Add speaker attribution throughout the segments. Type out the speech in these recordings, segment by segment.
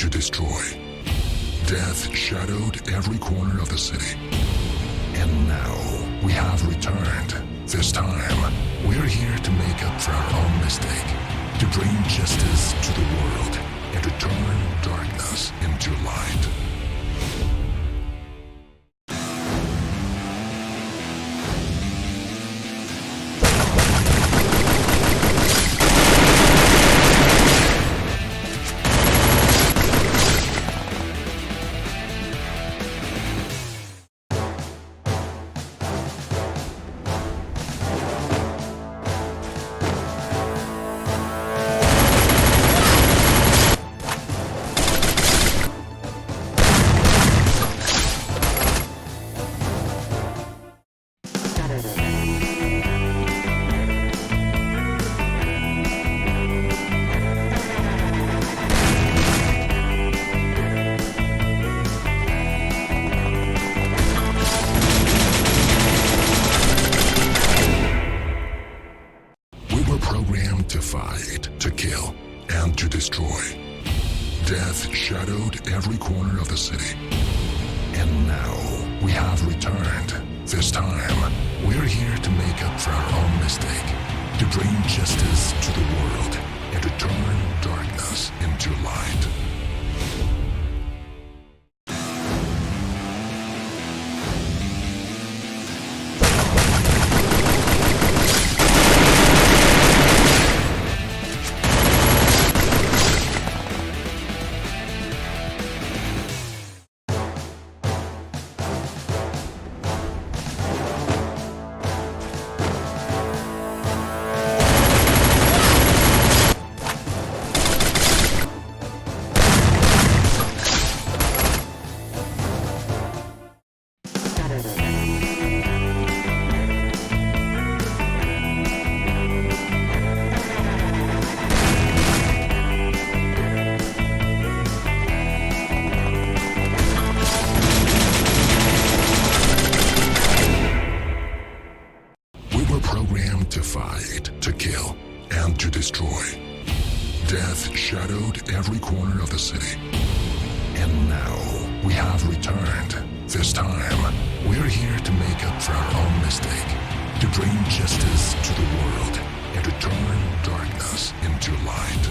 Speaker 1: to destroy. Death shadowed every corner of the city. And now we have returned. This time, we're here to make up for our own mistake, to bring justice to the world, and to turn darkness into light. Programmed to fight, to kill, and to destroy. Death shadowed every corner of the city. And now we have returned. This time, we're here to make up for our own mistake, to bring justice to the world, and to turn darkness into light. Programmed to fight, to kill, and to destroy. Death shadowed every corner of the city. And now we have returned. This time, we're here to make up for our own mistake, to bring justice to the world, and to turn darkness into light.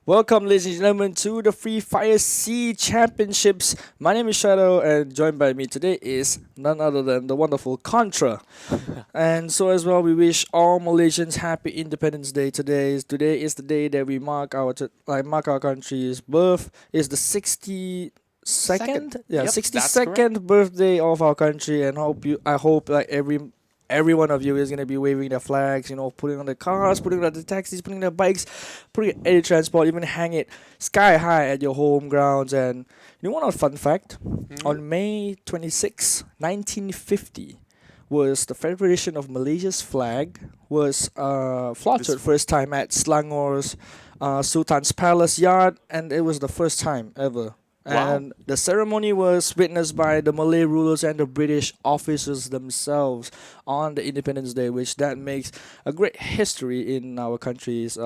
Speaker 2: Welcome, ladies and gentlemen, to the Free Fire C Championships. My name is Shadow, and joined by me today is none other than the wonderful Contra. And so as well, we wish all Malaysians happy Independence Day today. Today is the day that we mark our country's birth. It's the 62nd,
Speaker 3: Yep,
Speaker 2: 62nd birthday of our country, and I hope like every one of you is going to be waving their flags, putting on the cars, putting on the taxis, putting on the bikes, putting on any transport, even hang it sky high at your home grounds. And you want a fun fact? On May 26, 1950, was the Federation of Malaysia's flag was flaunted first time at Selangor's Sultan's Palace Yard, and it was the first time ever.
Speaker 3: Wow.
Speaker 2: And the ceremony was witnessed by the Malay rulers and the British officers themselves on the Independence Day, which that makes a great history in our country's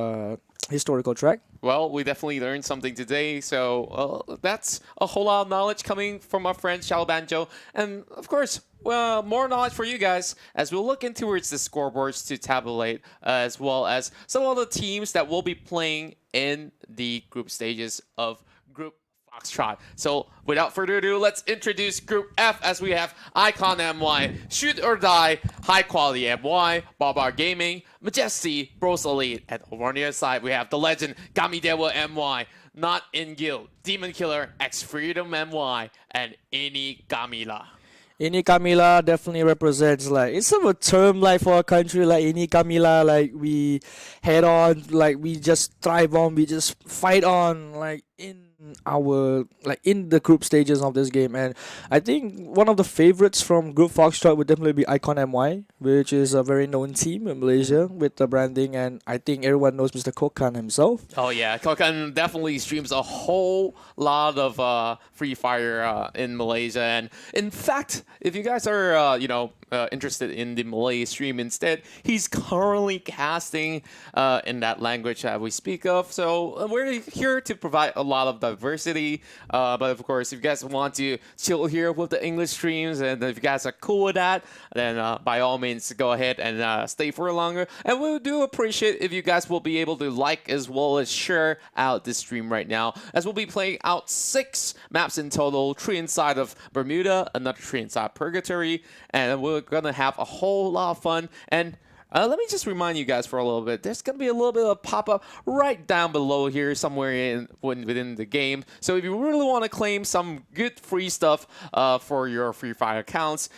Speaker 2: historical track.
Speaker 3: Well, we definitely learned something today, so that's a whole lot of knowledge coming from our friend Xiao Banjo. And of course, more knowledge for you guys as we'll look in towards the scoreboards to tabulate, as well as some of the teams that will be playing in the group stages of Group Foxtrot. So without further ado, let's introduce Group F, as we have Icon MY, Shoot or Die, High Quality MY, Barbar Gaming, Majesty, Bros Elite, and over on the other side we have the legend Gamidewa MY, Not in Guild, Demon Killer, X Freedom MY, and Ini Gamila.
Speaker 2: Ini Kamila definitely represents like it's sort of a term like for our country like Ini Kamila like we head on like we just thrive on we just fight on like in the group stages of this game. And I think one of the favorites from Group Foxtrot would definitely be Icon MY, which is a very known team in Malaysia with the branding, and I think everyone knows Mr. Kokan himself.
Speaker 3: Oh yeah, Kokan definitely streams a whole lot of Free Fire in Malaysia, and in fact, if you guys are interested in the Malay stream instead, he's currently casting in that language that we speak of. So we're here to provide a lot of diversity, but of course, if you guys want to chill here with the English streams, and if you guys are cool with that, then by all means go ahead and stay for longer. And we do appreciate if you guys will be able to like as well as share out this stream right now, as we'll be playing out 6 maps in total, 3 inside of Bermuda, another 3 inside Purgatory, and we're gonna have a whole lot of fun. And let me just remind you guys for a little bit, there's going to be a little bit of pop-up right down below here somewhere within the game. So if you really want to claim some good free stuff for your Free Fire accounts,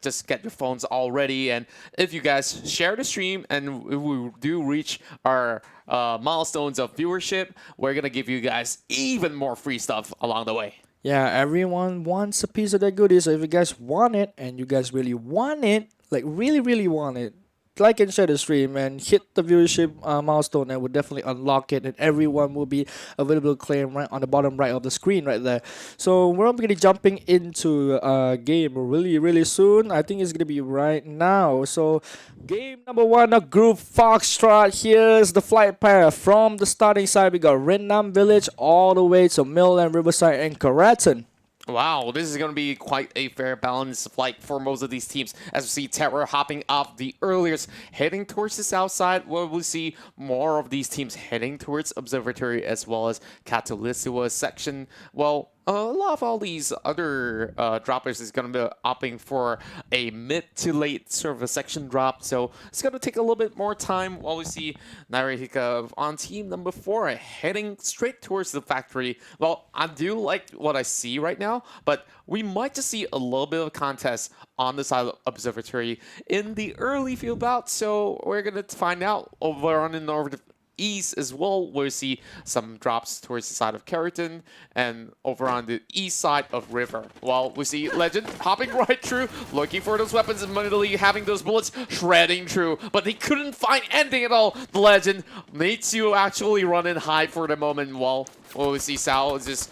Speaker 3: just get your phones all ready. And if you guys share the stream and we do reach our milestones of viewership, we're going to give you guys even more free stuff along the way.
Speaker 2: Yeah, everyone wants a piece of that goodie. So if you guys want it and you guys really want it, like really, really want it, like and share the stream and hit the viewership milestone, and we'll definitely unlock it, and everyone will be available to claim right on the bottom right of the screen right there. So we're going to be jumping into a game really, really soon. I think it's going to be right now. So game number 1 of Group Foxtrot. Here's the flight path. From the starting side, we got Rendam Village all the way to Millland, Riverside, and Karaton.
Speaker 3: Wow, this is going to be quite a fair balanced flight for most of these teams. As we see Terror hopping off the earliest, heading towards the south side, where we see more of these teams heading towards Observatory as well as Katolicua section. Well, a lot of all these other droppers is going to be opting for a mid to late sort of a section drop. So it's going to take a little bit more time while we see Narihika on team number 4 heading straight towards the factory. Well, I do like what I see right now, but we might just see a little bit of contest on the side of Observatory in the early field bout. So we're going to find out over on the north east as well. We'll see some drops towards the side of Keratin and over on the east side of River. While we see Legend hopping right through, looking for those weapons, and immediately having those bullets shredding through, but they couldn't find anything at all. The Legend needs to actually run and hide for the moment, while we see Sal is just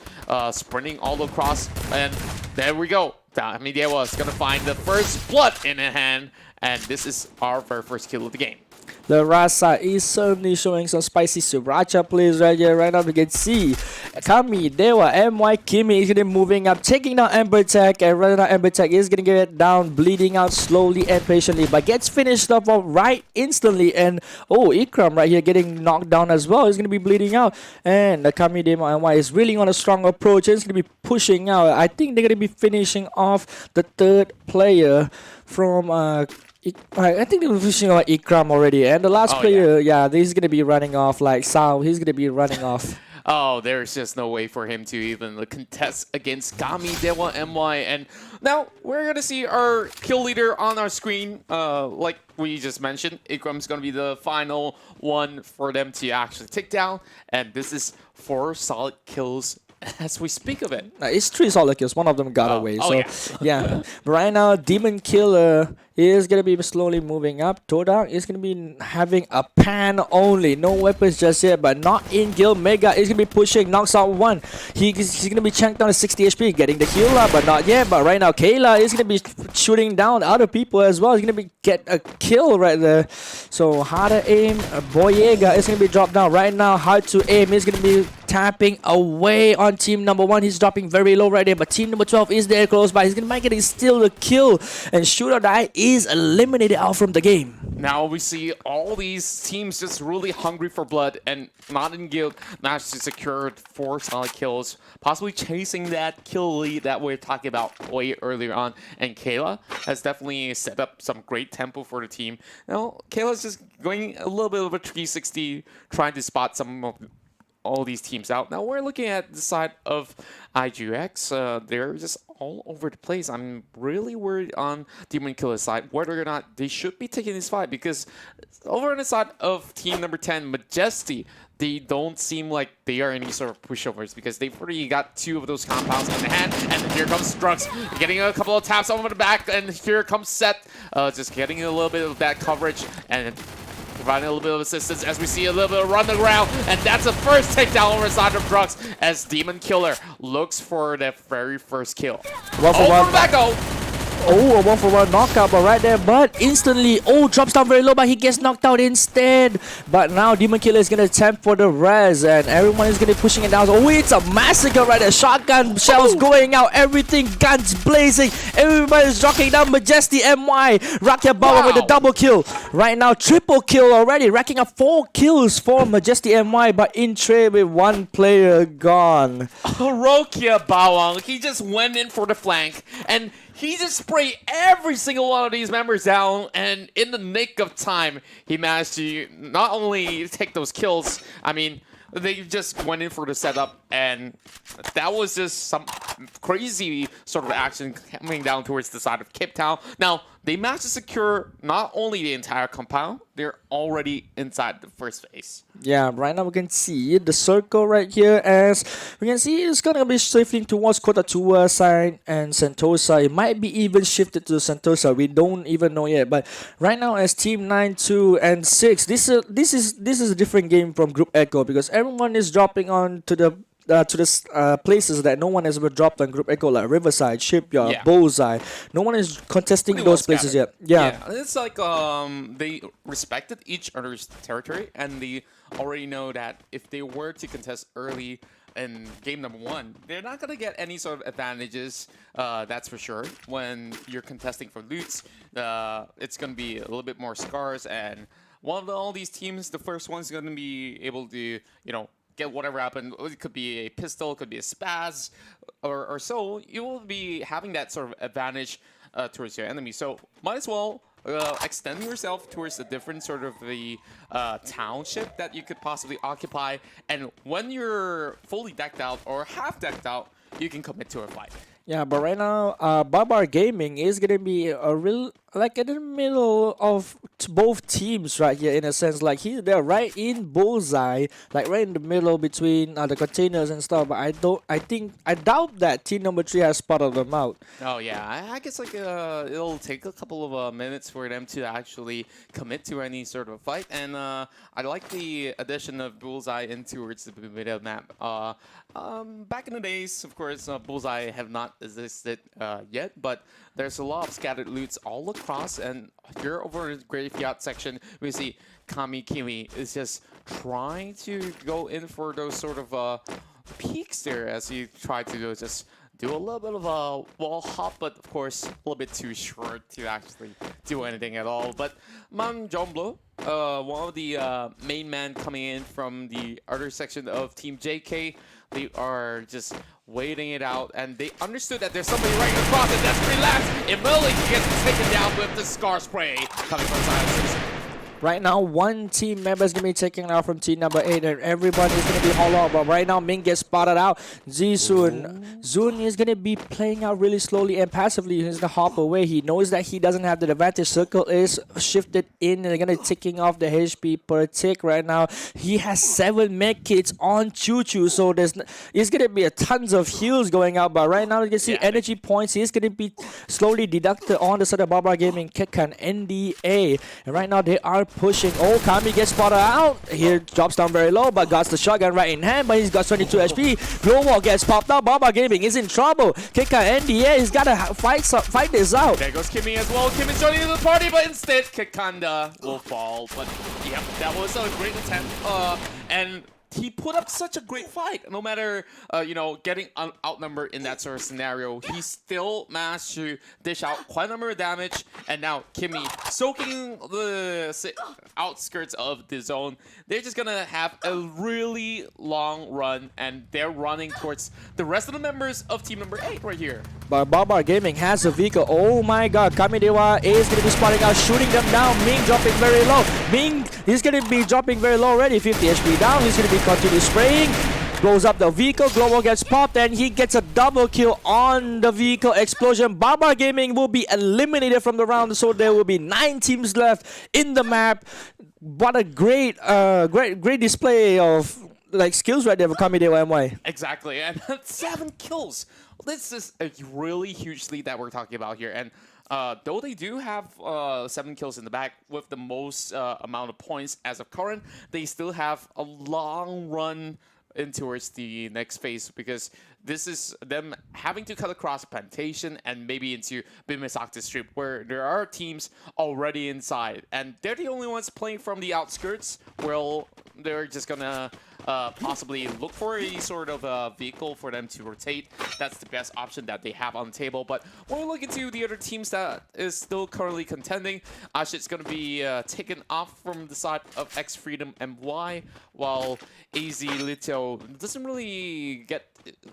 Speaker 3: sprinting all across, and there we go. Dewa is gonna find the first blood in hand, and this is our very first kill of the game.
Speaker 2: The Rasa is certainly showing some spicy Sriracha plays right here. Right now we can see Kami, Dewa, MY, Kimi is going to be moving up, taking down Ember Tech, and right now Ember Tech is going to get it down, bleeding out slowly and patiently, but gets finished off right instantly. And oh, Ikram right here getting knocked down as well. He's going to be bleeding out, and the Kami, Dewa, MY is really on a strong approach. It's going to be pushing out. I think they're going to be finishing off the 3rd player from I think they were fishing on Ikram already, and the last player, yeah, he's gonna be running off like Sao. He's gonna be running off.
Speaker 3: Oh, there's just no way for him to even contest against Kami, Dewa, MY. And now we're going to see our kill leader on our screen. Like we just mentioned, Ikram's going to be the final one for them to actually take down. And this is 4 solid kills as we speak of it.
Speaker 2: It's 3 solid kills. One of them got away. So yeah. But right now, Demon Killer is going to be slowly moving up. Todak is going to be having a pan only. No weapons just yet, but not in Gil. Mega is going to be pushing. Knocks out 1. He's going to be chanked down to 60 HP. Getting the kill up, but not yet. But right now, Kayla is going to be shooting down other people as well. He's going to be get a kill right there. So harder aim. Boyega is going to be dropped down right now. Hard to aim. He's going to be tapping away on team number 1. He's dropping very low right there, but team number 12 is there close by. He's going to make it still the kill, and Shooter Die is eliminated out from the game.
Speaker 3: Now we see all these teams just really hungry for blood, and not in guild managed to secure 4 solid kills, possibly chasing that kill lead that we are talking about way earlier on. And Kayla has definitely set up some great tempo for the team. Now Kayla's just going a little bit of a 360, trying to spot some of all these teams out. Now we're looking at the side of IGX. They're just all over the place. I'm really worried on Demon Killer's side whether or not they should be taking this fight, because over on the side of team number 10, Majesty, they don't seem like they are any sort of pushovers, because they've already got 2 of those compounds in the hand, and here comes Drugs getting a couple of taps over the back, and here comes Seth just getting a little bit of that coverage and providing a little bit of assistance as we see a little bit of run the ground, and that's the first takedown over the side of Drugs as Demon Killer looks for that very first kill.
Speaker 2: One for one.
Speaker 3: Back out.
Speaker 2: Oh, a 1-for-1 knockout, but right there, but instantly, drops down very low, but he gets knocked out instead. But now Demon Killer is gonna attempt for the res, and everyone is gonna be pushing it down. Oh, it's a massacre right there. Shotgun shells going out, everything, guns blazing. Everybody's rocking down Majesty MY. Rakia Bauer with a double kill. Right now, triple kill already, racking up 4 kills for Majesty MY, but in trade with 1 player gone.
Speaker 3: Rokia Bawang, he just went in for the flank, and he just sprayed every single one of these members down, and in the nick of time, he managed to not only take those kills, I mean, they just went in for the setup, and that was just some crazy sort of action coming down towards the side of Cape Town. Now, they managed to secure not only the entire compound, they're already inside the first phase.
Speaker 2: Yeah, right now we can see the circle right here, as we can see it's gonna be shifting towards Kota Tua side and Sentosa. It might be even shifted to Sentosa. We don't even know yet. But right now, as Team 9, 2, and 6, this is a different game from Group Echo, because everyone is dropping on to the places that no one has ever dropped on Group Echo, like Riverside, Shipyard, Bullseye. No one is contesting those places yet. Yeah,
Speaker 3: it's like they respected each other's territory, and they already know that if they were to contest early in game number 1, they're not gonna get any sort of advantages. That's for sure. When you're contesting for loots, it's gonna be a little bit more scarce, and one of all these teams, the first one's gonna be able to, get whatever happened. It could be a pistol, it could be a spaz, or so. You will be having that sort of advantage towards your enemy. So might as well extend yourself towards the different sort of the township that you could possibly occupy. And when you're fully decked out or half decked out, you can commit to a fight.
Speaker 2: Yeah, but right now, Barbar Gaming is gonna be a real, like, in the middle of both teams right here, in a sense. Like, they're right in bullseye, like right in the middle between the containers and stuff. But I doubt that team number 3 has spotted them out.
Speaker 3: Oh yeah, I guess like it'll take a couple of minutes for them to actually commit to any sort of fight. And I like the addition of bullseye in towards the middle map. Back in the days, of course, bullseye have not existed yet, but there's a lot of scattered loots all across, and here over in the graveyard section, we see Kami Kimi is just trying to go in for those sort of peaks there as he tried to just do a little bit of a wall hop, but of course, a little bit too short to actually do anything at all. But Man Jomblo, one of the main men coming in from the other section of Team JK, they are just waiting it out, and they understood that there's somebody right across, and that's relaxed. Immediately gets taken down with the Scar Spray coming from Silence.
Speaker 2: Right now, 1 team member is going to be taken out from team number 8, and everybody is going to be hauled out. But right now, Ming gets spotted out. Zun is going to be playing out really slowly and passively. He's going to hop away. He knows that he doesn't have the advantage. Circle is shifted in, and they're going to be ticking off the HP per tick right now. He has 7 med kits on Choo Choo, so it's going to be a tons of heals going out. But right now, you can see energy points. He's going to be slowly deducted on the side of Barbar Gaming, Kekan, NDA. And right now, they are pushing. Kami gets spotted out. Here drops down very low, but got the shotgun right in hand, but he's got 22 HP. Glow Wall gets popped out. Barbar Gaming is in trouble. Kika NDA, he's got to fight this out.
Speaker 3: There goes Kimmy as well. Kimmy's joining the party, but instead Kikanda will fall. But yep, that was a great attempt. And he put up such a great fight. No matter, getting outnumbered in that sort of scenario, he still managed to dish out quite a number of damage. And now Kimmy soaking the outskirts of the zone. They're just going to have a really long run, and they're running towards the rest of the members of team number 8 right here.
Speaker 2: But Barbar Gaming has a vehicle. Oh my god, Kamidewa is going to be spotting out, shooting them down. Ming dropping very low. Ming is going to be dropping very low already. 50 HP down. He's going to be continue spraying. blows up the vehicle. Global gets popped and he gets a double kill on the vehicle explosion. Baba Gaming will be eliminated from the round, so there will be 9 teams left in the map. What a great display of like skills right there for Kami Dewa MY.
Speaker 3: Exactly, and 7 kills. This is a really huge lead that we're talking about here. And though they do have 7 kills in the back with the most amount of points as of current, they still have a long run in towards the next phase, because this is them having to cut across Plantation and maybe into Bimisakta Strip, where there are teams already inside, and they're the only ones playing from the outskirts. Well, they're just gonna possibly look for a sort of vehicle for them to rotate. That's the best option that they have on the table. But when we look into the other teams that is still currently contending, Ashit's going to be taken off from the side of X Freedom MY, while AZ Lito doesn't really get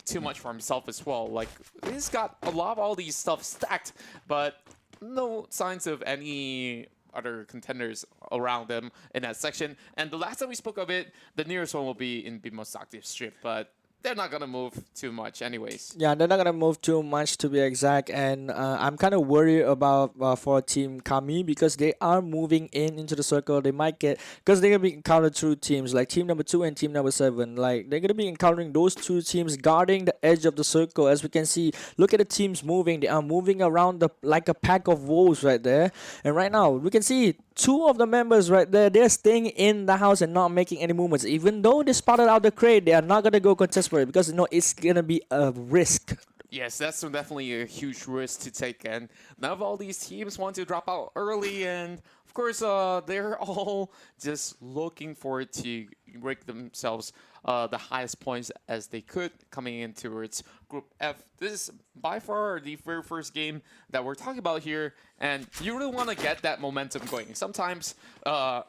Speaker 3: too much for himself as well. Like, he's got a lot of all these stuff stacked, but no signs of any other contenders around them in that section. And the last time we spoke of it, the nearest one will be in Bimisakta Strip, but they're not going to move too much anyways.
Speaker 2: Yeah, they're not going to move too much, to be exact. And I'm kind of worried about for Team Kami, because they are moving into the circle. They might get, because they're going to be encountered through teams like team number 2 and team number 7. Like, they're going to be encountering those 2 teams guarding the edge of the circle. As we can see, look at the teams moving. They are moving around like a pack of wolves right there. And right now, we can see 2 of the members right there, they're staying in the house and not making any movements. Even though they spotted out the crate, they are not going to go contest for it, because it's going to be a risk.
Speaker 3: Yes, that's definitely a huge risk to take, and none of all these teams want to drop out early, and of course, they're all just looking forward to break themselves the highest points as they could coming in towards Group F. This is by far the very first game that we're talking about here, and you really want to get that momentum going. Sometimes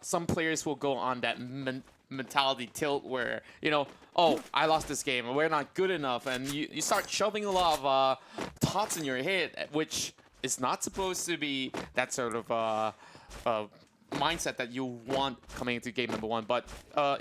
Speaker 3: some players will go on that mentality tilt where, you know, oh, I lost this game, we're not good enough, and you start shoving a lot of thoughts in your head, which is not supposed to be that sort of mindset that you want coming into game number 1. But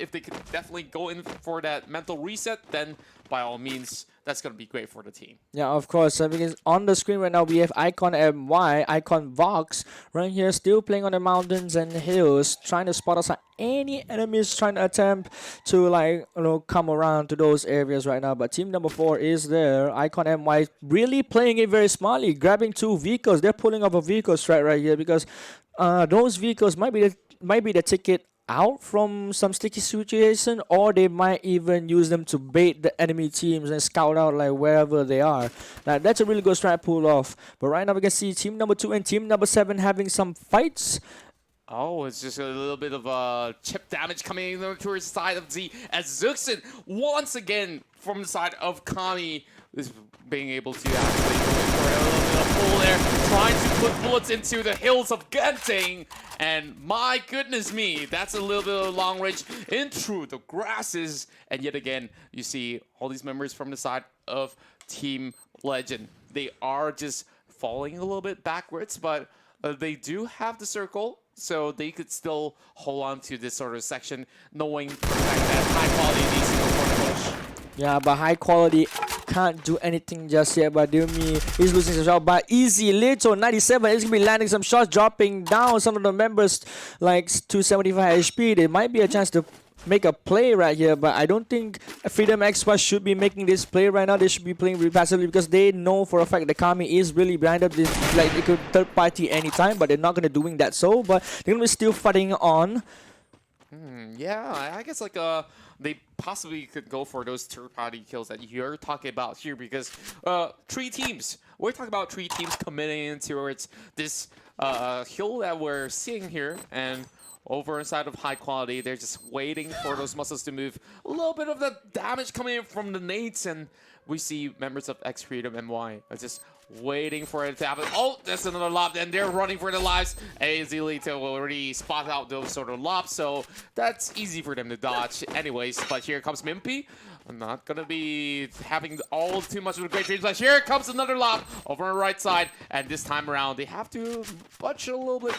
Speaker 3: if they could definitely go in for that mental reset, then by all means, that's going to be great for the team.
Speaker 2: Yeah, of course. Because on the screen right now, we have Icon MY, Icon Vox, right here, still playing on the mountains and hills, trying to spot aside any enemies trying to attempt to, like, you know, come around to those areas right now. But team number 4 is there. Icon MY really playing it very smartly, grabbing 2 vehicles. They're pulling off a vehicle strike right here, because those vehicles might be the ticket out from some sticky situation, or they might even use them to bait the enemy teams and scout out like wherever they are. Now, that's a really good strat pull off. But right now we can see team number 2 and team number 7 having some fights.
Speaker 3: Oh, it's just a little bit of chip damage coming in towards the side of Z, as Zuxin once again from the side of Kami is being able to actually go for a little bit of pull there, trying to put bullets into the hills of Genting. And my goodness me, that's a little bit of long range in through the grasses. And yet again, you see all these members from the side of Team Legend. They are just falling a little bit backwards, but they do have the circle, so they could still hold on to this sort of section, knowing the fact that high quality needs to go for the push.
Speaker 2: Yeah, but high quality can't do anything just yet. But Dumi is losing some shot. But easy little 97 is gonna be landing some shots, dropping down some of the members like 275 HP. There might be a chance to make a play right here, but I don't think Freedom Express should be making this play right now. They should be playing really passively, because they know for a fact that Kami is really behind up. Like, they could third party anytime, but they're not gonna doing that. So, but they're gonna be still fighting on.
Speaker 3: Yeah, I guess like they possibly could go for those third-party kills that you're talking about here, because 3 teams. We're talking about 3 teams committing towards this hill that we're seeing here, and over inside of high quality, they're just waiting for those muscles to move. A little bit of the damage coming in from the nades, and we see members of X Freedom MY are just waiting for it to happen. Oh, that's another lob, and they're running for their lives. AZ Lito will already spot out those sort of lobs, so that's easy for them to dodge anyways. But here comes Mimpy. I'm not gonna be having all too much of a great dreams, but here comes another lob over on the right side, and this time around they have to budge a little bit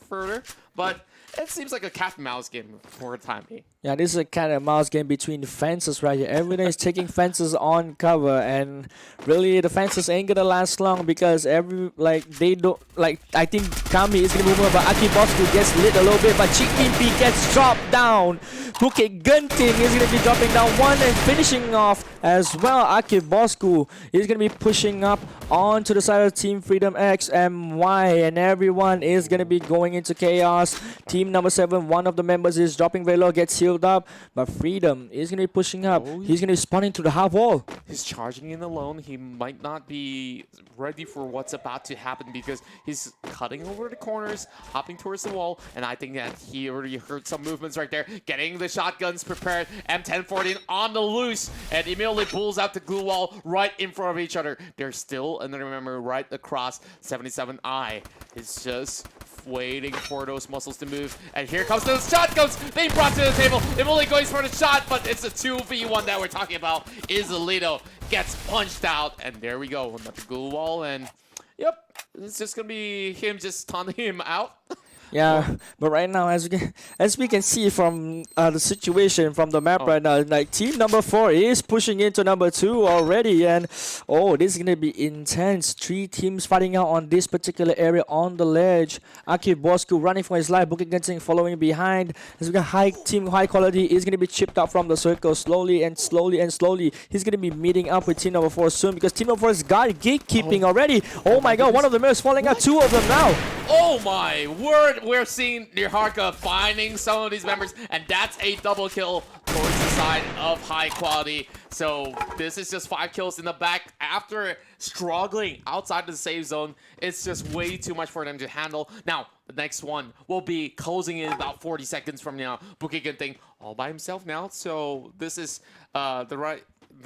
Speaker 3: further, but It seems like a cat and mouse game for a time being.
Speaker 2: Yeah, this is a cat and mouse game between fences right here. Everyone is taking fences on cover, and really the fences ain't gonna last long because they don't I think Kami is gonna move over, but Aki Bosku gets lit a little bit, but Chick Impi gets dropped down. Bukit Genting is gonna be dropping down one and finishing off as well. Aki Bosku is gonna be pushing up onto the side of Team Freedom X and Y, and everyone is gonna be going into chaos. Team number 7, one of the members is dropping very low, gets healed up, but Freedom is gonna be pushing up. He's gonna be spawning to the half wall.
Speaker 3: He's charging in alone. He might not be ready for what's about to happen because he's cutting over the corners, hopping towards the wall, and I think that he already heard some movements right there. Getting the shotguns prepared, M1014 on the loose, and immediately pulls out the glue wall right in front of each other. There's still another member right across 77i. It's just waiting for those muscles to move, and here comes those shotguns they brought to the table. Immediately going for the shot, but it's a 2v1 that we're talking about. Izalito gets punched out, and there we go, another glue wall, and yep, it's just gonna be him just taunting him out.
Speaker 2: Yeah, but right now, as we can see from the situation from the map right now, like team number 4 is pushing into number 2 already, and this is gonna be intense. 3 teams fighting out on this particular area on the ledge. Aki Bosku running for his life, Bukit Genting following behind. As we got high quality is gonna be chipped out from the circle slowly and slowly and slowly. He's gonna be meeting up with team number 4 soon because team number 4 has got gatekeeping already. Oh my god, one of them is falling out, 2 of them now.
Speaker 3: Oh my word, we're seeing Nirharka finding some of these members, and that's a double kill towards the side of high quality. So this is just 5 kills in the back after struggling outside the safe zone. It's just way too much for them to handle. Now, the next one will be closing in about 40 seconds from now. Bukit Genting all by himself now. So this is the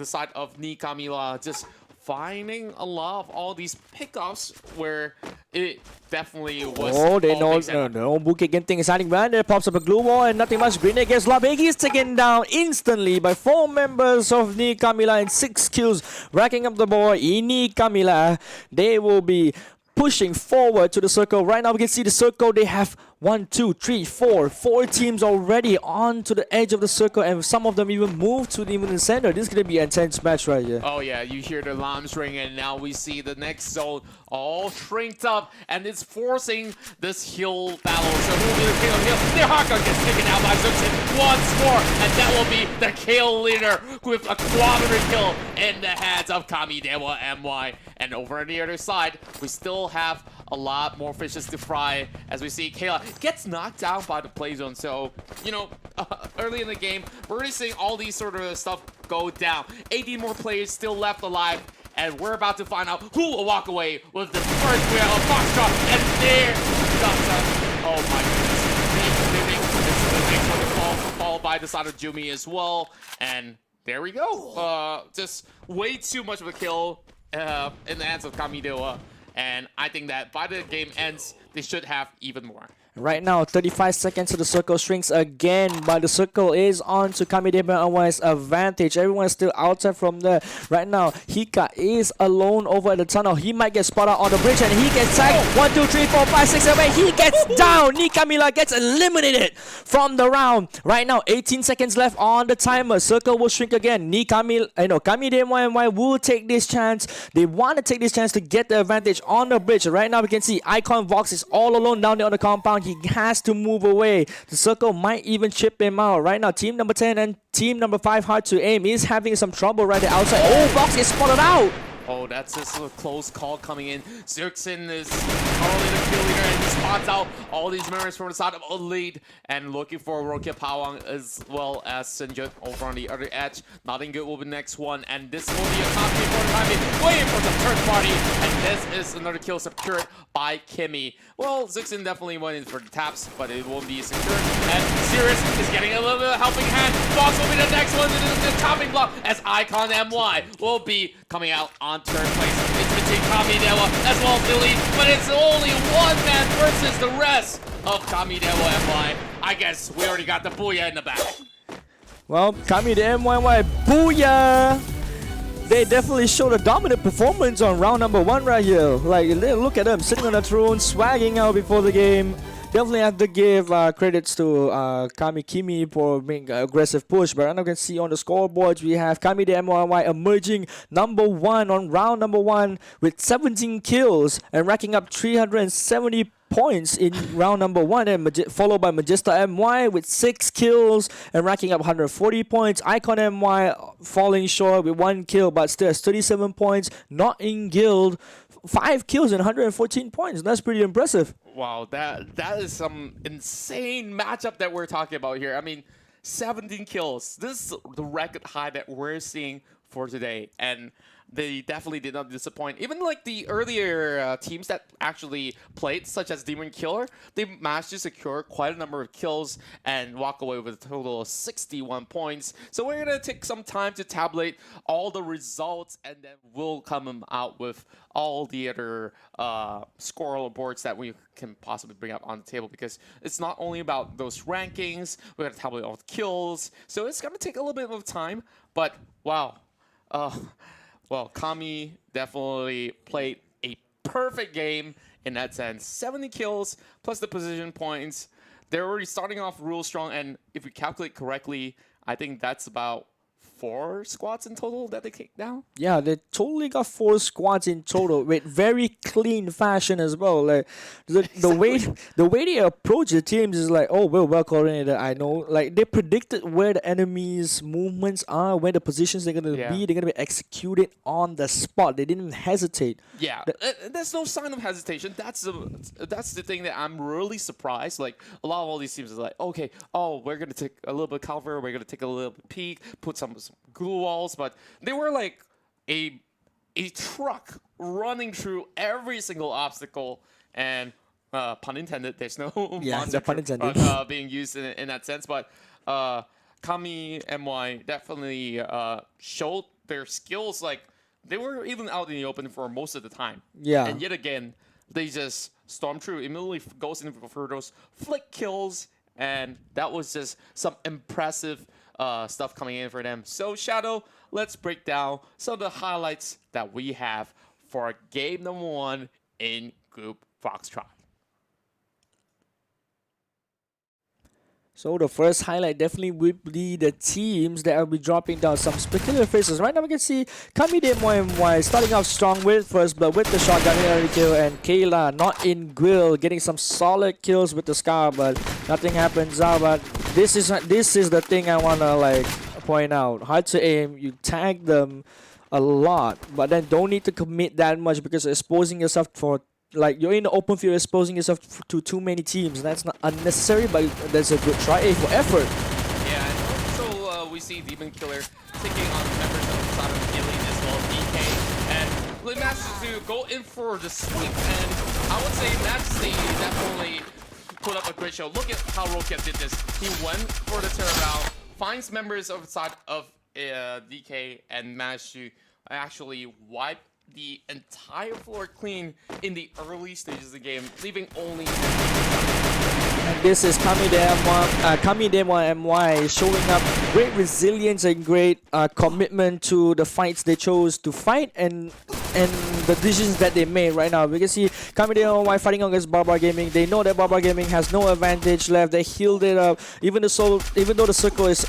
Speaker 3: side of Ni Kamila just finding a lot of all these pickups where it definitely was.
Speaker 2: No. Bukit Genting is hiding behind there, pops up a glue wall, and nothing much. Grenade gets Labegi is taken down instantly by 4 members of Ni Kamila and 6 kills, racking up the board. Ni Kamila, they will be pushing forward to the circle. Right now we can see the circle, they have 1, 2, 3, 4 teams already onto the edge of the circle, and some of them even moved to even the center. This is going to be an intense match right here.
Speaker 3: Oh yeah, you hear the alarms ring, and now we see the next zone all shrinked up, and it's forcing this hill battle. So who will be the king of the hill? Nirharka gets taken out by Zuxin once more, and that will be the kill leader with a quadrant kill in the hands of Kamidewa MY. And over on the other side, we still have a lot more fishes to fry as we see Kayla gets knocked out by the play zone. So, you know, early in the game, we're already seeing all these sort of stuff go down. 80 more players still left alive, and we're about to find out who will walk away with the first wheel of Foxtrot. And there, oh my goodness, the next one followed by the side of Jumi as well. And there we go. Just way too much of a kill in the hands of Kamidewa. And I think that by the game ends, they should have even more.
Speaker 2: Right now, 35 seconds to the circle shrinks again, but the circle is on to Kamidewa MY's advantage. Everyone is still outside from there. Right now, Hika is alone over at the tunnel. He might get spotted on the bridge, and he gets tagged. 1, 2, 3, 4, 5, 6, 7, 8. He gets down. Ni Kamila gets eliminated from the round. Right now, 18 seconds left on the timer. Circle will shrink again. Kamidewa MY will take this chance. They want to take this chance to get the advantage on the bridge. Right now, we can see Icon Vox is all alone down there on the compound. He has to move away. The circle might even chip him out. Right now, team number 10 and team number 5, hard to aim, is having some trouble right there outside. Oh, Vox is spotted out.
Speaker 3: Oh, that's just a close call coming in. Zirksin is currently the kill leader, and he spots out all these members from the side of a lead and looking for Rokia Pawang as well as Sinjut over on the other edge. Nothing good will be the next one, and this will be a top game for the time being, waiting for the third party, and this is another kill secured by Kimmy. Well, Zirksin definitely went in for the taps, but it won't be secured, and Sirius is getting a little bit of a helping hand. Fox will be the next one to the topping block as Icon MY will be coming out on third place. It's between Kamidewa as well as Elite, but it's only one man versus the rest of Kamidewa MY. I guess we already got the Booyah in the back.
Speaker 2: Well, Kamidewa MY, Booyah! They definitely showed a dominant performance on round number 1 right here. Like, look at them sitting on the throne, swagging out before the game. definitely have to give credits to Kami Kimi for making an aggressive push. But as you can see on the scoreboards, we have Kami the MYY emerging number 1 on round number 1 with 17 kills and racking up 370 points in round number 1, and followed by Majesta MY with 6 kills and racking up 140 points. Icon MY falling short with 1 kill but still has 37 points. Not in guild, 5 kills and 114 points. That's pretty impressive.
Speaker 3: Wow, that is some insane matchup that we're talking about here. I mean, 17 kills. This is the record high that we're seeing for today, and they definitely did not disappoint. Even like the earlier teams that actually played, such as Demon Killer, they managed to secure quite a number of kills and walk away with a total of 61 points. So we're going to take some time to tabulate all the results, and then we'll come out with all the other score boards that we can possibly bring up on the table, because it's not only about those rankings, we're going to tabulate all the kills. So it's going to take a little bit of time, but wow. Well, Kami definitely played a perfect game in that sense. 70 kills plus the position points. They're already starting off real strong, and if we calculate correctly, I think that's about 4 squads in total that they kicked down.
Speaker 2: Yeah, they totally got 4 squads in total with very clean fashion as well. Like the way they approach the teams is like, oh, we're well coordinated. I know, like they predicted where the enemy's movements are, where the positions they're gonna be. They're gonna be executed on the spot. They didn't hesitate.
Speaker 3: Yeah, there's no sign of hesitation. That's the thing that I'm really surprised. Like a lot of all these teams is like, okay, oh, we're gonna take a little bit of cover. We're gonna take a little bit peek, put some glue walls, but they were like a truck running through every single obstacle, and pun intended, there's no monster
Speaker 2: pun intended.
Speaker 3: truck, being used in that sense, but Kami MY definitely showed their skills. Like they were even out in the open for most of the time, and yet again they just storm through, immediately goes in for those flick kills, and that was just some impressive stuff coming in for them. So Shadow, let's break down some of the highlights that we have for game number 1 in Group Foxtrot.
Speaker 2: So the first highlight definitely would be the teams that will be dropping down some spectacular faces. Right now we can see Kami MY starting off strong with First Blood with the shotgun early kill, and Kayla not in guild getting some solid kills with the Scar, but nothing happens out. But this is the thing I wanna like point out. Hard to aim, you tag them a lot, but then don't need to commit that much, because exposing yourself for, like, you're in the open field exposing yourself to too many teams. That's not unnecessary, but that's a good try for effort.
Speaker 3: Yeah, and also we see Demon Killer taking on members of the side of Gilly as well as DK, and really manages to go in for the sweep, and I would say Majesty definitely put up a great show. Look at how Rokia did this. He went for the turnaround, finds members of the side of DK, and managed to actually wipe the entire floor clean in the early stages of the game, leaving only.
Speaker 2: And this is Kami MY showing up great resilience and great commitment to the fights they chose to fight, and the decisions that they made right now. We can see Kami MY fighting against Barbar Gaming. They know that Barbar Gaming has no advantage left. They healed it up. Even though the circle is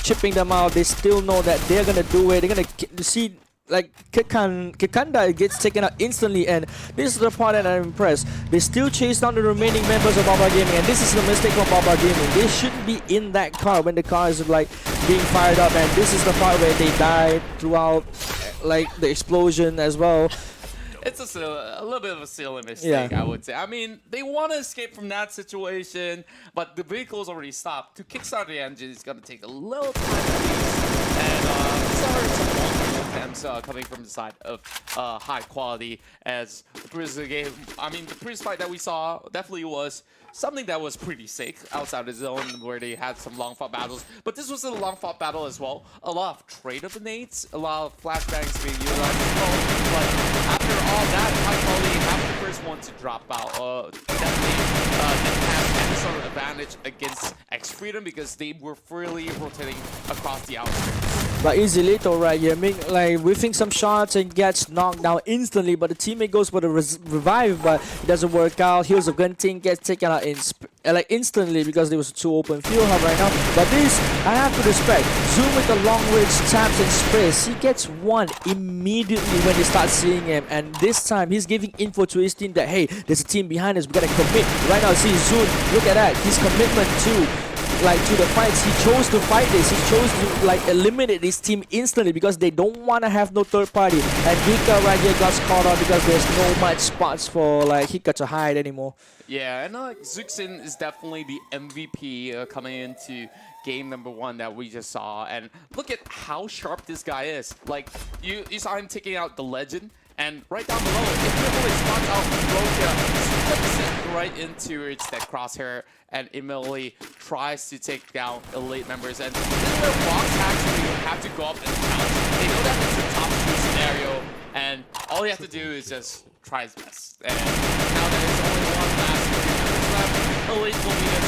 Speaker 2: chipping them out, they still know that they're gonna do it. They're gonna see. Like Kikanda gets taken out instantly, and this is the part that I'm impressed. They still chase down the remaining members of Barbar Gaming, and this is the mistake from Barbar Gaming. They shouldn't be in that car when the car is like being fired up, and this is the part where they died throughout, like the explosion as well.
Speaker 3: It's a little bit of a silly mistake, I would say. I mean, they want to escape from that situation, but the vehicle's already stopped. To kickstart the engine, it's going to take a little time at least. And these are some long-range attempts coming from the side of high quality, as the previous game. I mean, the previous fight that we saw definitely was something that was pretty sick outside the zone, where they had some long-fought battles. But this was a long-fought battle as well. A lot of trade of the nades, a lot of flashbangs being utilized as well. But after all that, high quality, having the first one to drop out definitely didn't have any sort of advantage against X Freedom because they were freely rotating across the outskirts.
Speaker 2: But easy little right here, like whiffing some shots and gets knocked down instantly. But the teammate goes for the revive, but it doesn't work out. Here's a gun team gets taken out like instantly because there was two open field hub right now. But this I have to respect. Zoom with the long range taps and sprays. He gets one immediately when they start seeing him, and this time he's giving info to his team that hey, there's a team behind us. We gotta commit right now. See Zoom, look at that. His commitment to the fights. He chose to fight this. He chose to like eliminate this team instantly because they don't want to have no third party. And Hika right here got caught out because there's no much spots for like Hika to hide anymore.
Speaker 3: Yeah, and Zuxin is definitely the MVP coming into game number 1 that we just saw. And look at how sharp this guy is. Like you saw him taking out the legend. And right down below, it really spots out Voucher, slips it right into that crosshair, and immediately tries to take down elite members. And this is where Fox actually have to go up and count. They know that it's a top 2 scenario, and all he has to do is just try his best. And now that there's only one last left, elite will be the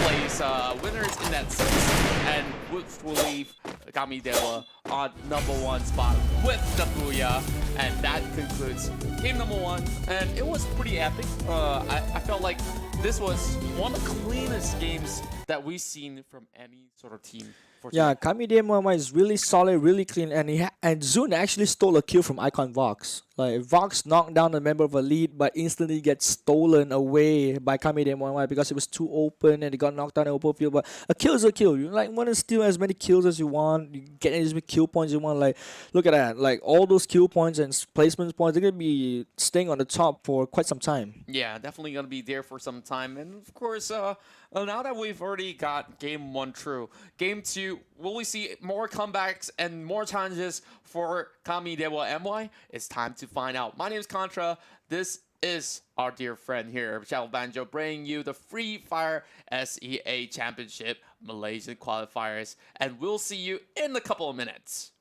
Speaker 3: place winners in that sense, and which will leave Kamidewa on #1 spot with the Booyah, and that concludes game number 1. And it was pretty epic. I felt like this was one of the cleanest games that we've seen from any sort of team.
Speaker 2: Yeah, Kamidewa is really solid, really clean, and and Zun actually stole a kill from Icon Vox. Like Vox knocked down a member of Elite, but instantly gets stolen away by Kamidewa because it was too open and it got knocked down in the open field. But a kill is a kill. You like want to steal as many kills as you want. You get as many kill points you want. Like look at that. Like all those kill points and placement points, they're gonna be staying on the top for quite some time.
Speaker 3: Yeah, definitely gonna be there for some time. And of course, now that we've already got game 1 through, game 2, will we see more comebacks and more challenges for Kamidewa MY? It's time to find out. My name is Contra. This is our dear friend here, Shadow Banjo, bringing you the Free Fire SEA Championship Malaysian Qualifiers. And we'll see you in a couple of minutes.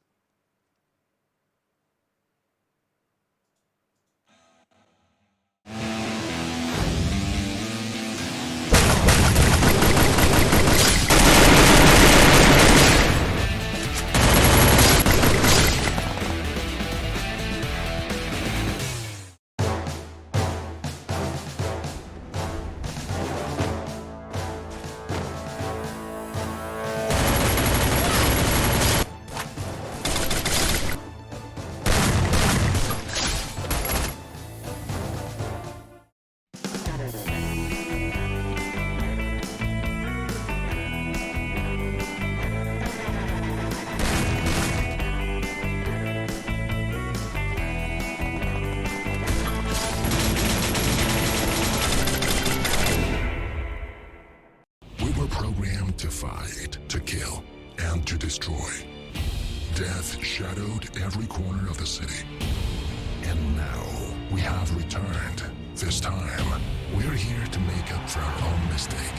Speaker 1: To fight, to kill, and to destroy. Death shadowed every corner of the city. And now we have returned. This time, we're here to make up for our own mistake,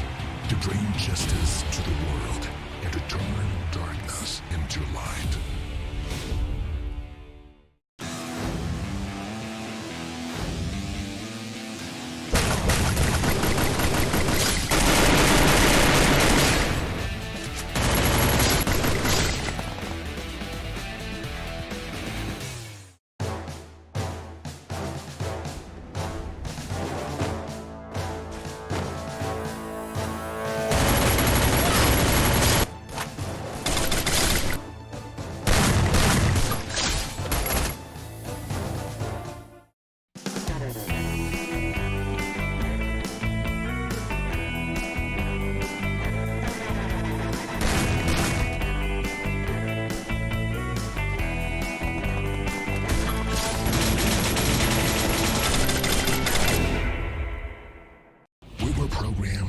Speaker 1: to bring justice to the world, and to turn darkness into light.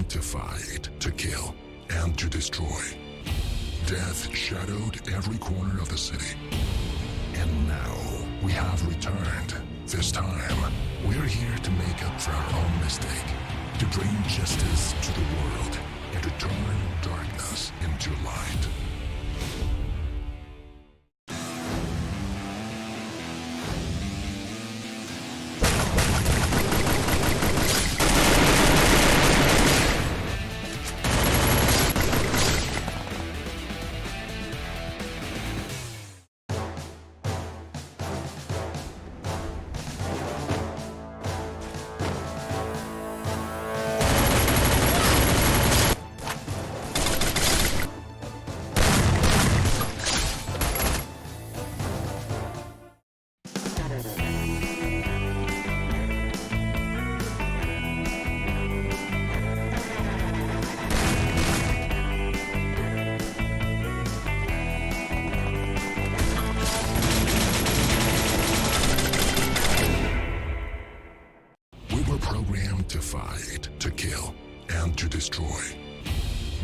Speaker 1: To fight, to kill, and to destroy. Death shadowed every corner of the city. And now we have returned. This time, we're here to make up for our own mistake, to bring justice to the world, and to turn darkness into light.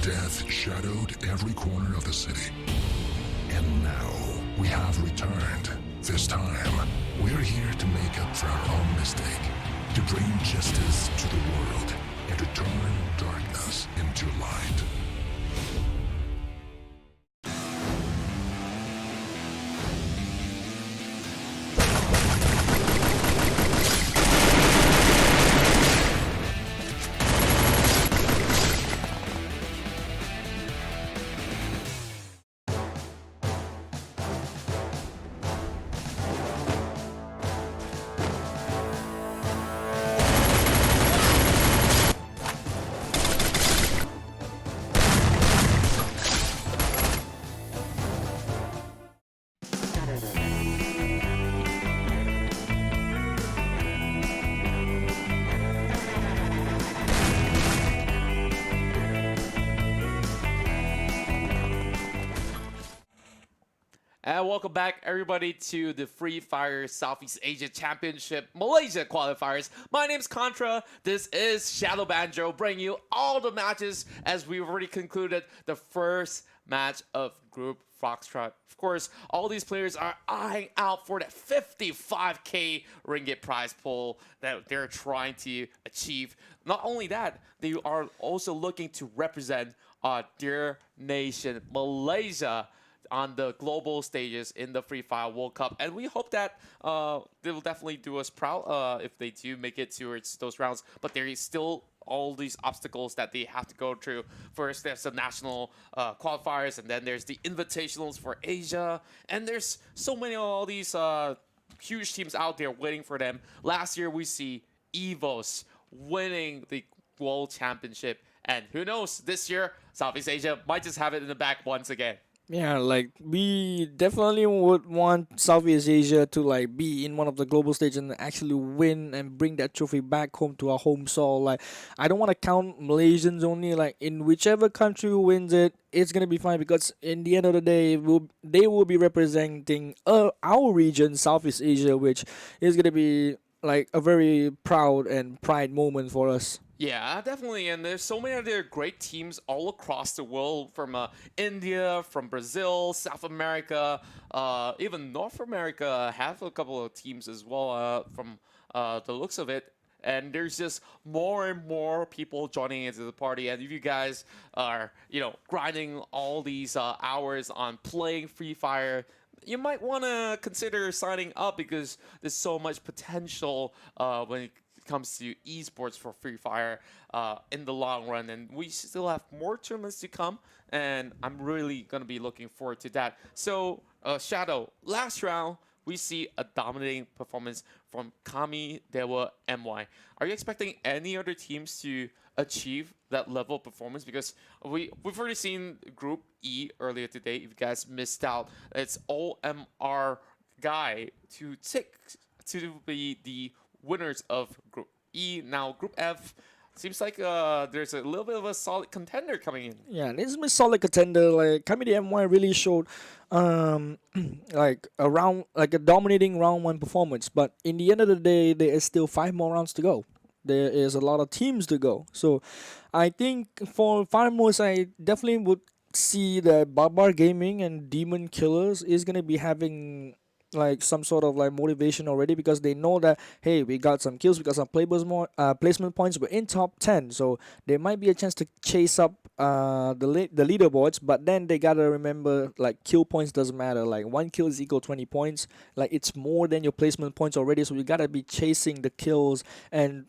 Speaker 1: Death shadowed every corner of the city. And now we have returned. This time, we're here to make up for our own mistake, to bring justice to the world, and to turn darkness into light.
Speaker 3: And welcome back, everybody, to the Free Fire Southeast Asia Championship Malaysia Qualifiers. My name's Contra. This is Shadow Banjo, bringing you all the matches as we've already concluded the first match of Group Foxtrot. Of course, all these players are eyeing out for that 55k ringgit prize pool that they're trying to achieve. Not only that, they are also looking to represent their nation, Malaysia, on the global stages in the Free Fire World Cup, and we hope that they will definitely do us proud if they do make it towards those rounds. But there is still all these obstacles that they have to go through. First, there's the national qualifiers, and then there's the invitationals for Asia, and there's so many of all these huge teams out there waiting for them. Last year, we see EVOS winning the World Championship, and who knows, this year, Southeast Asia might just have it in the back once again.
Speaker 2: Yeah, like we definitely would want Southeast Asia to like be in one of the global stages and actually win and bring that trophy back home to our home soil. Like I don't want to count Malaysians only. Like in whichever country who wins it, it's gonna be fine because in the end of the day, they will be representing our region, Southeast Asia, which is gonna be like a very proud and pride moment for us.
Speaker 3: Yeah, definitely. And there's so many other great teams all across the world, from India, from Brazil, South America, even North America have a couple of teams as well from the looks of it. And there's just more and more people joining into the party. And if you guys are, grinding all these hours on playing Free Fire, you might want to consider signing up because there's so much potential when it comes to esports for Free Fire in the long run, and we still have more tournaments to come, and I'm really gonna be looking forward to that. So Shadow, last round we see a dominating performance from Kami Dewa MY. Are you expecting any other teams to achieve that level of performance? Because we've already seen Group E earlier today. If you guys missed out, it's OMR Guy to be the winners of Group E. Now, Group F seems like there's a little bit of a solid contender coming in.
Speaker 2: Yeah, this is a solid contender. Like Kamidi MY really showed like a dominating round one performance. But in the end of the day, there is still 5 more rounds to go. There is a lot of teams to go. So I think for Farmers, I definitely would see that Barbar Gaming and Demon Killers is gonna be having like some sort of like motivation already because they know that hey, we got some kills, we got some placement points, we're in top 10, so there might be a chance to chase up the leaderboards. But then they gotta remember like kill points doesn't matter. Like 1 kill is equal 20 points. Like it's more than your placement points already, so you gotta be chasing the kills. And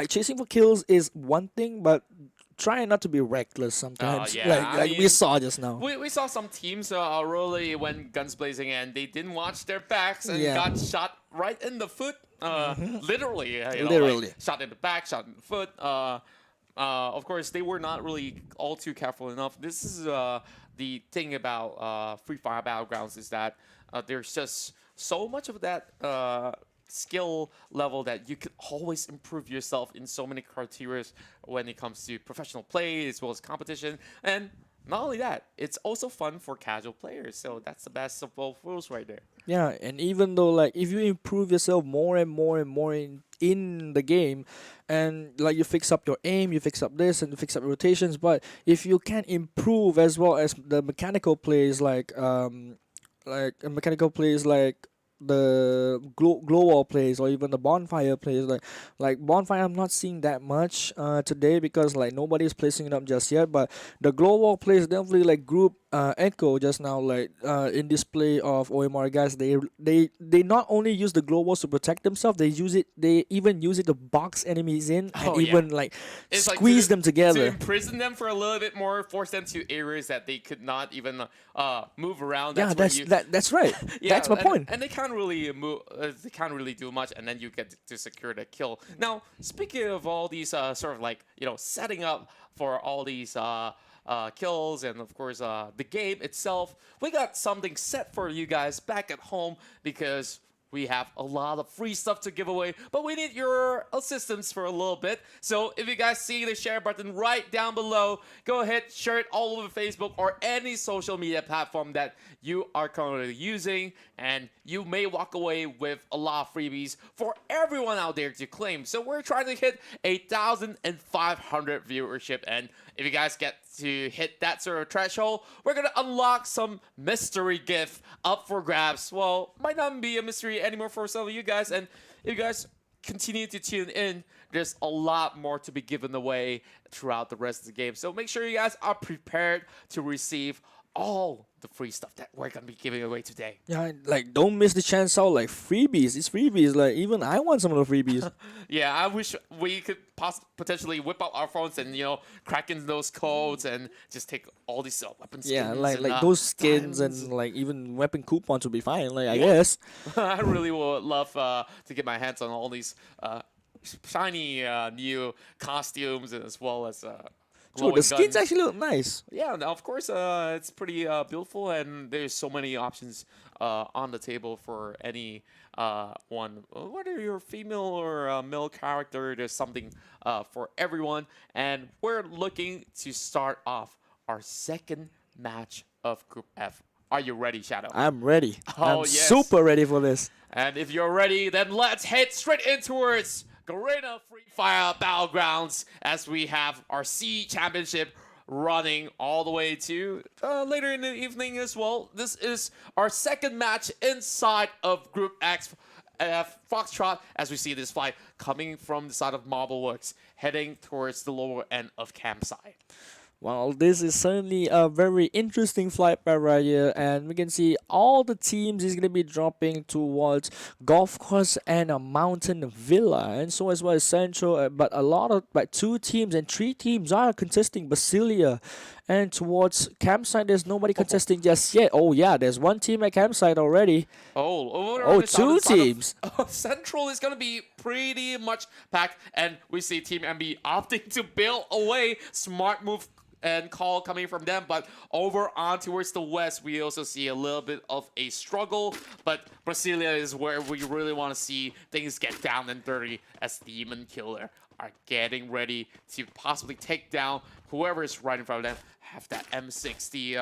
Speaker 2: chasing for kills is one thing, but trying not to be reckless sometimes.
Speaker 3: Yeah,
Speaker 2: Like we saw just now.
Speaker 3: We saw some teams really went guns blazing and they didn't watch their backs and
Speaker 2: Yeah.
Speaker 3: got shot right in the foot. Literally.
Speaker 2: Literally.
Speaker 3: Like, shot in the back, shot in the foot. Of course, they were not really all too careful enough. This is the thing about Free Fire Battlegrounds is that there's just so much of that skill level that you can always improve yourself in so many criteria when it comes to professional play as well as competition. And not only that, it's also fun for casual players. So that's the best of both worlds right there.
Speaker 2: Yeah, and even though like if you improve yourself more and more and more in the game, and like you fix up your aim, you fix up this and you fix up rotations, but if you can improve as well as the mechanical plays like mechanical plays like the glow wall plays or even the bonfire plays like bonfire I'm not seeing that much today because like nobody's placing it up just yet, but the glow wall plays definitely like group echo just now like in display of OMR guys, they not only use the glow walls to protect themselves, they even use it to box enemies in and
Speaker 3: Oh, yeah.
Speaker 2: even like
Speaker 3: It's like
Speaker 2: squeeze
Speaker 3: to
Speaker 2: them together.
Speaker 3: imprison them for a little bit more, force them to areas that they could not even move around.
Speaker 2: Yeah, that's right.
Speaker 3: Yeah,
Speaker 2: That's my point.
Speaker 3: And they can't really move. They can't really do much, and then you get to secure the kill. Now, speaking of all these sort of like setting up for all these kills, and of course the game itself, we got something set for you guys back at home because we have a lot of free stuff to give away, but we need your assistance for a little bit. So if you guys see the share button right down below, go ahead, share it all over Facebook or any social media platform that you are currently using, and you may walk away with a lot of freebies for everyone out there to claim. So we're trying to hit 1,500 viewership, and if you guys get to hit that sort of threshold, we're gonna unlock some mystery gift up for grabs. Well, might not be a mystery anymore for some of you guys, and if you guys continue to tune in, there's a lot more to be given away throughout the rest of the game. So make sure you guys are prepared to receive all the free stuff that we're gonna be giving away today.
Speaker 2: Yeah, like don't miss the chance out. Like freebies, it's freebies. Like even I want some of the freebies.
Speaker 3: Yeah, I wish we could potentially whip out our phones and crack in those codes and just take all these weapon skins.
Speaker 2: Yeah, like
Speaker 3: and,
Speaker 2: those skins
Speaker 3: diamonds.
Speaker 2: and like even weapon coupons would be fine. Like I guess.
Speaker 3: I really would love to get my hands on all these shiny new costumes, as well as
Speaker 2: True, the
Speaker 3: glowing
Speaker 2: skins
Speaker 3: guns.
Speaker 2: actually look nice.
Speaker 3: Yeah, now, of course, it's pretty beautiful, and there's so many options on the table for any one. Whether you're female or male character, there's something for everyone. And we're looking to start off our second match of Group F. Are you ready, Shadow?
Speaker 2: I'm ready.
Speaker 3: Oh,
Speaker 2: I'm
Speaker 3: yes.
Speaker 2: super ready for this.
Speaker 3: And if you're ready, then let's head straight in towards Garena Free Fire Battlegrounds, as we have our C Championship running all the way to later in the evening as well. This is our second match inside of Group X Foxtrot, as we see this fight coming from the side of Marble Works, heading towards the lower end of Campsite.
Speaker 2: Well, this is certainly a very interesting flight path right here, and we can see all the teams is going to be dropping towards golf course and a mountain villa, and so as well as Central, but a lot of like 2 teams and 3 teams are contesting Basilia, and towards Campsite there's nobody contesting just yet. Oh yeah, there's 1 team at Campsite already.
Speaker 3: Over on the
Speaker 2: 2
Speaker 3: side of
Speaker 2: teams.
Speaker 3: Central is going to be pretty much packed, and we see Team MB opting to bail away. Smart move and call coming from them, but over on towards the west, we also see a little bit of a struggle, but Brasilia is where we really want to see things get down and dirty, as Demon Killer are getting ready to possibly take down whoever is right in front of them. Have that M60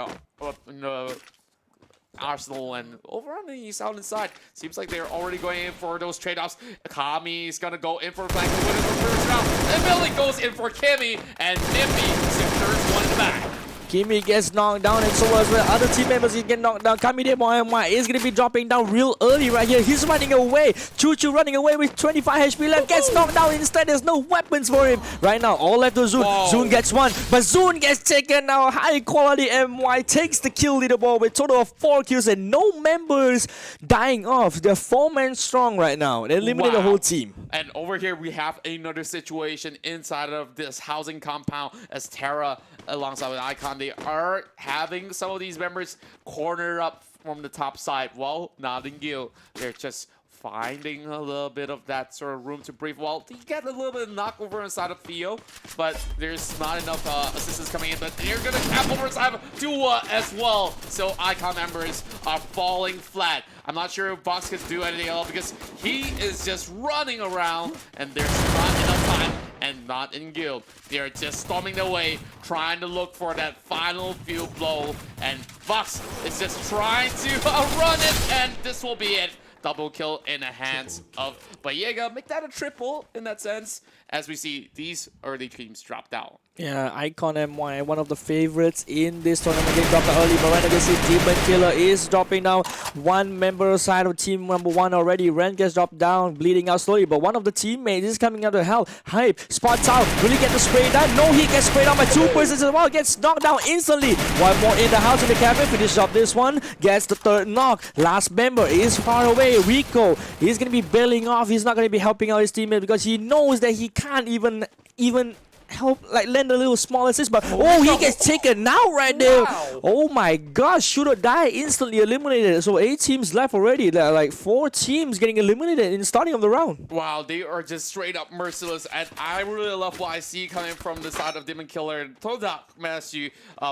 Speaker 3: Arsenal, and over on the southern side, seems like they're already going in for those trade-offs. Kami is gonna go in for the flank to win it for first round. And Billy goes in for Kimmy, and Nimby secures one in the back.
Speaker 2: Kimi gets knocked down, and so as well other team members get knocked down. Kamide Moyamwa is going to be dropping down real early right here. He's running away. Choo Choo running away with 25 HP left. Gets knocked down instead. There's no weapons for him. Right now, all left to Zoon.
Speaker 3: Whoa.
Speaker 2: Zoon gets 1, but Zoon gets taken now. High quality MY takes the kill leaderboard with total of 4 kills and no members dying off. They're 4-man strong right now. They eliminated the whole team.
Speaker 3: And over here, we have another situation inside of this housing compound, as Terra, alongside with Icon, they are having some of these members cornered up from the top side. Well, Nightingale, they're just finding a little bit of that sort of room to breathe. Well, you get a little bit of knock over inside of Theo, but there's not enough assistance coming in. But they're going to cap over inside of Dua as well. So Icon members are falling flat. I'm not sure if Box can do anything else, because he is just running around, and there's not enough time. and not in guild. They are just storming their way, trying to look for that final few blow, and Fox is just trying to run it, and this will be it. Double kill in the hands of Booyah. Make that a triple in that sense, as we see these early teams dropped out.
Speaker 2: Yeah, Icon MY, one of the favorites in this tournament, getting dropped early. But right now, you see Demon Killer is dropping down. One member side of team number 1 already. Ren gets dropped down, bleeding out slowly. But one of the teammates is coming out to help. Hype spots out. Will he get the spray down? No, he gets sprayed down by 2 persons as well. Gets knocked down instantly. One more in the house in the cabin. Finish up this one. Gets the 3rd knock. Last member is far away. Rico, he's going to be bailing off. He's not going to be helping out his teammate because he knows that he can't even help, like lend a little small assist, but he gets taken out right there. Oh my gosh, shoot or die, instantly eliminated. So 8 teams left already. There are like 4 teams getting eliminated in the starting of the round.
Speaker 3: Wow, they are just straight up merciless, and I really love what I see coming from the side of Demon Killer. Todak managed to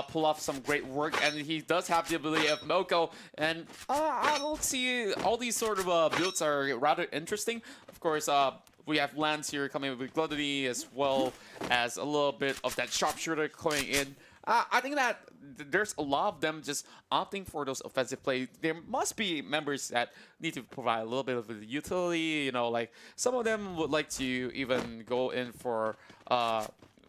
Speaker 3: pull off some great work, and he does have the ability of Moko, and I don't see all these sort of builds are rather interesting. Of course, we have Lance here coming with Gluttony, as well as a little bit of that sharpshooter coming in. I think that there's a lot of them just opting for those offensive plays. There must be members that need to provide a little bit of utility. You know, like some of them would like to even go in for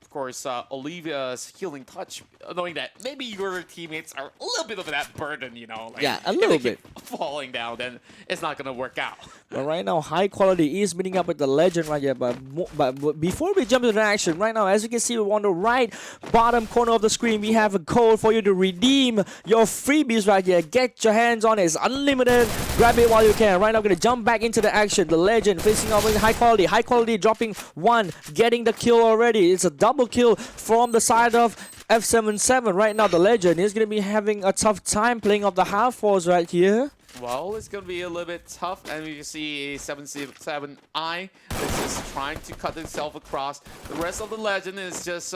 Speaker 3: of course, Olivia's healing touch, knowing that maybe your teammates are a little bit of that burden, you know. Like,
Speaker 2: yeah, a little bit.
Speaker 3: Falling down, then it's not going to work out.
Speaker 2: But right now, High Quality is meeting up with the Legend right here. But before we jump into the action, right now, as you can see on the right bottom corner of the screen, we have a code for you to redeem your freebies right here. Get your hands on it. It's unlimited. Grab it while you can. Right now, I'm going to jump back into the action. The Legend facing off with High Quality. High Quality dropping 1, getting the kill already. It's a double kill from the side of F77. Right now, the Legend is going to be having a tough time playing off the half force right here.
Speaker 3: Well, it's going to be a little bit tough, and you can see a 77I is just trying to cut itself across. The rest of the Legend is just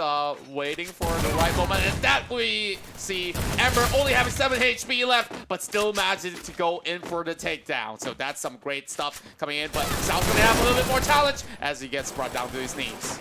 Speaker 3: waiting for the right moment, and that we see Ember only having 7 HP left, but still managing to go in for the takedown. So that's some great stuff coming in, but Sal's going to have a little bit more challenge as he gets brought down to his knees.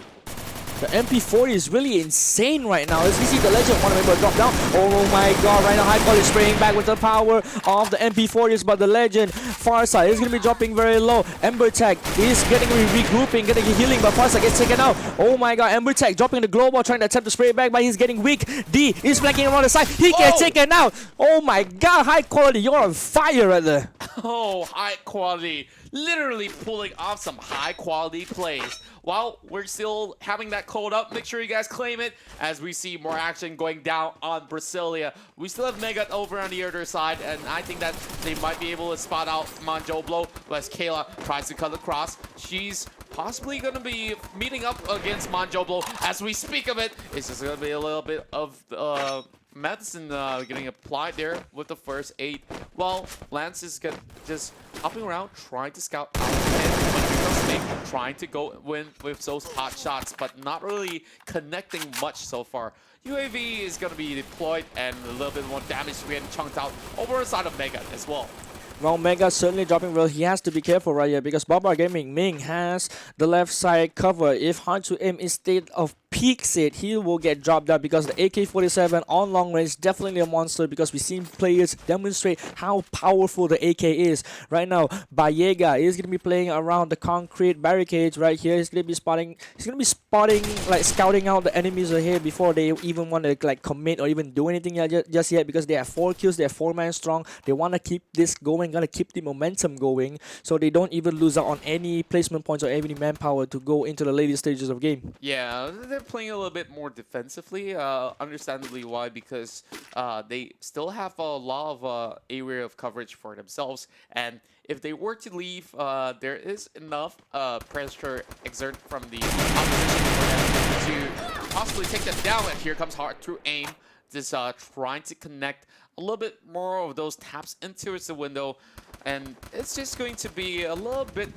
Speaker 2: The MP40 is really insane right now. As we see the Legend want to make a drop down. Oh my god, right now High Quality spraying back with the power of the MP40s, but the Legend, Farsight is going to be dropping very low. Ember Tech is getting regrouping, getting healing, but Farsight gets taken out. Oh my god, Ember Tech dropping the global, trying to attempt to spray it back, but he's getting weak. D is flanking around the side. He gets taken out. Oh my god, High Quality, you're on fire right there.
Speaker 3: Oh, High Quality, literally pulling off some high quality plays. While we're still having that code up, make sure you guys claim it as we see more action going down on Brasilia. We still have Megat over on the other side, and I think that they might be able to spot out Manjoblo as Kayla tries to cut across. She's possibly going to be meeting up against Manjoblo. As we speak of it, it's just going to be a little bit of medicine getting applied there with the first aid. Well, Lance is just hopping around, trying to scout out and trying to go win with those hot shots, but not really connecting much so far. UAV is going to be deployed, and a little bit more damage getting chunked out over the side of Mega as well.
Speaker 2: Well, Mega certainly dropping well. He has to be careful right here because Baba Gaming Ming has the left side cover. If hard to aim instead of peaks it, he will get dropped out because the AK-47 on long range definitely a monster because we've seen players demonstrate how powerful the AK is. Right now, Booyah is going to be playing around the concrete barricades right here. He's going to be spotting, like scouting out the enemies ahead before they even want to like commit or even do anything just yet because they have 4 kills, they're 4-man strong. They want to keep this going, gonna keep the momentum going so they don't even lose out on any placement points or any manpower to go into the later stages of game.
Speaker 3: Yeah, they're playing a little bit more defensively, understandably why, because they still have a lot of area of coverage for themselves, and if they were to leave, there is enough pressure exerted from the opposition for them to possibly take them down, and here comes Hard through aim, just trying to connect a little bit more of those taps into the window, and it's just going to be a little bit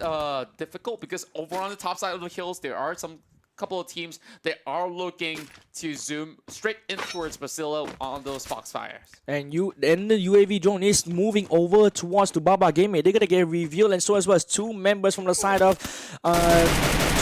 Speaker 3: difficult because over on the top side of the hills there are some couple of teams that are looking to zoom straight in towards Basilo on those Foxfires.
Speaker 2: And the UAV drone is moving over towards the Baba Gaming. They're gonna get revealed, and so as well as 2 members from the side of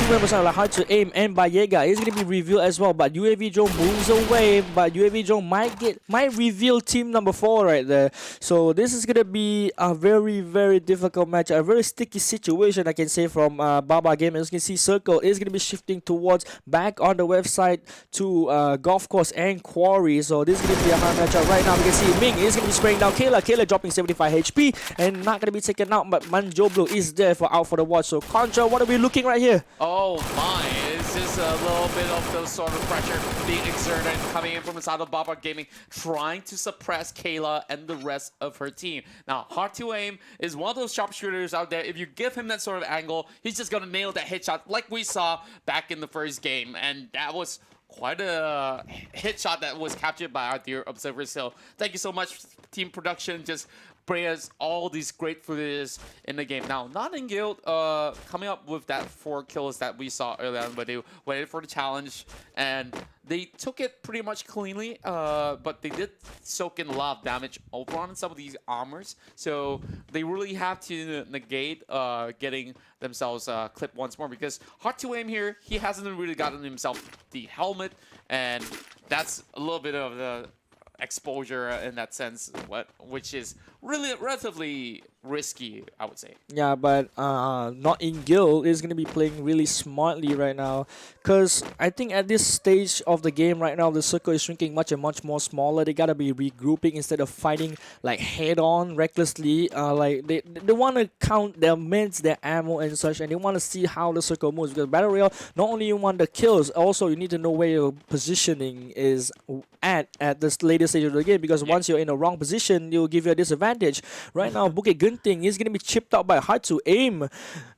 Speaker 2: two members are like hard to aim, and Bayega is gonna be revealed as well. But UAV drone moves away, but UAV drone might reveal team number 4 right there. So this is gonna be a very difficult match, a very sticky situation I can say from Baba Game. As you can see, Circle is gonna be shifting towards back on the website to Golf Course and Quarry. So this is gonna be a hard matchup right now. We can see Ming is gonna be spraying down Kayla dropping 75 HP and not gonna be taken out, but Manjoblo is there for out for the watch. So Contra, what are we looking right here?
Speaker 3: Oh my, it's just a little bit of the sort of pressure being exerted and coming in from inside of Baba Gaming, trying to suppress Kayla and the rest of her team. Now, hard to aim is one of those sharpshooters out there. If you give him that sort of angle, he's just gonna nail that headshot like we saw back in the first game, and that was quite a hit shot that was captured by our dear observers. So thank you so much, team production. Just bring us all these great footages in the game. Now, Notting-Guild coming up with that 4 kills that we saw earlier on, but they waited for the challenge and they took it pretty much cleanly, but they did soak in a lot of damage over on some of these armors. So they really have to negate getting themselves clipped once more, because hard to aim here, he hasn't really gotten himself the helmet, and that's a little bit of the exposure in that sense, which is really relatively risky, I would say.
Speaker 2: Yeah, but Notting-Guild is going to be playing really smartly right now, because I think at this stage of the game right now, the circle is shrinking much more smaller. They got to be regrouping instead of fighting like head-on recklessly. Like they want to count their meds, their ammo and such, and they want to see how the circle moves, because Battle Royale, not only you want the kills, also you need to know where your positioning is at this later stage of the game, because once you're in the wrong position, you'll give you a disadvantage. Right now, Bukit Gunting is going to be chipped out by Hard to Aim.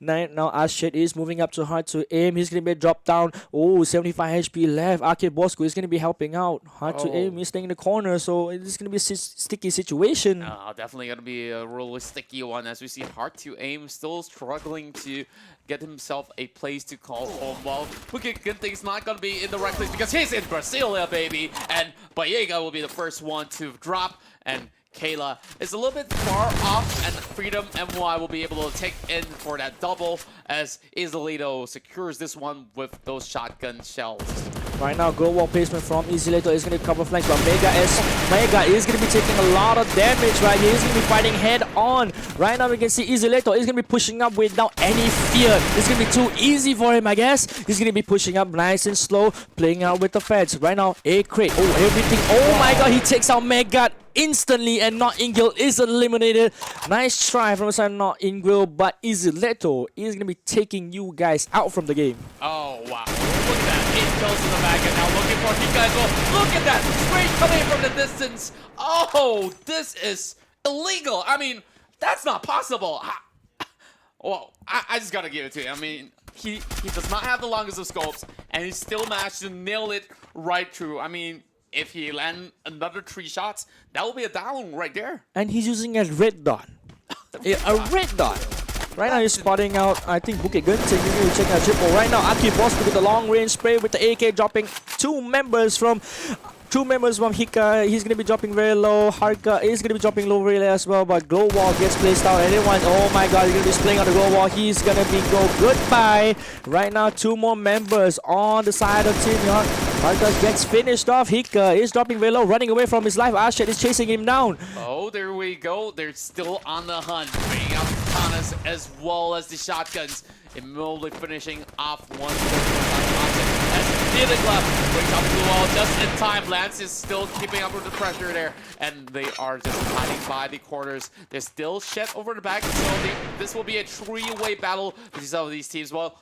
Speaker 2: Now Ashit is moving up to Hard to Aim. He's going to be dropped down. Oh, 75 HP left. Arcade Bosco is going to be helping out. Hard to Aim is staying in the corner, so it's going to be a sticky situation.
Speaker 3: Definitely going to be a really sticky one, as we see Hard to Aim still struggling to get himself a place to call home. Well, Bukit Gunting's not going to be in the right place because he's in Brasilia, baby. And Bayega will be the first one to drop, and Kayla is a little bit far off, and Freedom MY will be able to take in for that double as Isolito secures this one with those shotgun shells.
Speaker 2: Right now, goal wall placement from Isolito is going to cover flanks, but Mega is going to be taking a lot of damage right here. He's going to be fighting head on. Right now, we can see Isolito is going to be pushing up without any fear. It's going to be too easy for him, I guess. He's going to be pushing up nice and slow, playing out with the feds. Right now, A crate. Oh, everything. Oh my god, he takes out Mega instantly, and Notting-Guild is eliminated. Nice try from side Notting-Guild, but Isolito is going to be taking you guys out from the game.
Speaker 3: Oh, wow. Look at that. 8 kills in the bag, and now looking for Hika as well. Look at that. Straight coming from the distance. Oh, this is illegal. I mean, that's not possible. Well, I just got to give it to him. I mean, he does not have the longest of scopes, and he still managed to nail it right through. I mean, if he land another 3 shots, that will be a down right there.
Speaker 2: And he's using a red dot. A red dot. Right now he's spotting out, I think, Bukit Gunting. He's going to check out triple. Right now, Aki Bosco with the long range spray with the AK, dropping 2 members from Hika. He's going to be dropping very low. Harka is going to be dropping low really as well, but glow wall gets placed out. Anyone, oh my god, he's going to be playing on the glow wall. He's going to be goodbye. Right now, 2 more members on the side of Team Harka gets finished off. Hika is dropping very low, running away from his life. Ashet is chasing him down.
Speaker 3: Oh, there we go. They're still on the hunt, bringing out the katanas as well as the shotguns. Immediately finishing off one as Nidagla brings up the wall just in time. Lance is still keeping up with the pressure there, and they are just hiding by the corners. There's still Shet over the back, so this will be a 3-way battle between some of these teams. Well,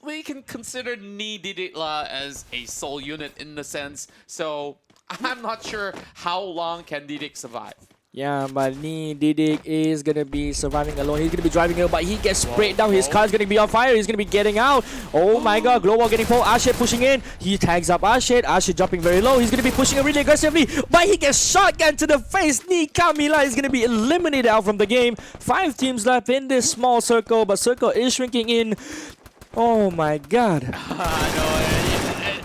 Speaker 3: we can consider Nidagla as a sole unit in the sense, so I'm not sure how long can Didik survive.
Speaker 2: Yeah, but Didik is going to be surviving alone. He's going to be driving out, but he gets sprayed down. His car's going to be on fire. He's going to be getting out. Oh my god, Global getting pulled. Ashet pushing in. He tags up Ashet. Ashet dropping very low. He's going to be pushing really aggressively, but he gets shotgun to the face. Ni Kamila is going to be eliminated out from the game. 5 teams left in this small circle, but circle is shrinking in. Oh my god.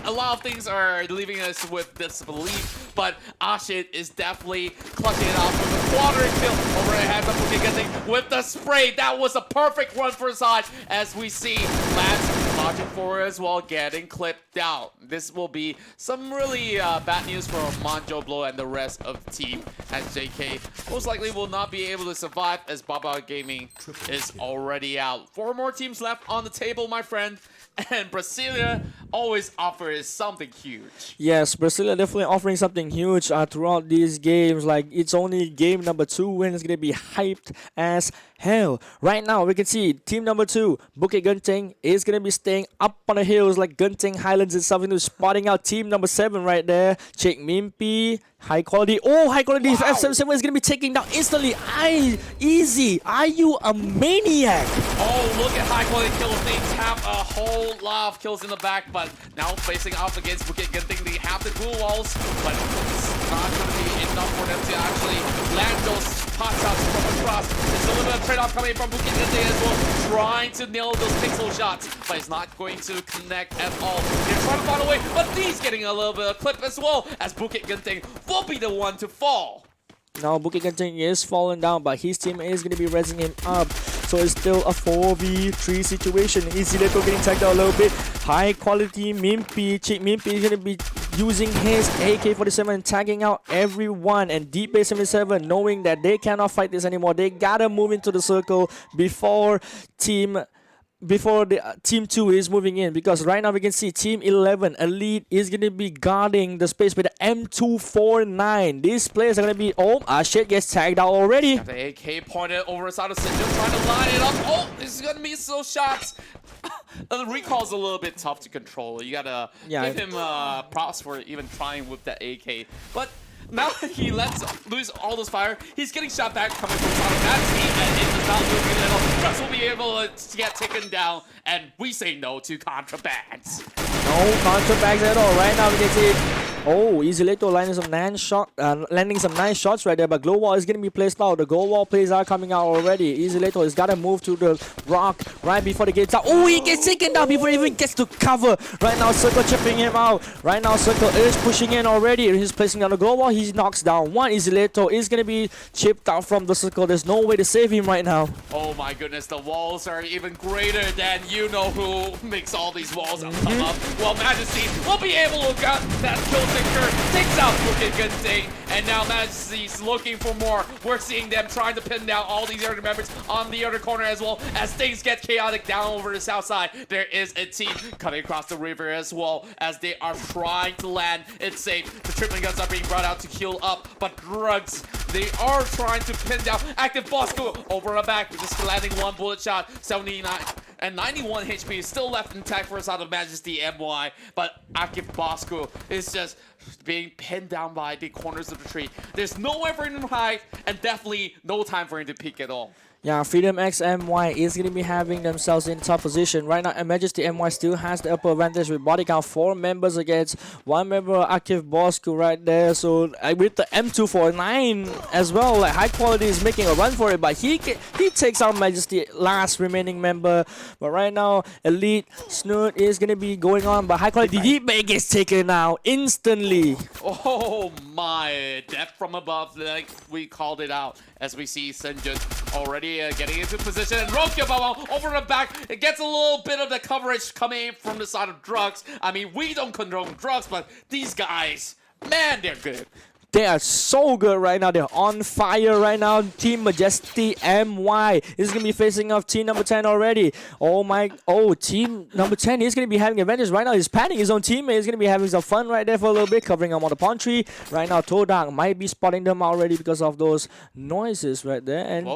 Speaker 3: A lot of things are leaving us with disbelief, but Ashit is definitely clutching it off with a quadrant kill over the head of Bukit Gunting with the spray. That was a perfect run for Zod, as we see Lance watching for as well, getting clipped out. This will be some really bad news for Manjo Blow and the rest of the team, as JK most likely will not be able to survive as Baba Gaming is already out. 4 more teams left on the table, my friend. And Brasilia always offers something huge.
Speaker 2: Yes, Brasilia definitely offering something huge throughout these games. Like, it's only game number 2 when it's going to be hyped as hell. Right now, we can see team number 2, Bukit Genting, is going to be staying up on the hills like Genting Highlands itself, into spotting out team number 7 right there. Check Mimpi. High quality. Oh, high quality.
Speaker 3: Wow.
Speaker 2: F77 is going to be taken down instantly. Easy. Are you a maniac?
Speaker 3: Oh, look at high quality kills. They have a whole lot of kills in the back, but now facing off against Bukit Genting, they have the dual walls, but it's not going to be enough for them to actually land those pot shots from across. There's a little bit of trade-off coming from Bukit Genting as well, trying to nail those pixel shots, but it's not going to connect at all. They're trying to find a way, but he's getting a little bit of clip as well, as Bukit Genting will be the one to fall.
Speaker 2: Now Bukit Genting is falling down, but his team is going to be raising him up. So it's still a 4v3 situation. Easy Leto getting tagged out a little bit. High quality Mimpi. Chick Mimpi is going to be using his AK-47 and tagging out everyone. And Deep Base 77 knowing that they cannot fight this anymore. They gotta move into the circle before the team 2 is moving in, because right now we can see team 11 Elite is going to be guarding the space with the M249. These players are going to be, shit, gets tagged out already.
Speaker 3: Got the AK pointed over the side of Sinjo, trying to line it up. Oh, this is going to miss those shots. The recall's a little bit tough to control. You gotta give him props for even trying with the AK. But now he lets loose all those fire. He's getting shot back coming from Sonic Majesty, and it does not look good at all. Russ will be able to get taken down, and we say no to contrabands.
Speaker 2: No contrabands at all. Right now we can see, Easy Leto landing some nice shots right there, but Glow Wall is going to be placed out. The Gold Wall plays are coming out already. Easy Leto has got to move to the rock right before the gates out. Oh, he gets taken down before he even gets to cover. Right now Circle chipping him out. Right now Circle is pushing in already. He's placing down the Gold Wall. He knocks down one. Easy Leto is going to be chipped out from the Circle. There's no way to save him right now.
Speaker 3: Oh my goodness, the walls are even greater than you know who makes all these walls come up. Well, Majesty will be able to get that kill secure. Takes out Bukit Genting, and now Majesty's looking for more. We're seeing them trying to pin down all these other members on the other corner as well, as things get chaotic down over the south side. There is a team cutting across the river as well, as they are trying to land it safe. The tripling guns are being brought out to heal up, but Drugs, they are trying to pin down Active Bosco over the back, just landing one bullet shot. 79 and 91 HP is still left intact for us out of Majesty MY, but Active Bosco is just being pinned down by the corners of the tree. There's nowhere for him to hide, and definitely no time for him to peek at all.
Speaker 2: Yeah, Freedom X MY is going to be having themselves in top position. Right now, Majesty MY still has the upper advantage with body count 4 members against 1 member, Active Bosco right there. So with the M249 as well, like High Quality is making a run for it, but he takes out Majesty last remaining member. But right now, Elite Snoot is going to be going on, but High Quality Deep Bay gets taken out instantly.
Speaker 3: Oh my, death from above, like we called it out, as we see Senjun already getting into position. Rokia Baba over the back. It gets a little bit of the coverage coming from the side of Drugs. I mean, we don't condone Drugs, but these guys, man, they're good.
Speaker 2: They are so good right now. They're on fire right now. Team Majesty MY is going to be facing off team number 10 already. Team number 10 is going to be having advantage right now. He's panning his own teammate. He's going to be having some fun right there for a little bit, covering him on the palm tree. Right now, Todak might be spotting them already because of those noises right there. And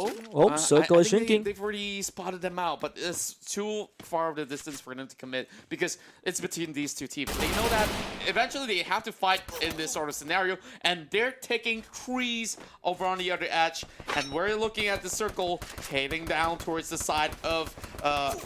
Speaker 2: Circle is shrinking.
Speaker 3: They've already spotted them out, but it's too far of the distance for them to commit, because it's between these two teams. They know that eventually they have to fight in this sort of scenario, and they're taking trees over on the other edge, and we're looking at the Circle heading down towards the side of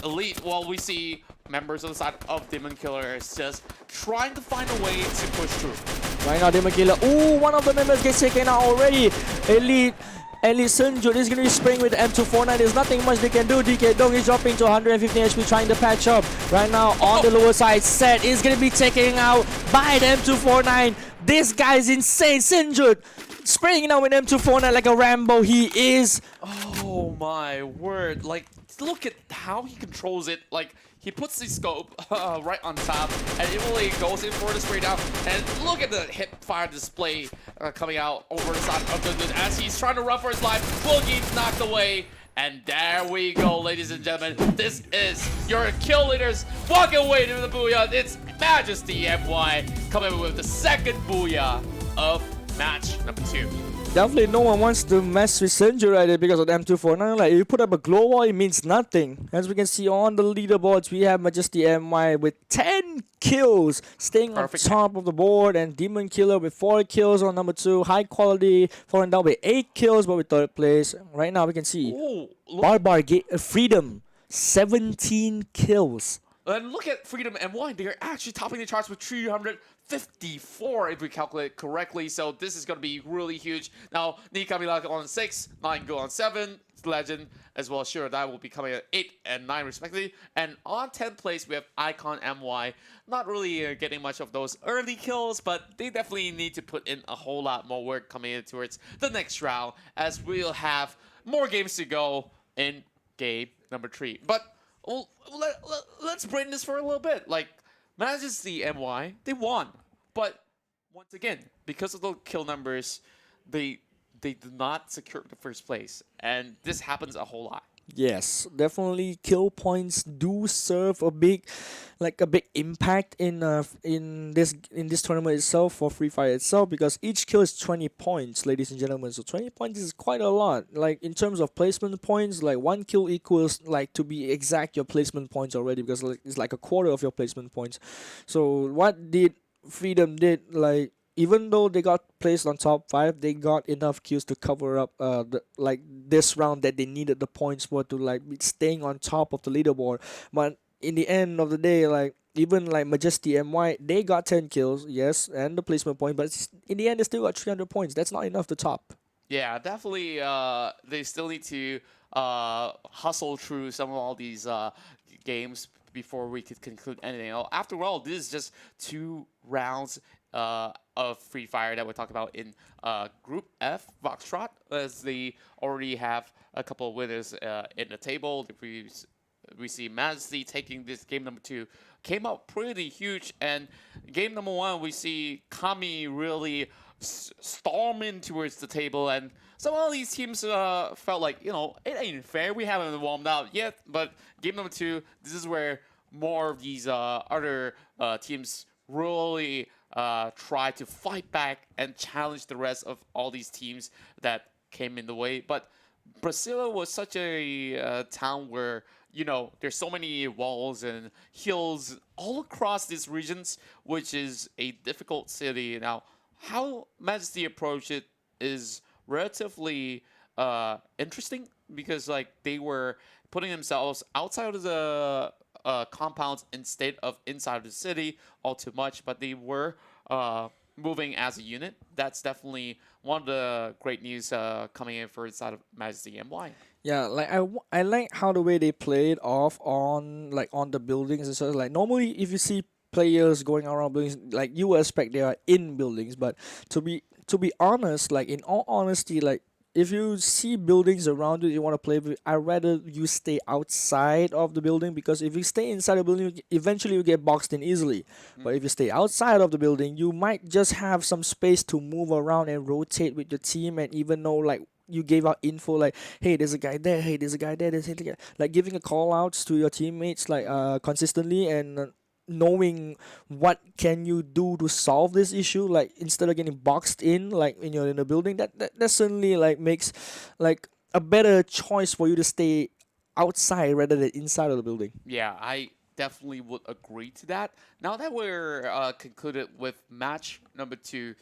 Speaker 3: Elite, while we see members on the side of Demon Killer is just trying to find a way to push through.
Speaker 2: Right now, Demon Killer, one of the members gets taken out already. Elite Sunjun is going to be spraying with the M249. There's nothing much they can do. DK Dong is dropping to 115 HP, trying to patch up. Right now, on the lower side, Set is going to be taken out by the M249. This guy is insane. Sinjun spraying now with M249 like a Rambo. He is.
Speaker 3: Oh my word. Like, look at how he controls it. Like, he puts the scope right on top and immediately goes in for the spray down. And look at the hip fire display coming out over the side of the as he's trying to run for his life. Boogie's knocked away. And there we go, ladies and gentlemen. This is your kill leaders walking away to the Booyah. It's Majesty MY coming with the second Booyah of match number 2.
Speaker 2: Definitely no one wants to mess with Senju right there because of the M249. Like, if you put up a glow wall, it means nothing. As we can see on the leaderboards, we have Majesty MY with 10 kills, staying
Speaker 3: Perfect.
Speaker 2: on top of the board, and Demon Killer with 4 kills on number 2. High Quality falling down with 8 kills, but with 3rd place. Right now, we can see
Speaker 3: Ooh, look,
Speaker 2: Freedom, 17 kills.
Speaker 3: and look at Freedom MY. They're actually topping the charts with 354 if we calculate correctly. So this is going to be really huge. Now, Nikamilaka on 6, 9 go on 7. Legend as well as Shirodai will be coming at 8 and 9 respectively. And on 10th place, we have Icon MY. Not really getting much of those early kills, but they definitely need to put in a whole lot more work coming in towards the next round, as we'll have more games to go in game number 3. But let's bring this for a little bit. Like, Majesty MY, they won. But once again, because of the kill numbers, they did not secure the first place. And this happens a whole lot.
Speaker 2: Yes, definitely kill points do serve a big impact in this tournament itself for Free Fire itself, because each kill is 20 points, ladies and gentlemen. So 20 points is quite a lot. Like, in terms of placement points, like 1 kill equals, like, to be exact, your placement points already, because it's like a quarter of your placement points. So what did Freedom did, like, even though they got placed on top 5, they got enough kills to cover up this round that they needed the points for, to like be staying on top of the leaderboard. But in the end of the day, like, even like Majesty MY, they got 10 kills, yes, and the placement point, but in the end they still got 300 points. That's not enough to top.
Speaker 3: Yeah, definitely. They still need to hustle through some of all these games before we could conclude anything else. After all, this is just 2 rounds of Free Fire that we're talking about in Group F, Foxtrot, as they already have a couple of winners in the table. We see Majesty taking this game number 2, came out pretty huge, and game number 1 we see Kami really storming towards the table, and some of these teams felt like, you know, it ain't fair, we haven't warmed up yet. But game number 2, this is where more of these other teams really try to fight back and challenge the rest of all these teams that came in the way. But Brasilia was such a town where, you know, there's so many walls and hills all across these regions, which is a difficult city. Now, how Majesty approached it is relatively interesting, because like they were putting themselves outside of the compounds instead of inside of the city all too much, but they were moving as a unit. That's definitely one of the great news coming in for inside of Majesty MY.
Speaker 2: Yeah, like I like how the way they played off on the buildings and stuff. Like, normally if you see players going around buildings, like, you would expect they are in buildings, but to be honest, like, in all honesty, like, if you see buildings around you want to play with, I'd rather you stay outside of the building, because if you stay inside the building, eventually you get boxed in easily. But if you stay outside of the building, you might just have some space to move around and rotate with your team, and even know, like, you gave out info like, hey, there's a guy there, hey, there's a guy there, there's a guy, like, giving a call outs to your teammates, like, consistently, and knowing what can you do to solve this issue, like, instead of getting boxed in, like, when you're in a building, that certainly, like, makes, like, a better choice for you to stay outside rather than inside of the building.
Speaker 3: Yeah, I definitely would agree to that. Now that we're concluded with match number 2,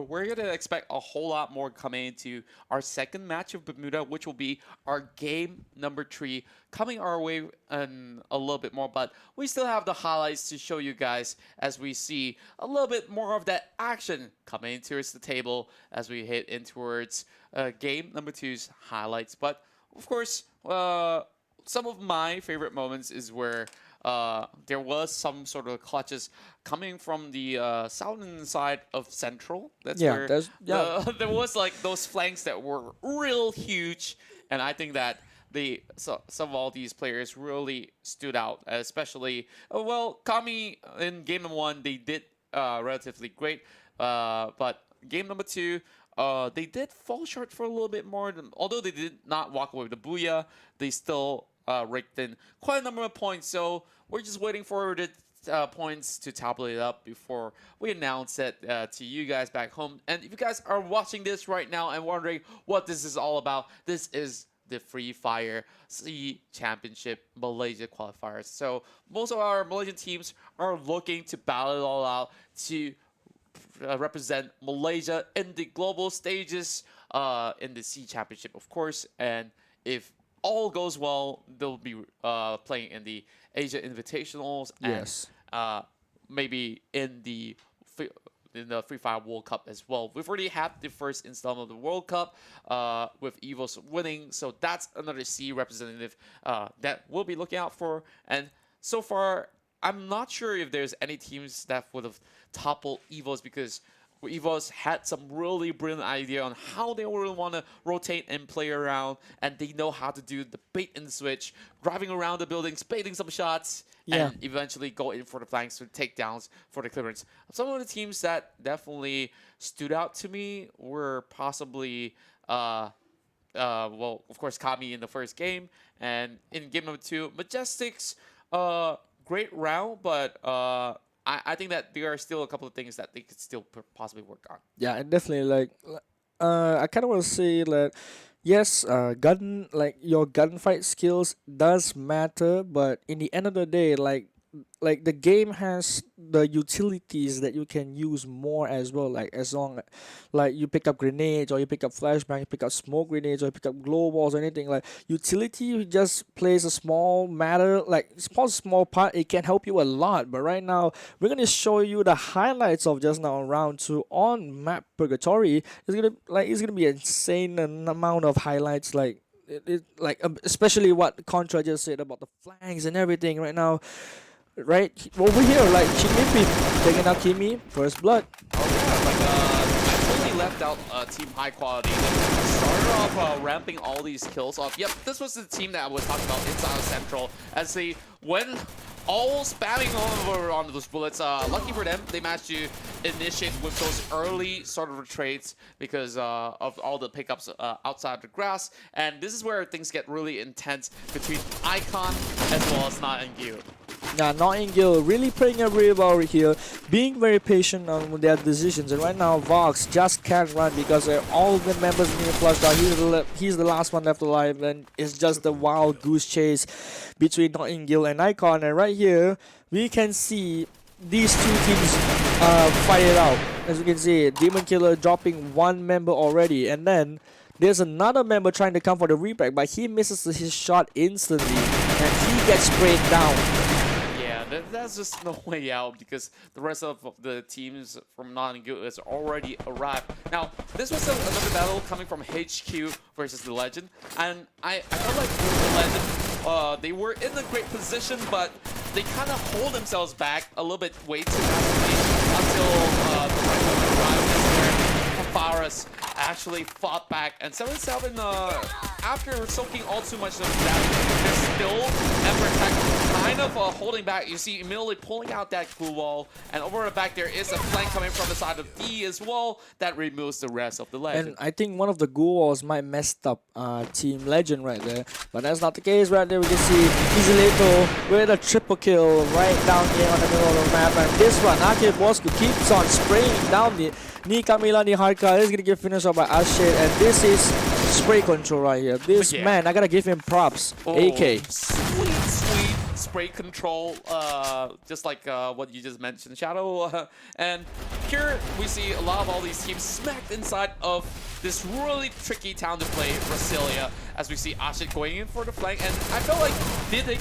Speaker 3: we're going to expect a whole lot more coming into our second match of Bermuda, which will be our game number 3 coming our way in a little bit more. But we still have the highlights to show you guys as we see a little bit more of that action coming towards the table as we head in towards game number 2's highlights. But of course, some of my favorite moments is where there was some sort of clutches coming from the southern side of Central. That's where there was like those flanks that were real huge, And I think that some of all these players really stood out, especially well, Kami in game number 1 they did relatively great, but game number 2 they did fall short for a little bit more. Although they did not walk away with the Booyah, they still raked in quite a number of points. So we're just waiting for the points to tabulate up before we announce it to you guys back home. And if you guys are watching this right now and wondering what this is all about, this is the Free Fire C Championship Malaysia Qualifiers. So most of our Malaysian teams are looking to battle it all out to represent Malaysia in the global stages, in the C Championship, of course. And if all goes well, they'll be playing in the Asia Invitationals and maybe in the Free Fire World Cup as well. We've already had the first installment of the World Cup with EVOS winning, so that's another C representative that we'll be looking out for. And so far, I'm not sure if there's any teams that would have toppled EVOS, because EVOS had some really brilliant idea on how they really want to rotate and play around, and they know how to do the bait and switch, driving around the buildings, baiting some shots, and eventually go in for the flanks for takedowns for the clearance. Some of the teams that definitely stood out to me were possibly, well, of course, Kami in the first game, and in game number 2, Majestics, great round, but I think that there are still a couple of things that they could still possibly work on.
Speaker 2: Yeah, and definitely I kind of want to say that yes, your gunfight skills does matter, but in the end of the day, like the game has the utilities that you can use more as well. Like as long like you pick up grenades, or you pick up flashbang, you pick up smoke grenades, or you pick up glow balls or anything. Like utility just plays a small matter, like small part. It can help you a lot. But right now we're gonna show you the highlights of just now round 2 on map Purgatory. It's gonna be an insane amount of highlights. Especially what Contra just said about the flanks and everything right now. Right over here, like Chimipi taking out Kimi, first blood.
Speaker 3: Oh yeah, I totally left out Team High Quality. They started off ramping all these kills off. Yep, this was the team that I was talking about inside of Central, as they went all spamming over onto those bullets. Lucky for them, they managed to initiate with those early sort of retreats because of all the pickups outside the grass. And this is where things get really intense between Icon as well as Not and Gyu.
Speaker 2: Yeah, Nightingale really playing a really well here, being very patient on their decisions. And right now, Vox just can't run because all the members being flushed out. He's the last one left alive, and it's just the wild goose chase between Nightingale and Icon. And right here, we can see these two teams fight it out. As you can see, Demon Killer dropping one member already, and then there's another member trying to come for the repack, but he misses his shot instantly, and he gets sprayed down.
Speaker 3: That's just no way out because the rest of the teams from Nottingham has already arrived. Now, this was another battle coming from HQ versus the Legend, and I felt like the Legend, they were in a great position, but they kind of hold themselves back a little bit way too massively until the right moment arrived. This is where Faris actually fought back, and 7-7, after soaking all too much of that, they're still Ember Tech kind of holding back. You see immediately pulling out that glue wall, and over the back there is a flank coming from the side of D as well that removes the rest of the Legend.
Speaker 2: And I think one of the glue walls might messed up Team Legend right there, but that's not the case. Right there we can see Izilito with a triple kill right down here on the middle of the map, and this one Akib Bosco keeps on spraying down the Ni Camila Ni Harka is gonna get finished off by Ashid, and this is spray control right here. This man, I gotta give him props. AK.
Speaker 3: Sweet spray control, just like what you just mentioned, Shadow. And here we see a lot of all these teams smacked inside of this really tricky town to play, Brasilia, as we see Ashit going in for the flank. And I felt like they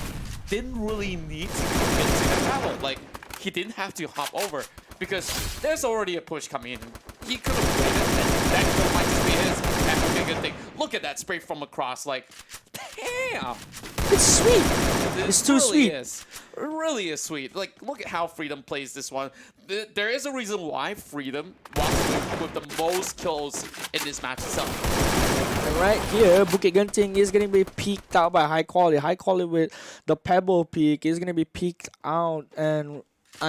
Speaker 3: didn't really need to commit to the battle. Like, he didn't have to hop over because there's already a push coming in. He could have waited, and that kill might just be his. That would be a good thing. Look at that spray from across, like, damn!
Speaker 2: It's sweet. It's too
Speaker 3: really
Speaker 2: sweet.
Speaker 3: Is. It really is sweet. Like, look at how Freedom plays this one. There is a reason why Freedom walks with the most kills in this match itself.
Speaker 2: And right here, Bukit Genting is going to be peaked out by High Quality. High Quality with the Pebble peak is going to be peaked out, and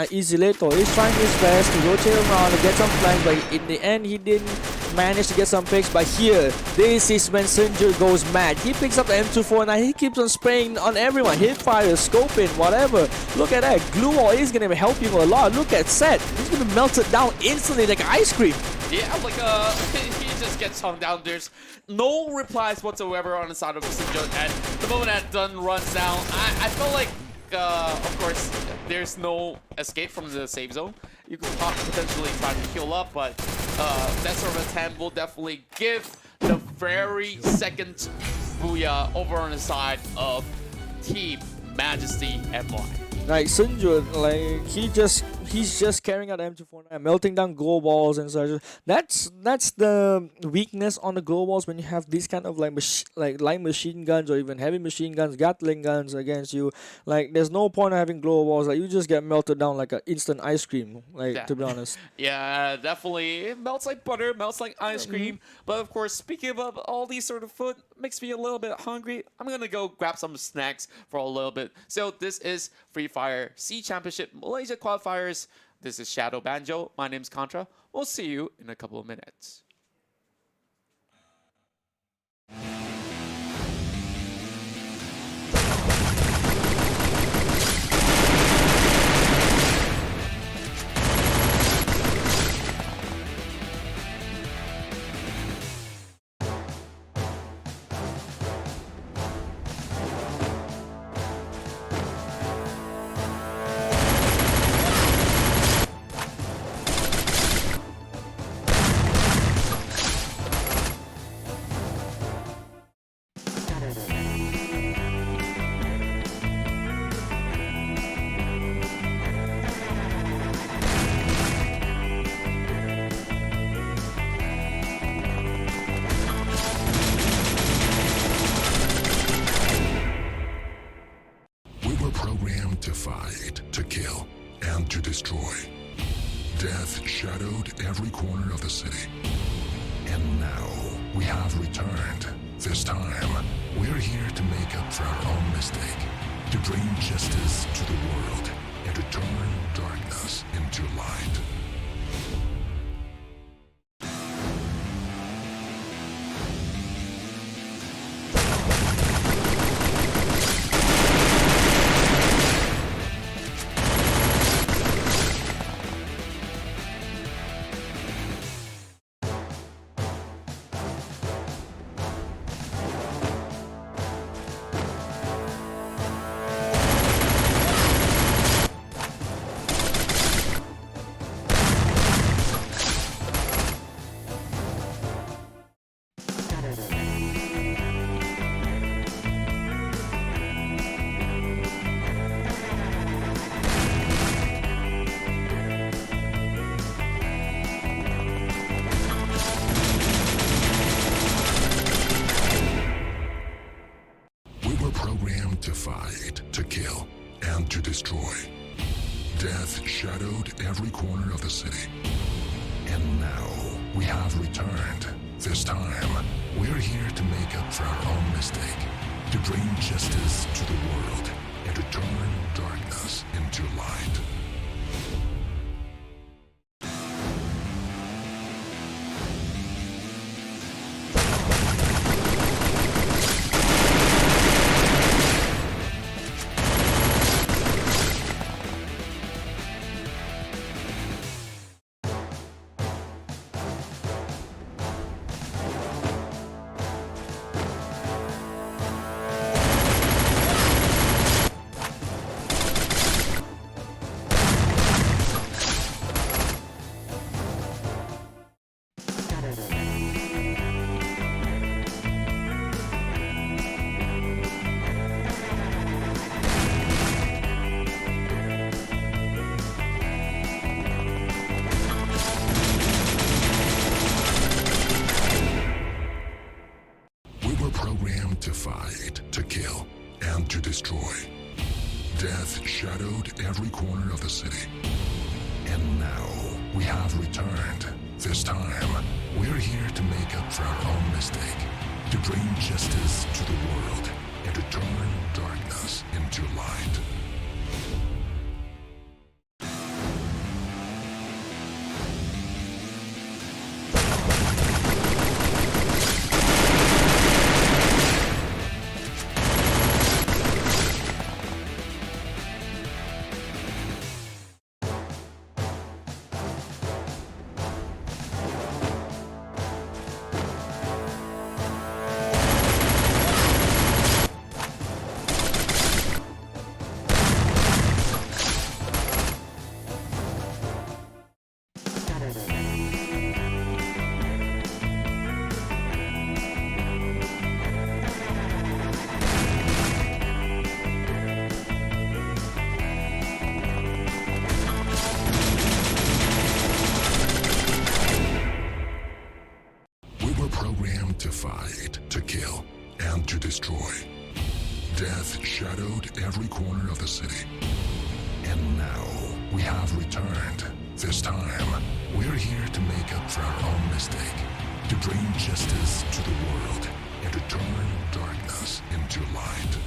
Speaker 2: Easy Leto is trying his best to rotate around and get some flanks, but in the end he didn't manage to get some picks. But here, this is when Sinjur goes mad. He picks up the M249, he keeps on spraying on everyone, hip fire, scoping, whatever. Look at that, glue wall is gonna help him a lot. Look at Seth, he's gonna melt it down instantly like ice cream.
Speaker 3: Yeah, like he just gets hung down. There's no replies whatsoever on the side of Sinjur, and the moment that Dunn runs down, I felt like of course, there's no escape from the safe zone. You could potentially try to heal up, but that sort of attempt will definitely give the very second Booyah over on the side of Team Majesty MY.
Speaker 2: Like Sinjur, like he's just carrying out M249, melting down glow balls and such. That's the weakness on the glow balls when you have these kind of like light machine guns or even heavy machine guns, Gatling guns against you. Like there's no point of having glow balls. Like you just get melted down like an instant ice cream. Like
Speaker 3: Yeah.
Speaker 2: to be honest.
Speaker 3: Yeah, definitely. It melts like butter, melts like ice cream. But of course, speaking of all these sort of food, makes me a little bit hungry. I'm gonna go grab some snacks for a little bit. So this is Free Fire C Championship Malaysia Qualifiers. This is Shadow Banjo. My name's Contra. We'll see you in a couple of minutes.
Speaker 1: Programmed to fight, to kill, and to destroy. Death shadowed every corner of the city. And now, we have returned. This time, we're here to make up for our own mistake, to bring justice to the world, and to turn darkness into light. Programmed to fight, to kill, and to destroy. Death shadowed every corner of the city. And now, we have returned. This time, we're here to make up for our own mistake, to bring justice to the world, and to turn darkness into light. Programmed to fight, to kill, and to destroy. Death shadowed every corner of the city. And now we have returned. This time, we're here to make up for our own mistake, to bring justice to the world, and to turn darkness into light. Programmed to fight, to kill, and to destroy. Death shadowed every corner of the city. And now we have returned. This time, we're here to make up for our own mistake, to bring justice to the world, and to turn darkness into light.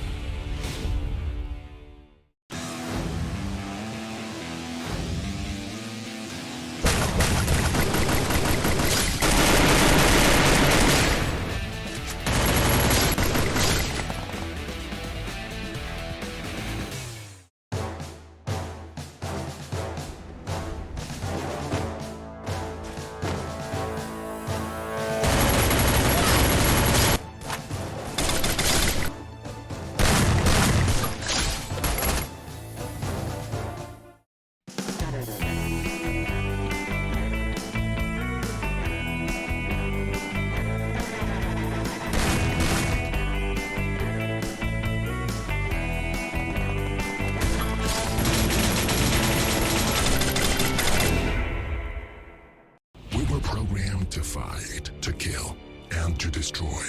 Speaker 1: Programmed to fight, to kill, and to destroy.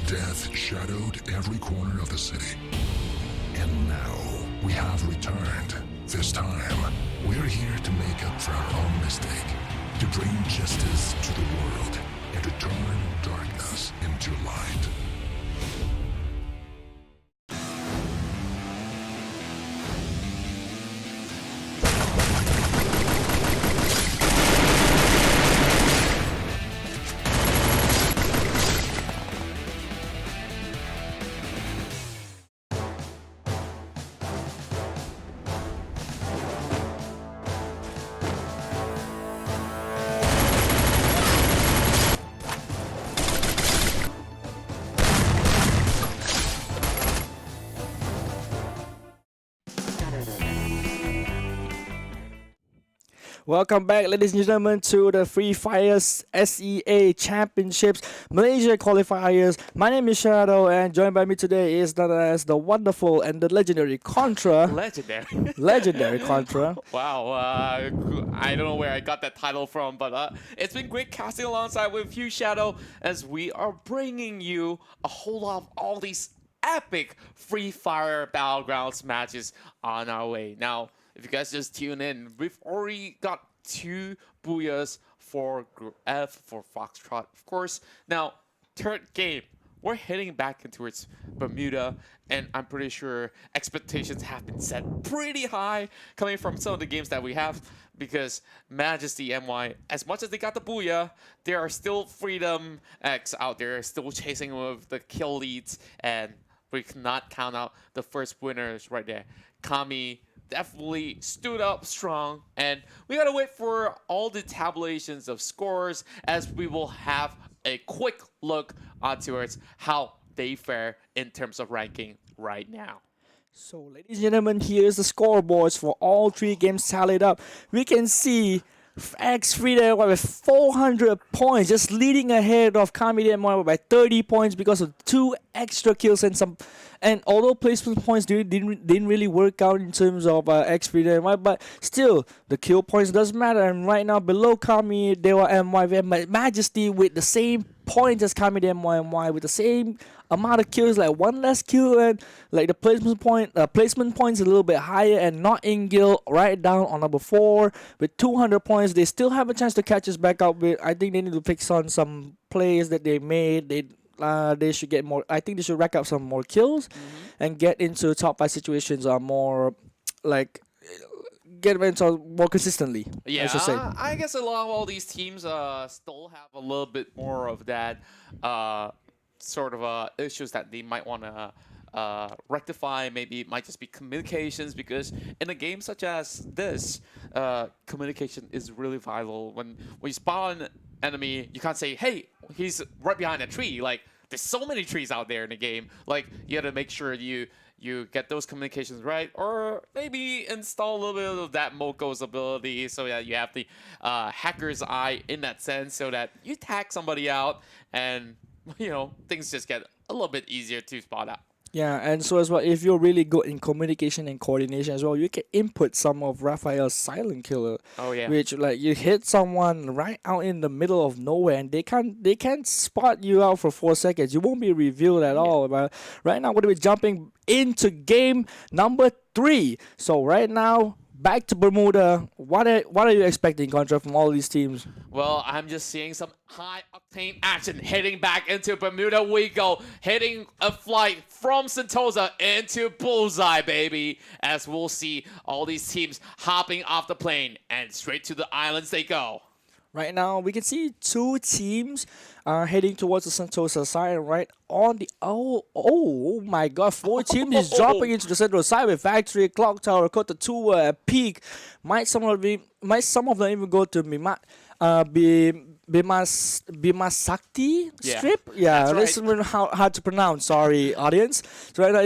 Speaker 1: Death shadowed every corner of the city. And now we have returned. This time, we're here to make up for our own mistake, to bring justice to the world, and to turn darkness into light.
Speaker 2: Welcome back, ladies and gentlemen, to the Free Fire SEA Championships Malaysia Qualifiers. My name is Shadow, and joined by me today is none other as the wonderful and the legendary Contra. Legendary Contra.
Speaker 3: Wow, I don't know where I got that title from, but it's been great casting alongside with you, Shadow, as we are bringing you a whole lot of all these epic Free Fire Battlegrounds matches on our way. Now, if you guys just tune in, we've already got 2 Booyahs for Group F for Foxtrot, of course. Now, third game, we're heading back towards Bermuda, and I'm pretty sure expectations have been set pretty high coming from some of the games that we have, because Majesty MY, as much as they got the Booyah, there are still Freedom X out there still chasing with the kill leads, and we cannot count out the first winners right there. Kami definitely stood up strong, and we gotta wait for all the tabulations of scores as we will have a quick look towards how they fare in terms of ranking right now.
Speaker 2: So, ladies and gentlemen, here's the scoreboards for all 3 games tallied up. We can see X3 there with 400 points, just leading ahead of Kami by 30 points because of 2 extra kills and some. And although placement points didn't really work out in terms of X3 but still the kill points does matter. And right now below Kami, they were MY, we have Majesty with the same points as Kami MY with the same amount of kills, like one less kill, and like the placement points a little bit higher, and not in guild right down on number 4 with 200 points. They still have a chance to catch us back up with. I think they need to fix on some plays that they made. They should get more. I think they should rack up some more kills and get into top 5 situations more like get into more consistently.
Speaker 3: Yeah,
Speaker 2: I should say.
Speaker 3: I guess a lot of all these teams still have a little bit more of that sort of issues that they might want to rectify. Maybe it might just be communications, because in a game such as this, communication is really vital. When you spot an enemy, you can't say, hey, he's right behind a tree. Like, there's so many trees out there in the game. Like, you got to make sure you get those communications right, or maybe install a little bit of that Moko's ability so that you have the hacker's eye in that sense, so that you tag somebody out and, you know, things just get a little bit easier to spot out.
Speaker 2: Yeah, and so as well, if you're really good in communication and coordination as well, you can input some of Raphael's silent killer.
Speaker 3: Oh yeah.
Speaker 2: Which, like, you hit someone right out in the middle of nowhere, and they can't spot you out for 4 seconds. You won't be revealed at all. But right now, we're gonna be jumping into game number 3. So right now, back to Bermuda. What are you expecting, Contra, from all these teams?
Speaker 3: Well, I'm just seeing some high-octane action. Heading back into Bermuda we go. Heading a flight from Sentosa into Bullseye, baby. As we'll see all these teams hopping off the plane and straight to the islands they go.
Speaker 2: Right now, we can see 2 teams heading towards the Sentosa side. Right on the oh my God, 4 teams is dropping into the central side with Factory, Clock Tower, Kota 2, Peak. Might some of them even go to Bimasakti strip? Yeah,
Speaker 3: that's
Speaker 2: that's hard to pronounce. Sorry, audience. So right now,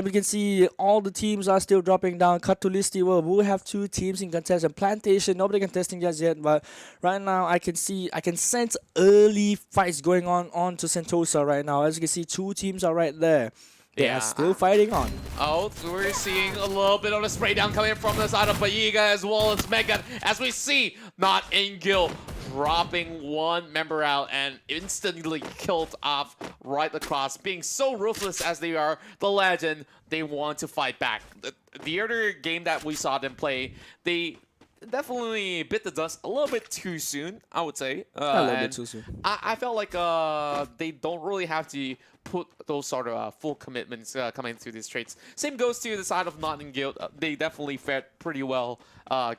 Speaker 2: we can see all the teams are still dropping down. Katulisti will have 2 teams in contest, and Plantation, nobody contesting just yet. But right now, I can sense early fights going on to Sentosa right now. As you can see, 2 teams are right there. They are still fighting on.
Speaker 3: Oh, we're seeing a little bit of the spray down coming from the side of Booyah as well as Megan. As we see, not in guild, dropping 1 member out and instantly killed off right across. Being so ruthless as they are, the legend, they want to fight back. The other game that we saw them play, they definitely bit the dust a little bit too soon, I would say.
Speaker 2: A little bit too soon.
Speaker 3: I felt like they don't really have to put those sort of full commitments coming to these trades. Same goes to the side of Nottingham Guild. They definitely fared pretty well,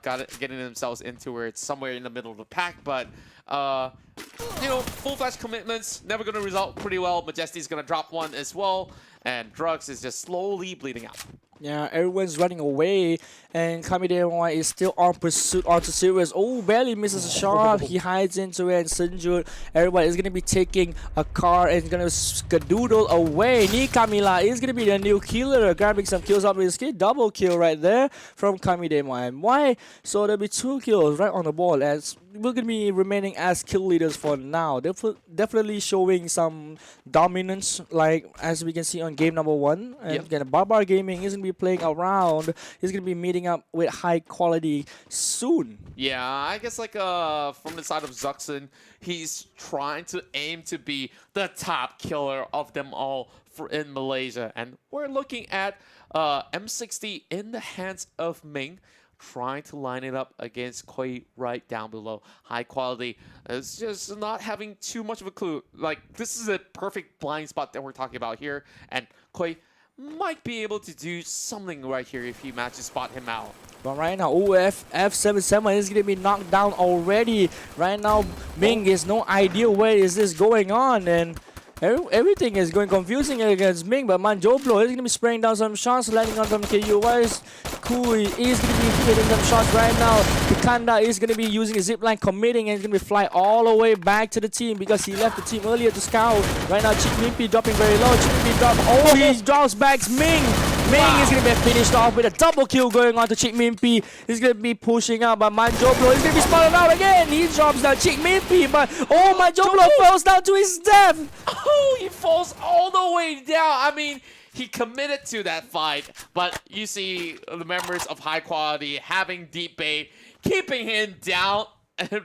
Speaker 3: getting themselves into where it's somewhere in the middle of the pack. But you know, full-fledged commitments never going to result pretty well. Majesty's going to drop 1 as well, and Drugs is just slowly bleeding out.
Speaker 2: Yeah, everyone's running away, and Kamide is still on pursuit onto Sirius. Oh, barely misses a shot. He hides into it, and Sunjun, everybody is going to be taking a car and going to skadoodle away. Ni Kamila is going to be the new killer, grabbing some kills up with his kid. Double kill right there from Kamide. Why? So there'll be 2 kills right on the ball, as we're going to be remaining as kill leaders for now. Definitely showing some dominance, like as we can see on game number 1. And again, Barbar Gaming is going to be playing around. He's going to be meeting up with high quality soon.
Speaker 3: Yeah, I guess like from the side of Zuxin, he's trying to aim to be the top killer of them all in Malaysia. And we're looking at M60 in the hands of Ming, trying to line it up against Koi right down below. High quality. It's just not having too much of a clue. Like, this is a perfect blind spot that we're talking about here. And Koi might be able to do something right here if he manages to spot him out.
Speaker 2: But right now, F77 is going to be knocked down already. Right now, Ming is no idea where is this going on. And everything is going confusing against Ming, but Manjoblo is going to be spraying down some shots, landing on some KUIs. Kui is going to be hitting some shots right now. Pikanda is going to be using a zipline, committing, and is going to be fly all the way back to the team because he left the team earlier to scout. Right now, Chick Mimpi dropping very low. Chick Mimpi drop. Oh, he drops back Ming. Ming is going to be finished off with a double kill going on to Chick Mimpi. He's going to be pushing out, but Manjoblo is going to be spotted out again. He drops down Chick Mimpi, but oh, Manjoblo falls down to his death.
Speaker 3: Oh, he falls all the way down. I mean, he committed to that fight, but you see the members of High Quality having deep bait, keeping him down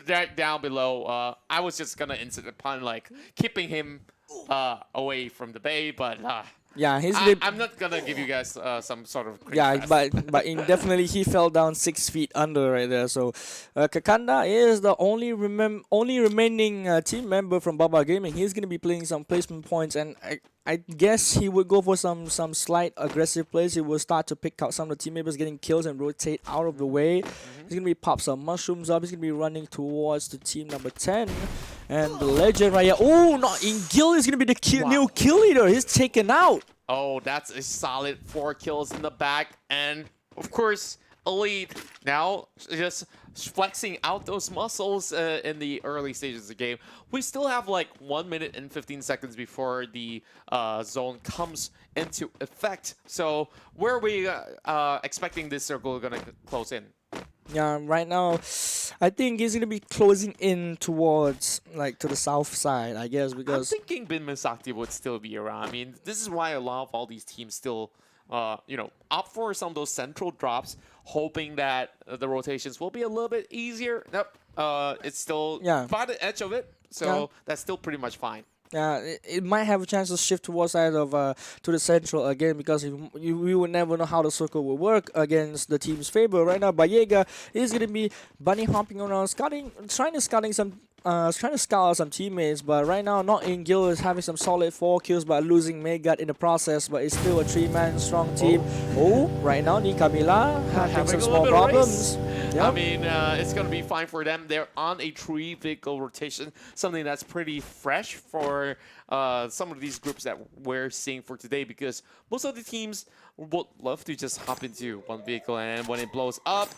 Speaker 3: right down below, I was just gonna insist upon like keeping him away from the bay, but
Speaker 2: Yeah,
Speaker 3: I'm not gonna give you guys some sort of
Speaker 2: yeah,
Speaker 3: fest.
Speaker 2: but definitely he fell down 6 feet under right there. So, Kakanda is the only remaining team member from Baba Gaming. He's gonna be playing some placement points, and I guess he would go for some slight aggressive plays. He will start to pick out some of the team members getting kills and rotate out of the way. He's gonna be pop some mushrooms up. He's gonna be running towards the team number 10. And the legend right here. Oh, not in Gil is gonna be the new kill leader. He's taken out.
Speaker 3: Oh, that's a solid 4 kills in the back, and of course, Elite now just flexing out those muscles in the early stages of the game. We still have like 1 minute and 15 seconds before the zone comes into effect. So where are we expecting this circle gonna close in?
Speaker 2: Yeah, right now, I think he's gonna be closing in towards like to the south side, I guess,
Speaker 3: I'm
Speaker 2: because
Speaker 3: thinking Bin Misakti would still be around. I mean, this is why a lot of all these teams still, opt for some of those central drops, hoping that the rotations will be a little bit easier. Nope, it's still by the edge of it, so that's still pretty much fine.
Speaker 2: yeah, it might have a chance to shift towards side of to the central again because we would never know how the circle will work against the team's favor. Right now, Bayega is gonna be bunny hopping around, trying to scout out some teammates, but right now not in Gil is having some solid 4 kills but losing Megat in the process, but it's still a 3-man strong team. Oh, right now Nikamila having some small problems. Yep.
Speaker 3: I mean, it's going to be fine for them. They're on a 3-vehicle rotation, something that's pretty fresh for some of these groups that we're seeing for today, because most of the teams would love to just hop into 1 vehicle, and when it blows up,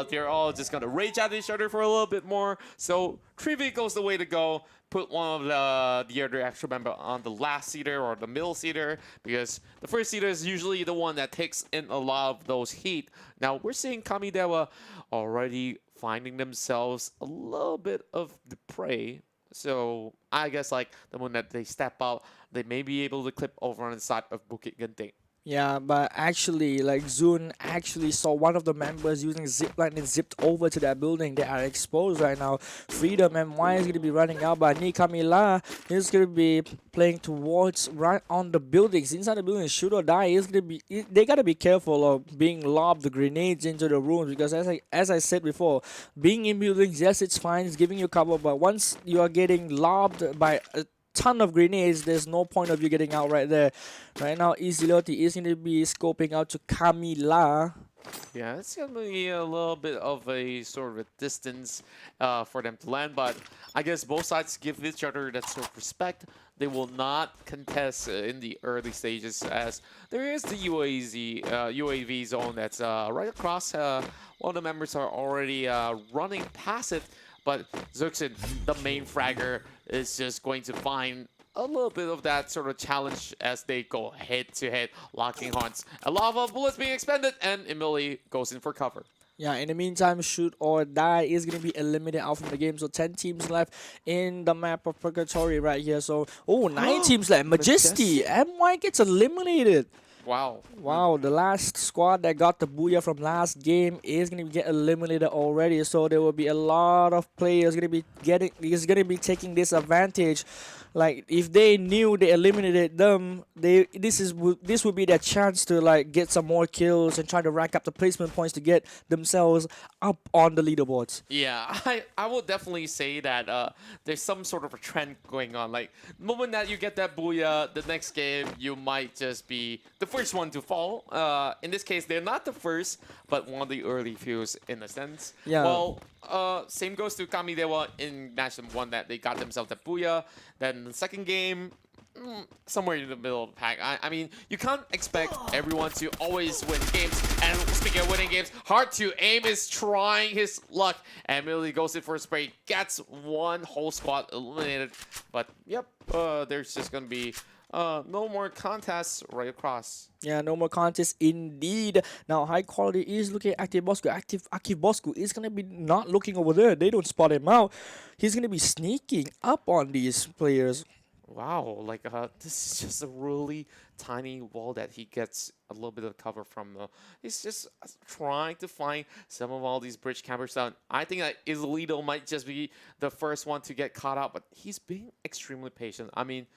Speaker 3: they're all just going to rage at each other for a little bit more. So 3 vehicles the way to go. Put one of the other extra member on the last seater or the middle seater, because the first seater is usually the one that takes in a lot of those heat. Now we're seeing Kamidewa already finding themselves a little bit of the prey. So I guess like the moment that they step out, they may be able to clip over on the side of Bukit Genting.
Speaker 2: Yeah, but actually, like Zun actually saw one of the members using zipline and zipped over to that building. They are exposed right now. Freedom and Y is gonna be running out, but Nikamila is gonna be playing towards right on the buildings. Inside the building, shoot or die is gonna be. They gotta be careful of being lobbed the grenades into the rooms, because as I said before, being in buildings, yes, it's fine, it's giving you cover, but once you are getting lobbed by a ton of grenades, there's no point of you getting out right there. Right now, Iziloti is going to be scoping out to Camila.
Speaker 3: Yeah, it's going to be a little bit of a sort of a distance for them to land, but I guess both sides give each other that sort of respect. They will not contest in the early stages, as there is the UAV zone that's right across. One of the members are already running past it, but Zuxin, the main fragger, is just going to find a little bit of that sort of challenge as they go head-to-head, locking horns. A lot of bullets being expended, and Emily goes in for cover.
Speaker 2: Yeah, in the meantime, shoot or die is going to be eliminated out from the game. So 10 teams left in the map of Purgatory right here. So, 9 teams left. Majesty, MY gets eliminated.
Speaker 3: Wow,
Speaker 2: the last squad that got the Booyah from last game is going to get eliminated already. So there will be a lot of players going to be taking this advantage. Like, if they knew they eliminated them, this would be their chance to like get some more kills and try to rack up the placement points to get themselves up on the leaderboards.
Speaker 3: Yeah, I will definitely say that there's some sort of a trend going on. Like, the moment that you get that Booyah, the next game you might just be the first one to fall. In this case, they're not the first, but one of the early fews in a sense.
Speaker 2: Yeah.
Speaker 3: Well, same goes to Kamidewa in match number 1, that they got themselves the Booyah. Then the second game, somewhere in the middle of the pack. I mean, you can't expect everyone to always win games. And speaking of winning games, Hard to Aim is trying his luck and immediately goes in for a spray. Gets one whole squad eliminated. But yep, there's just gonna be no more contests right across.
Speaker 2: Yeah, no more contests indeed. Now, High Quality is looking at Active Bosco. Akif Bosco is going to be not looking over there. They don't spot him out. He's going to be sneaking up on these players.
Speaker 3: Wow, like this is just a really tiny wall that he gets a little bit of cover from. He's just trying to find some of all these bridge campers down. I think that Isolito might just be the first one to get caught up, but he's being extremely patient. I mean,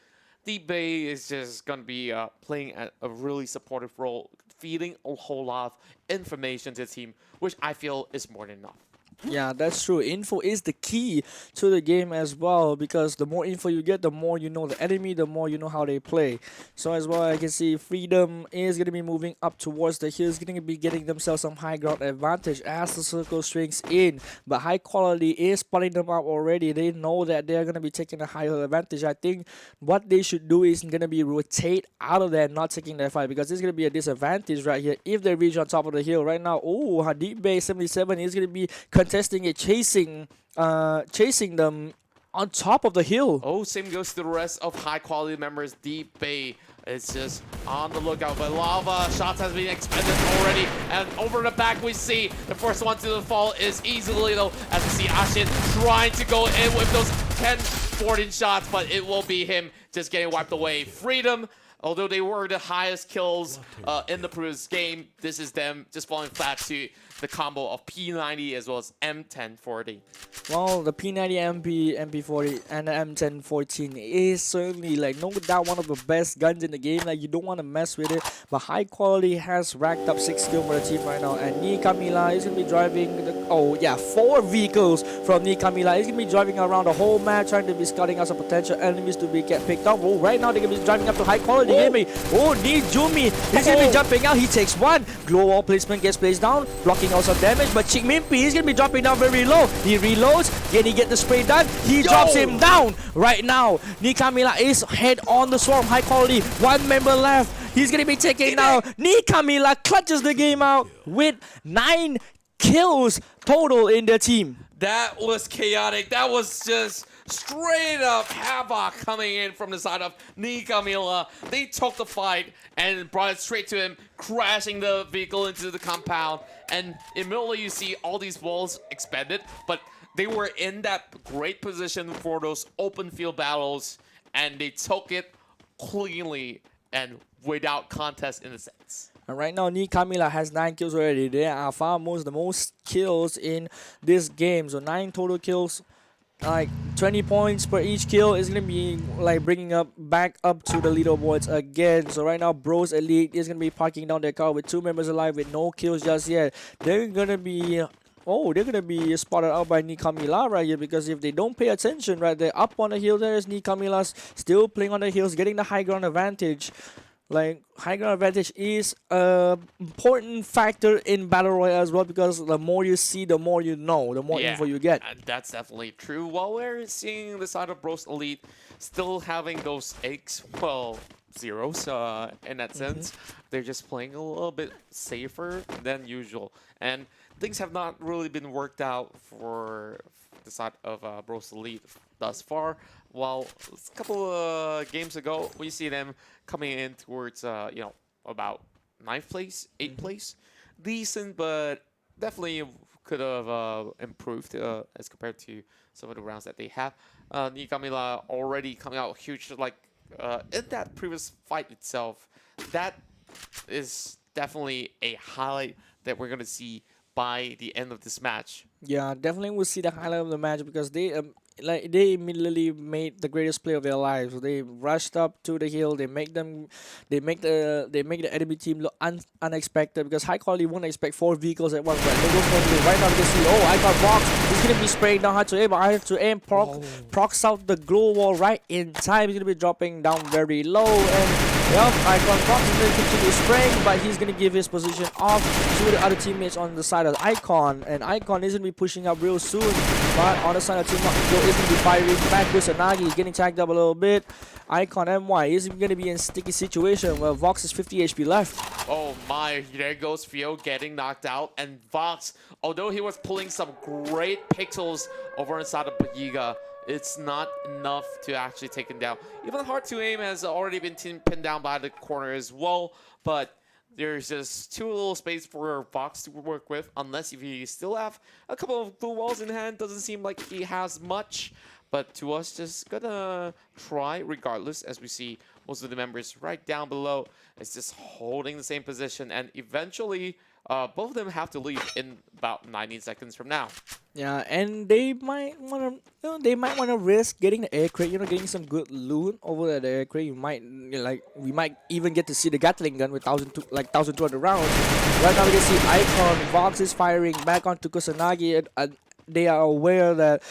Speaker 3: the Bay is just going to be playing a really supportive role, feeding a whole lot of information to the team, which I feel is more than enough.
Speaker 2: Yeah, that's true. Info is the key to the game as well, because the more info you get, the more you know the enemy, the more you know how they play. So as well, I can see Freedom is going to be moving up towards the hills, going to be getting themselves some high ground advantage as the circle swings in. But High Quality is spotting them out already. They know that they're going to be taking a higher advantage. I think what they should do is going to be rotate out of there, not taking that fight, because it's going to be a disadvantage right here if they reach on top of the hill right now. Oh, Hadid Bay 77 is going to be contesting it, chasing them on top of the hill.
Speaker 3: Oh, same goes to the rest of High Quality members. Deep Bay is just on the lookout, but lava shots has been expended already. And over the back, we see the first one to the fall is easily though, as we see Ashin trying to go in with those 10, 14 shots, but it will be him just getting wiped away. Freedom, although they were the highest kills in the previous game, this is them just falling flat to the combo of P90 as well as M1040.
Speaker 2: Well, the P90 MP40 and the M1014 is certainly, like, no doubt one of the best guns in the game. Like, you don't want to mess with it. But High Quality has racked up 6 kills for the team right now. And Ni Camila is going to be driving the, 4 vehicles from Ni Camila. He's going to be driving around the whole map, trying to be scouting out some potential enemies to get picked up. Oh, right now they're going to be driving up to High Quality. Oh, Ni Jumi is going to be jumping out. He takes one. Glow wall placement gets placed down, blocking out some damage. But Chick Mimpi is going to be dropping down very low. He reloads. Can he get the spray done? He drops him down right now. Ni Camila is head on the swarm. High Quality. One member left. He's going to be taken down. Ni Camila clutches the game out with 9 kills total in their team.
Speaker 3: That was chaotic. That was just straight up havoc coming in from the side of Ni Camila. They took the fight and brought it straight to him, crashing the vehicle into the compound. And immediately you see all these walls expanded, but they were in that great position for those open field battles, and they took it cleanly and without contest in a sense.
Speaker 2: And right now, Ni Camila has 9 kills already. They are far the most kills in this game. So 9 total kills, like 20 points per each kill is gonna be like bringing up back up to the leaderboards again. So right now, Bros Elite is gonna be parking down their car with 2 members alive with no kills just yet. They're gonna be spotted out by Ni Camila right here, because if they don't pay attention right there, up on the hill there is Ni Camila still playing on the hills, getting the high ground advantage. Like, high ground advantage is an important factor in Battle Royale as well, because the more you see, the more you know, the more info you get.
Speaker 3: That's definitely true. While we're seeing the side of Bros Elite still having those eggs, well, zeros in that sense, they're just playing a little bit safer than usual. And things have not really been worked out for the side of Bros Elite thus far. While a couple of games ago, we see them coming in towards, about 9th place, 8th place. Decent, but definitely could have improved as compared to some of the rounds that they have. Ni Camila already coming out huge, like in that previous fight itself. That is definitely a highlight that we're going to see by the end of this match.
Speaker 2: Yeah, definitely we'll see the highlight of the match, because they immediately made the greatest play of their lives. They rushed up to the hill. They make the enemy team look unexpected, because High Quality won't expect 4 vehicles at once. But they go for it right now. They see, oh, I got Vox. He's gonna be spraying down hard to aim. I have to aim. Procs out the glow wall right in time. He's gonna be dropping down very low, and Icon Fox is going to continue spraying, but he's going to give his position off to the other teammates on the side of Icon. And Icon is going to be pushing up real soon, but on the side of Team Joe is going to be firing back with Sanagi. He's getting tagged up a little bit. Icon MY is going to be in a sticky situation where Vox is 50 HP left.
Speaker 3: Oh my, there goes Fio getting knocked out. And Vox, although he was pulling some great pixels over inside of Booyah, it's not enough to actually take him down. Even hard to aim has already been pinned down by the corner as well, but there's just too little space for Vox to work with, unless if he still have a couple of blue walls in hand. Doesn't seem like he has much, But to us, just gonna try regardless, as we see most of the members right down below is just holding the same position, and eventually both of them have to leave in about 19 seconds from now.
Speaker 2: Yeah, and they might wanna risk getting the air crate, getting some good loot over at the air crate. We might even get to see the Gatling gun with 1,200 rounds. Right now we can see Icon Vox is firing back onto Kusanagi, and they are aware that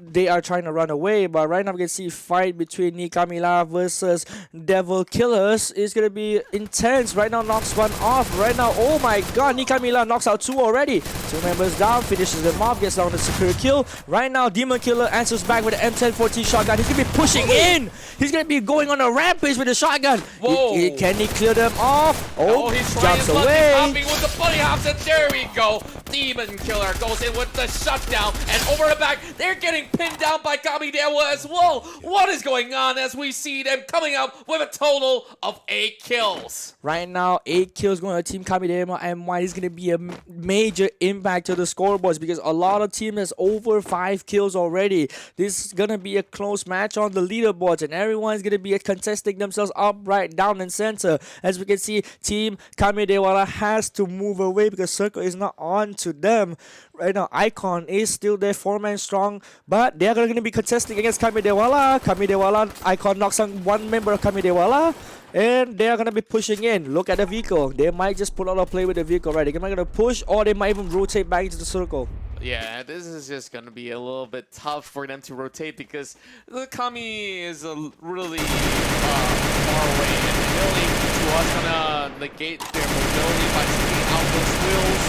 Speaker 2: they are trying to run away, but right now we can see fight between Nikamila versus Devil Killers is gonna be intense. Right now knocks one off. Right now, oh my god, Nikamila knocks out two already. Two members down, finishes them off, gets down the secure kill. Right now, Demon Killer answers back with the M1014 shotgun. He's gonna be pushing in. He's gonna be going on a rampage with the shotgun.
Speaker 3: Whoa!
Speaker 2: Can he clear them off? Oh,
Speaker 3: he's
Speaker 2: jumps
Speaker 3: trying
Speaker 2: away.
Speaker 3: hopping with the bunny hops, and there we go. Demon Killer goes in with the shutdown, and over the back, they're getting pinned down by Kamidewa as well. What is going on as we see them coming out with a total of 8 kills?
Speaker 2: Right now, 8 kills going to Team Kamidewa, and why is going to be a major impact to the scoreboards because a lot of teams has over 5 kills already. This is going to be a close match on the leaderboards, and everyone's going to be contesting themselves up, right, down, and center. As we can see, Team Kamidewa has to move away because Circle is not on to them. Right now, Icon is still there, 4-man strong, but they are going to be contesting against Kamidewala. Icon knocks on one member of Kamidewala, and they are going to be pushing in. Look at the vehicle. They might just pull out a play with the vehicle, right? They're going to push, or they might even rotate back into the circle.
Speaker 3: Yeah, this is just going to be a little bit tough for them to rotate because the Kami is really far away, and really to us going to negate their mobility by taking out those wheels.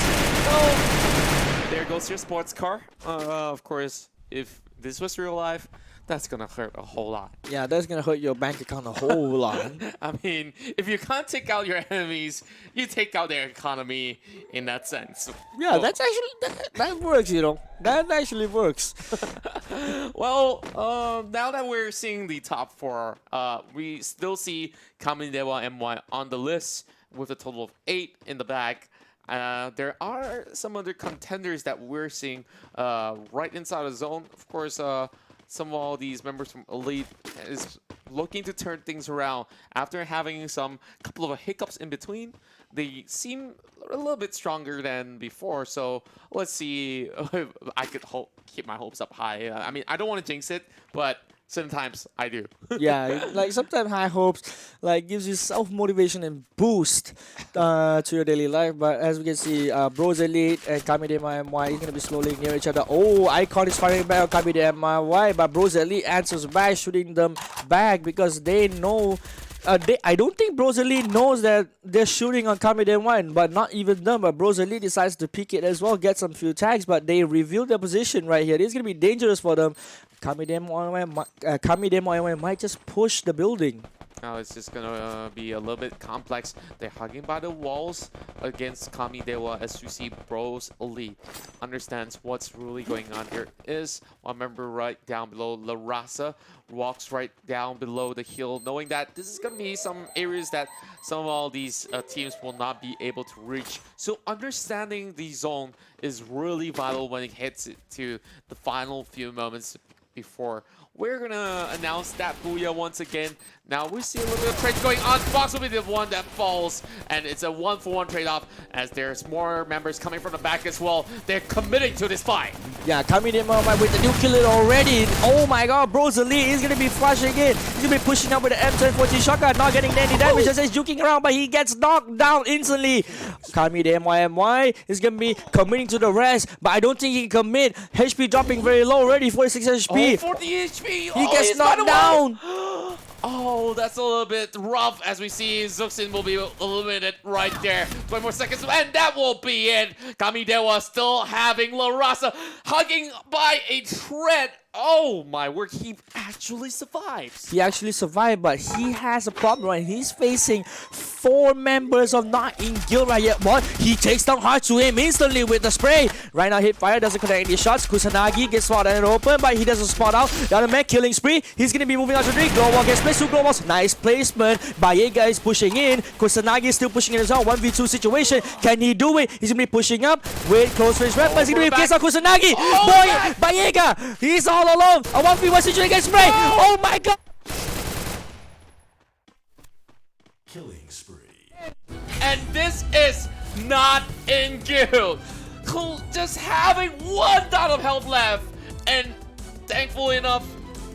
Speaker 3: Well, there goes your sports car. Of course, if this was real life, that's gonna hurt a whole lot.
Speaker 2: Yeah, that's gonna hurt your bank account a whole lot.
Speaker 3: I mean, if you can't take out your enemies, you take out their economy in that sense.
Speaker 2: Yeah, that's actually that works. That actually works.
Speaker 3: Well, now that we're seeing the top 4, we still see Kamidewa MY on the list with a total of 8 in the bag. There are some other contenders that we're seeing right inside the zone. Of course, some of all these members from Elite is looking to turn things around after having some couple of hiccups in between. They seem a little bit stronger than before, so let's see if I could keep my hopes up high. I mean, I don't want to jinx it, but sometimes I do.
Speaker 2: Yeah, like sometimes high hopes gives you self-motivation and boost to your daily life. But as we can see, Bros Elite and Kamidema MY is going to be slowly near each other. Oh, Icon is firing back on Kamidema MY, but Bros Elite answers back, shooting them back because they know. I don't think Bros Elite knows that they're shooting on Kamidema, but not even them. But Bros Elite decides to peek it as well, get some few tags, but they reveal their position right here. This is going to be dangerous for them. Kamidema might just push the building.
Speaker 3: Now it's just gonna be a little bit complex. They're hugging by the walls against Kamidewa as you see Bros Elite understands what's really going on here. Is one member right down below. La Raza walks right down below the hill, knowing that this is gonna be some areas that some of all these teams will not be able to reach. So understanding the zone is really vital when it hits it to the final few moments before. We're gonna announce that Booyah once again. Now we see a little bit of trade going on. Fox will be the one that falls, and it's a 1-for-1 trade-off as there's more members coming from the back as well. They're committing to this fight.
Speaker 2: Yeah, Kamidema with the new killer already. Oh my god, Bros Elite is gonna be flushing in. He's gonna be pushing up with the M1014 shotgun, not getting any damage as he's juking around, but he gets knocked down instantly. Kamidema is gonna be committing to the rest, but I don't think he can commit. HP dropping very low already, 46 HP.
Speaker 3: Oh, 40 HP!
Speaker 2: He gets knocked down!
Speaker 3: Oh, that's a little bit rough as we see Zuxin will be eliminated right there. 20 more seconds and that will be it. Kamidewa still having La Raza hugging by a tread. Oh my word, he actually survives.
Speaker 2: He actually survived, but he has a problem, and he's facing 4 members of not in guild right yet. What? He takes down hard to him instantly with the spray. Right now, Hipfire doesn't connect any shots. Kusanagi gets spotted and open, but he doesn't spot out. The other man killing spree. He's gonna be moving out to 3. Glowwall gets placed. 2 Glowwalls. Nice placement. Bayega is pushing in. Kusanagi is still pushing in as well. 1v2 situation. Can he do it? He's gonna be pushing up with close range weapons. He's gonna be kissed out Kusanagi. Boy, Bayega. He's all alone. A 1v1 situation against spray. Oh my god.
Speaker 1: Killing spree.
Speaker 3: And this is not in guild. Just having 1 dot of health left. And thankfully enough,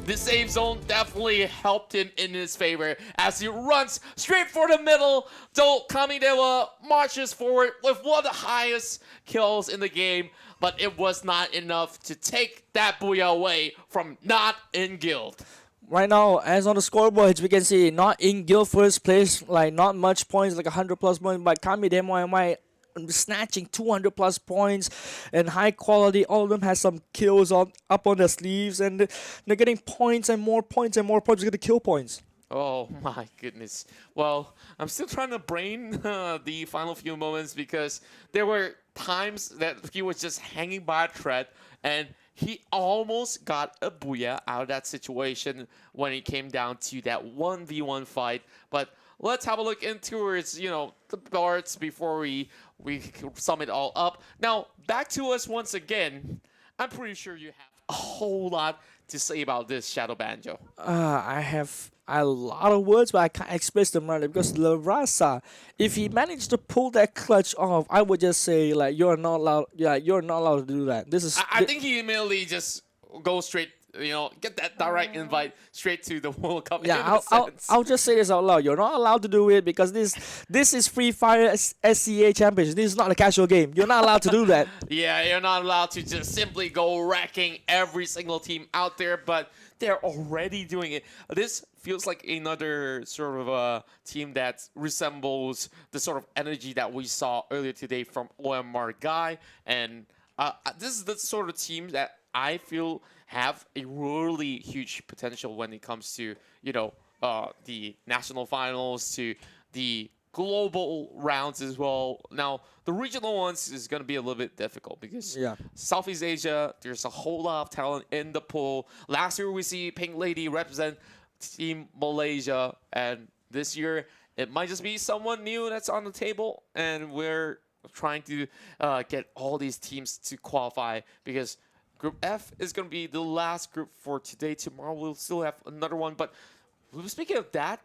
Speaker 3: the save zone definitely helped him in his favor as he runs straight for the middle. Though Kamidewa marches forward with one of the highest kills in the game, but it was not enough to take that Booyah away from not in guild.
Speaker 2: Right now, as on the scoreboards, we can see not in guild first place, like not much points, like 100 plus points, but Kamidewa snatching 200 plus points and high quality. All of them has some kills up on their sleeves, and they're getting points and more points and more points. They're gonna kill points.
Speaker 3: Oh my goodness. Well, I'm still trying to brain the final few moments because there were times that he was just hanging by a thread and he almost got a Booyah out of that situation when it came down to that 1v1 fight. But let's have a look into his, the boards before we sum it all up. Now, back to us once again. I'm pretty sure you have a whole lot to say about this, Shadow Banjo.
Speaker 2: I have a lot of words, but I can't express them right now because Larasa, if he managed to pull that clutch off, I would just say like you're not allowed. Yeah, you're not allowed to do that. This is.
Speaker 3: I think he immediately just goes straight. Get that direct invite straight to the World Cup.
Speaker 2: Yeah, I'll just say this out loud. You're not allowed to do it because this is Free Fire SCA Championship. This is not a casual game. You're not allowed to do that.
Speaker 3: Yeah, you're not allowed to just simply go wrecking every single team out there, but they're already doing it. This feels like another sort of a team that resembles the sort of energy that we saw earlier today from OMR Guy, and this is the sort of team that I feel have a really huge potential when it comes to, the national finals, to the global rounds as well. Now, the regional ones is going to be a little bit difficult because Southeast Asia, there's a whole lot of talent in the pool. Last year, we see Pink Lady represent Team Malaysia, and this year, it might just be someone new that's on the table, and we're trying to get all these teams to qualify because Group F is going to be the last group for today. Tomorrow we'll still have another one. But speaking of that,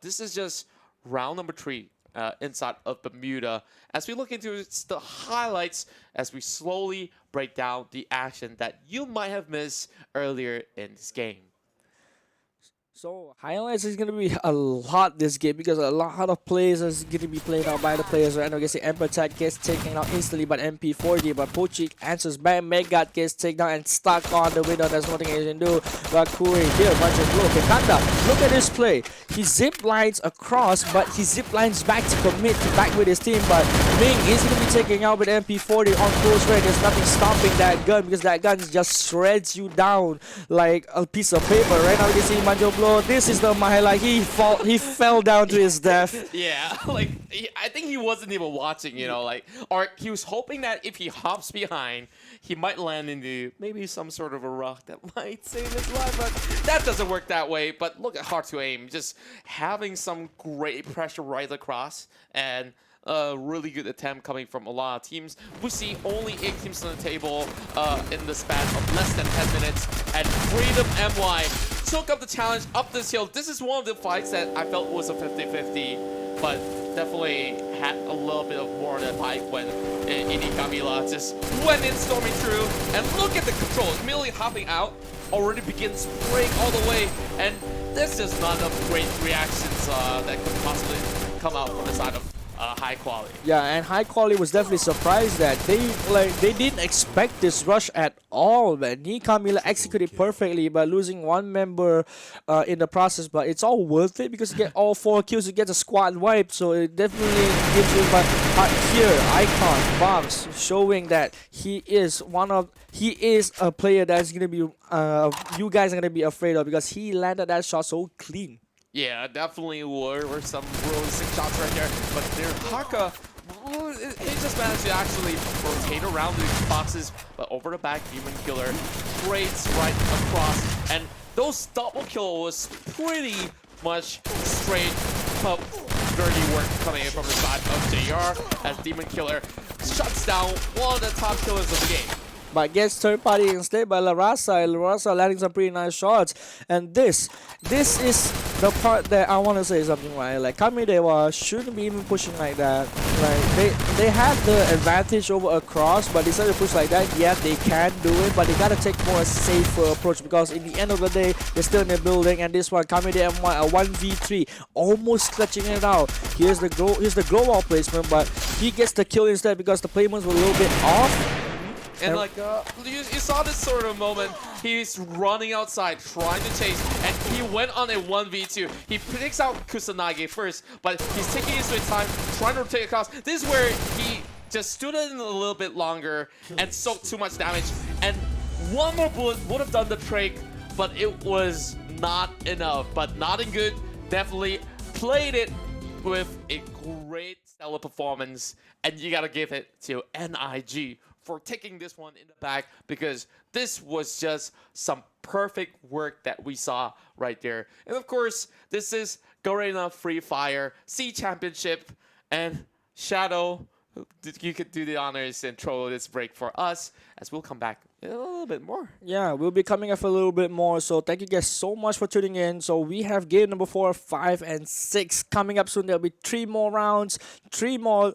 Speaker 3: this is just round number 3 inside of Bermuda. As we look into the highlights, as we slowly break down the action that you might have missed earlier in this game.
Speaker 2: So highlights is gonna be a lot this game because a lot of plays is gonna be played out by the players right now. You can see Emperor Tech gets taken out instantly by MP40, but Pochik answers back. Megat gets taken down and stuck on the window. There's nothing he can do. Rakuri here, bunch of blue. Kanda, look at this play. He zip lines across, but he zip lines back to commit back with his team. But Ming is gonna be taken out with MP40 on close range. There's nothing stopping that gun because that gun just shreds you down like a piece of paper. Right now you can see Manjo Blow. This is the highlight. He fell down to his death.
Speaker 3: Yeah, I think he wasn't even watching, or he was hoping that if he hops behind, he might land into maybe some sort of a rock that might save his life, but that doesn't work that way. But look at hard to aim, just having some great pressure right across, and a really good attempt coming from a lot of teams. We see only 8 teams on the table in the span of less than 10 minutes, and Freedom MY took up the challenge up this hill. This is one of the fights that I felt was a 50-50, but definitely had a little bit of more of that fight when Ini Kamila just went in storming through. And look at the control, immediately hopping out, already begins spraying all the way, and there's just not enough great reactions that could possibly come out from the side of high quality.
Speaker 2: Yeah, and high quality was definitely surprised that they didn't expect this rush at all, man. Kamila executed perfectly by losing 1 member in the process, but it's all worth it because you get all 4 kills, you get a squad wipe, so it definitely gives you. But here, Icon Box showing that he is a player that's gonna be you guys are gonna be afraid of because he landed that shot so clean.
Speaker 3: Yeah, definitely were some really sick shots right there. But their Haka, he just managed to actually rotate around these boxes, but over the back, Demon Killer trades right across. And those double kill was pretty much straight, but dirty work coming in from the side of JR as Demon Killer shuts down one of the top killers of the game.
Speaker 2: But gets third party instead by La Raza. La Raza landing some pretty nice shots. And this is the part that I want to say something, right? Like Kamidewa shouldn't be even pushing like that. Like they had the advantage over across, but decided to push like that. Yeah, they can do it, but they gotta take more a safer approach because in the end of the day, they're still in the building. And this one, Kamide M1 a 1v3, almost clutching it out. Here's the glow wall placement, but he gets the kill instead because the placements were a little bit off.
Speaker 3: And like, you saw this sort of moment, he's running outside, trying to chase, and he went on a 1v2. He picks out Kusanagi first, but he's taking his sweet time, trying to rotate across. This is where he just stood in a little bit longer and soaked too much damage. And one more bullet would have done the trick, but it was not enough. But Nothing Good definitely played it with a great stellar performance, and you gotta give it to NIG for taking this one in the back, because this was just some perfect work that we saw right there. And of course, this is Garena Free Fire C Championship, and Shadow, you could do the honors and throw this break for us, as we'll come back in a little bit more.
Speaker 2: Yeah, we'll be coming up for a little bit more. So thank you guys so much for tuning in. So we have game number 4, 5, and 6 coming up soon. There'll be 3 more rounds, 3 more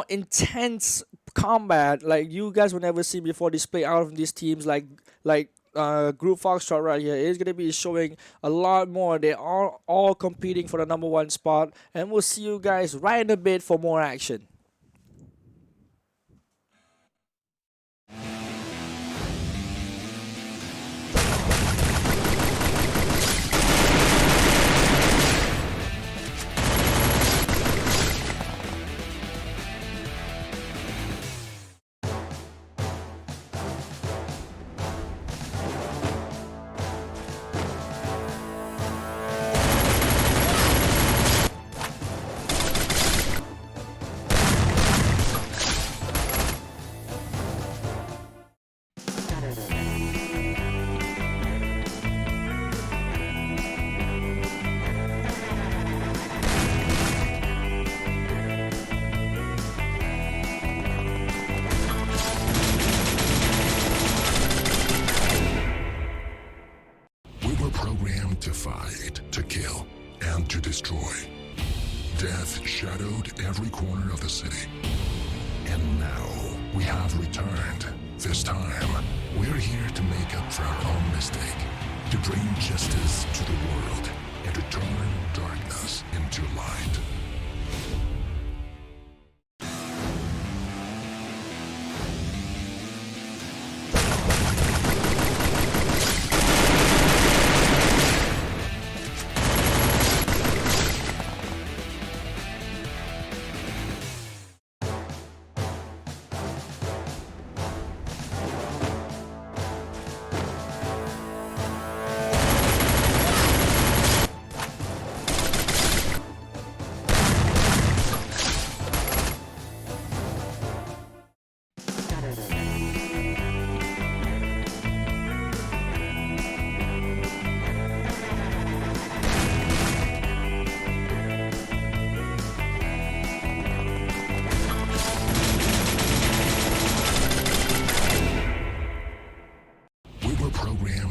Speaker 2: intense combat like you guys will never see before display out of these teams. Like Group Foxtrot right here is gonna be showing a lot more. They are all competing for the number 1 spot, and we'll see you guys right in a bit for more action.
Speaker 1: To fight, to kill, and to destroy. Death shadowed every corner of the city. And now we have returned. This time, we're here to make up for our own mistake, to bring justice to the world, and to turn darkness into light.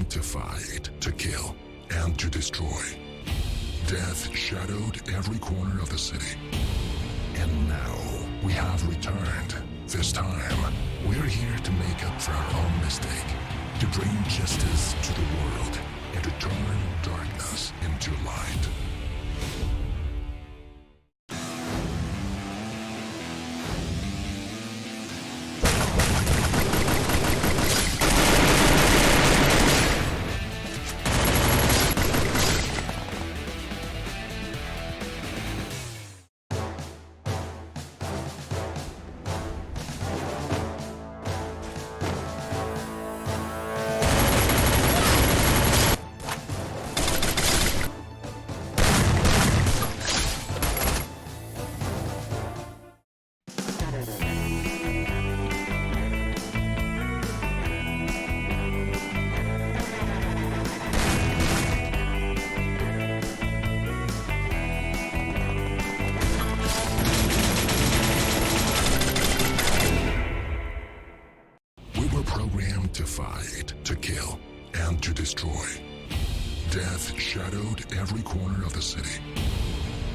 Speaker 1: To fight, to kill, and to destroy. Death shadowed every corner of the city. And now we have returned. This time, we're here to make up for our own mistake, to bring justice to the world, and to turn darkness into light. shadowed every corner of the city.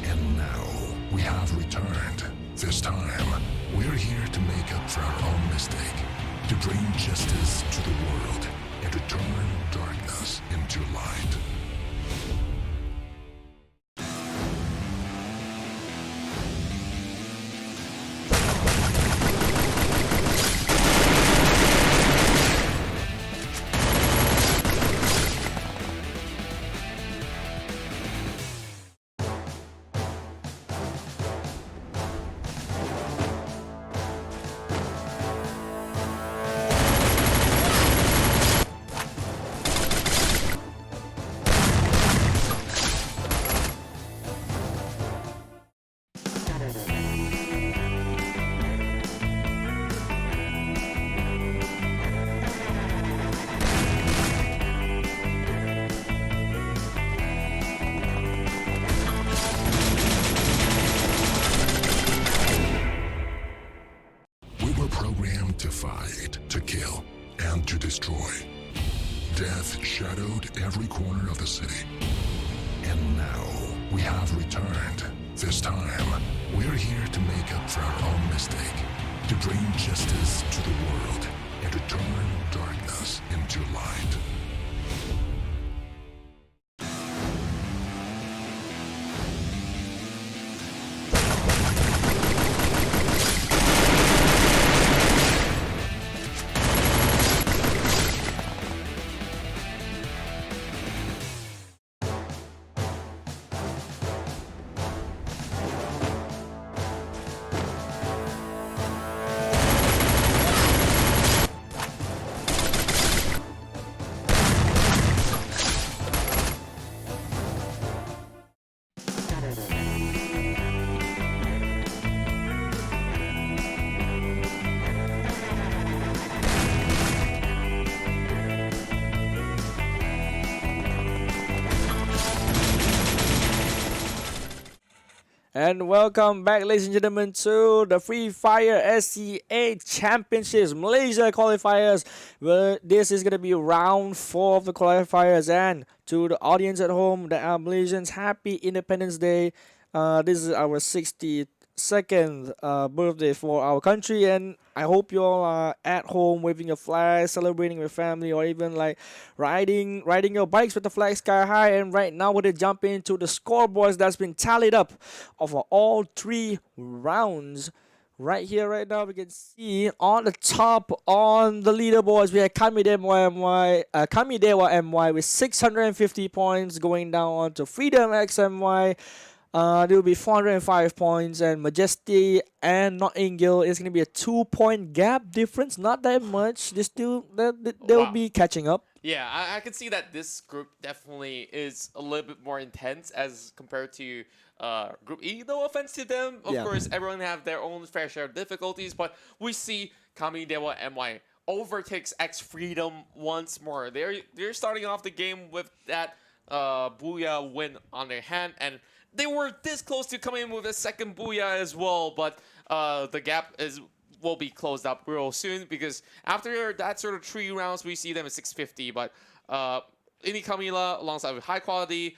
Speaker 1: And now we have returned. This time, we're here to make up for our own mistake, to bring justice to the world, and to turn darkness into light. Programmed to fight, to kill, and to destroy. Death shadowed every corner of the city. And now we have returned. This time, we're here to make up for our own mistake, to bring justice to the world, and to turn darkness into light.
Speaker 2: And welcome back, ladies and gentlemen, to the Free Fire SCA Championships Malaysia Qualifiers. Well, this is going to be round 4 of the qualifiers. And to the audience at home that are Malaysians, happy Independence Day. This is our 62nd birthday for our country, and I hope you all are at home waving your flag, celebrating with family, or even like riding your bikes with the flag sky high. And right now we're gonna jump into the scoreboards that's been tallied up of all 3 rounds. Right here, right now, we can see on the top on the leaderboards we have Kamidewa MY with 650 points, going down on to Freedom XMY. There will be 405 points, and Majesty and Nottingham is going to be a 2-point gap difference. Not that much. They'll be catching up.
Speaker 3: Yeah, I can see that this group definitely is a little bit more intense as compared to Group E. No offense to them. Of course, everyone have their own fair share of difficulties, but we see Kamidewa MY overtakes X Freedom once more. They're starting off the game with that Booyah win on their hand, and they were this close to coming in with a second Booyah as well, but the gap will be closed up real soon, because after that sort of 3 rounds, we see them at 650. But Ini Kamila, alongside with High Quality,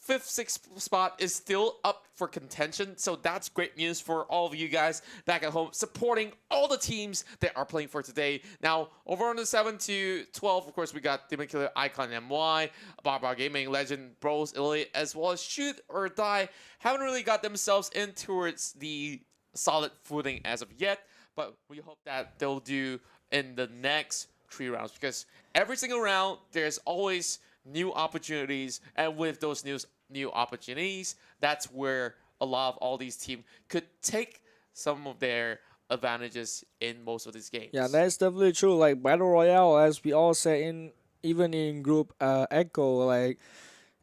Speaker 3: 5th, 6th spot is still up for contention. So that's great news for all of you guys back at home, supporting all the teams that are playing for today. Now, over on the 7 to 12, of course, we got Demon Killer, Icon MY, Barbar Gaming, Legend, Bros, Elite, as well as Shoot or Die. Haven't really got themselves in towards the solid footing as of yet, but we hope that they'll do in the next 3 rounds, because every single round, there's always new opportunities, and with those new opportunities, that's where a lot of all these teams could take some of their advantages in most of these games.
Speaker 2: Yeah, that's definitely true. Like Battle Royale, as we all said, even in Group Echo, like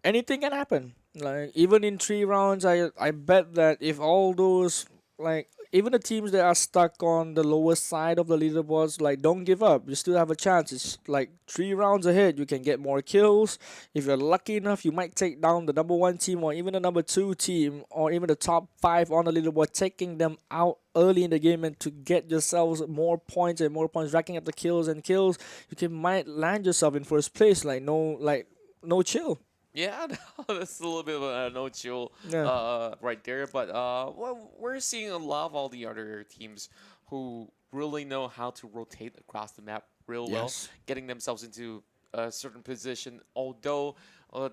Speaker 2: anything can happen. Like even in 3 rounds, I bet that if all those, like even the teams that are stuck on the lower side of the leaderboards, like don't give up. You still have a chance. It's like 3 rounds ahead. You can get more kills. If you're lucky enough, you might take down the number 1 team, or even the number 2 team, or even the top 5 on the leaderboard, taking them out early in the game, and to get yourselves more points and more points, racking up the kills, you might land yourself in first place. No chill.
Speaker 3: Yeah, that's a little bit of a no chill
Speaker 2: Yeah.
Speaker 3: right there. But well, we're seeing a lot of all the other teams who really know how to rotate across the map real well,
Speaker 2: Yes.
Speaker 3: getting themselves into a certain position. Although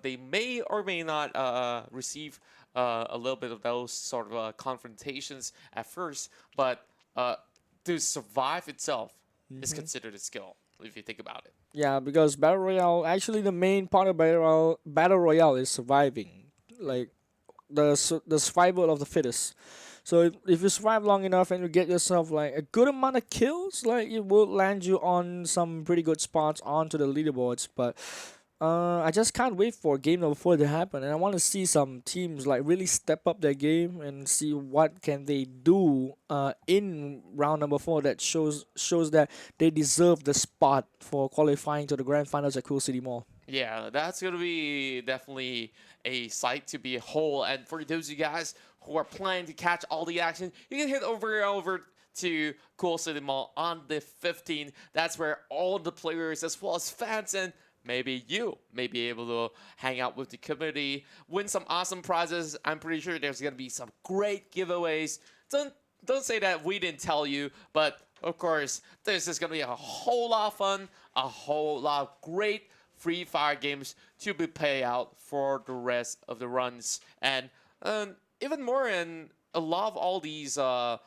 Speaker 3: they may or may not receive a little bit of those sort of confrontations at first, but uh, to survive itself is considered a skill if you think about it.
Speaker 2: Yeah, because battle royale actually the main part of battle royale is surviving, like the survival of the fittest. So if you survive long enough and you get yourself like a good amount of kills, like it will land you on some pretty good spots onto the leaderboards. But I just can't wait for game number 4 to happen, and I want to see some teams like really step up their game and see what can they do in round number 4 that shows that they deserve the spot for qualifying to the grand finals at Cool City Mall.
Speaker 3: Yeah, that's gonna be definitely a sight to behold. And for those of you guys who are planning to catch all the action, you can head over to Cool City Mall on the 15th. That's where all the players as well as fans and maybe you may be able to hang out with the community, win some awesome prizes. I'm pretty sure there's gonna be some great giveaways. Don't say that we didn't tell you, but of course, this is gonna be a whole lot of fun, a whole lot of great free fire games to be paid out for the rest of the runs, and even more in a lot of all these sort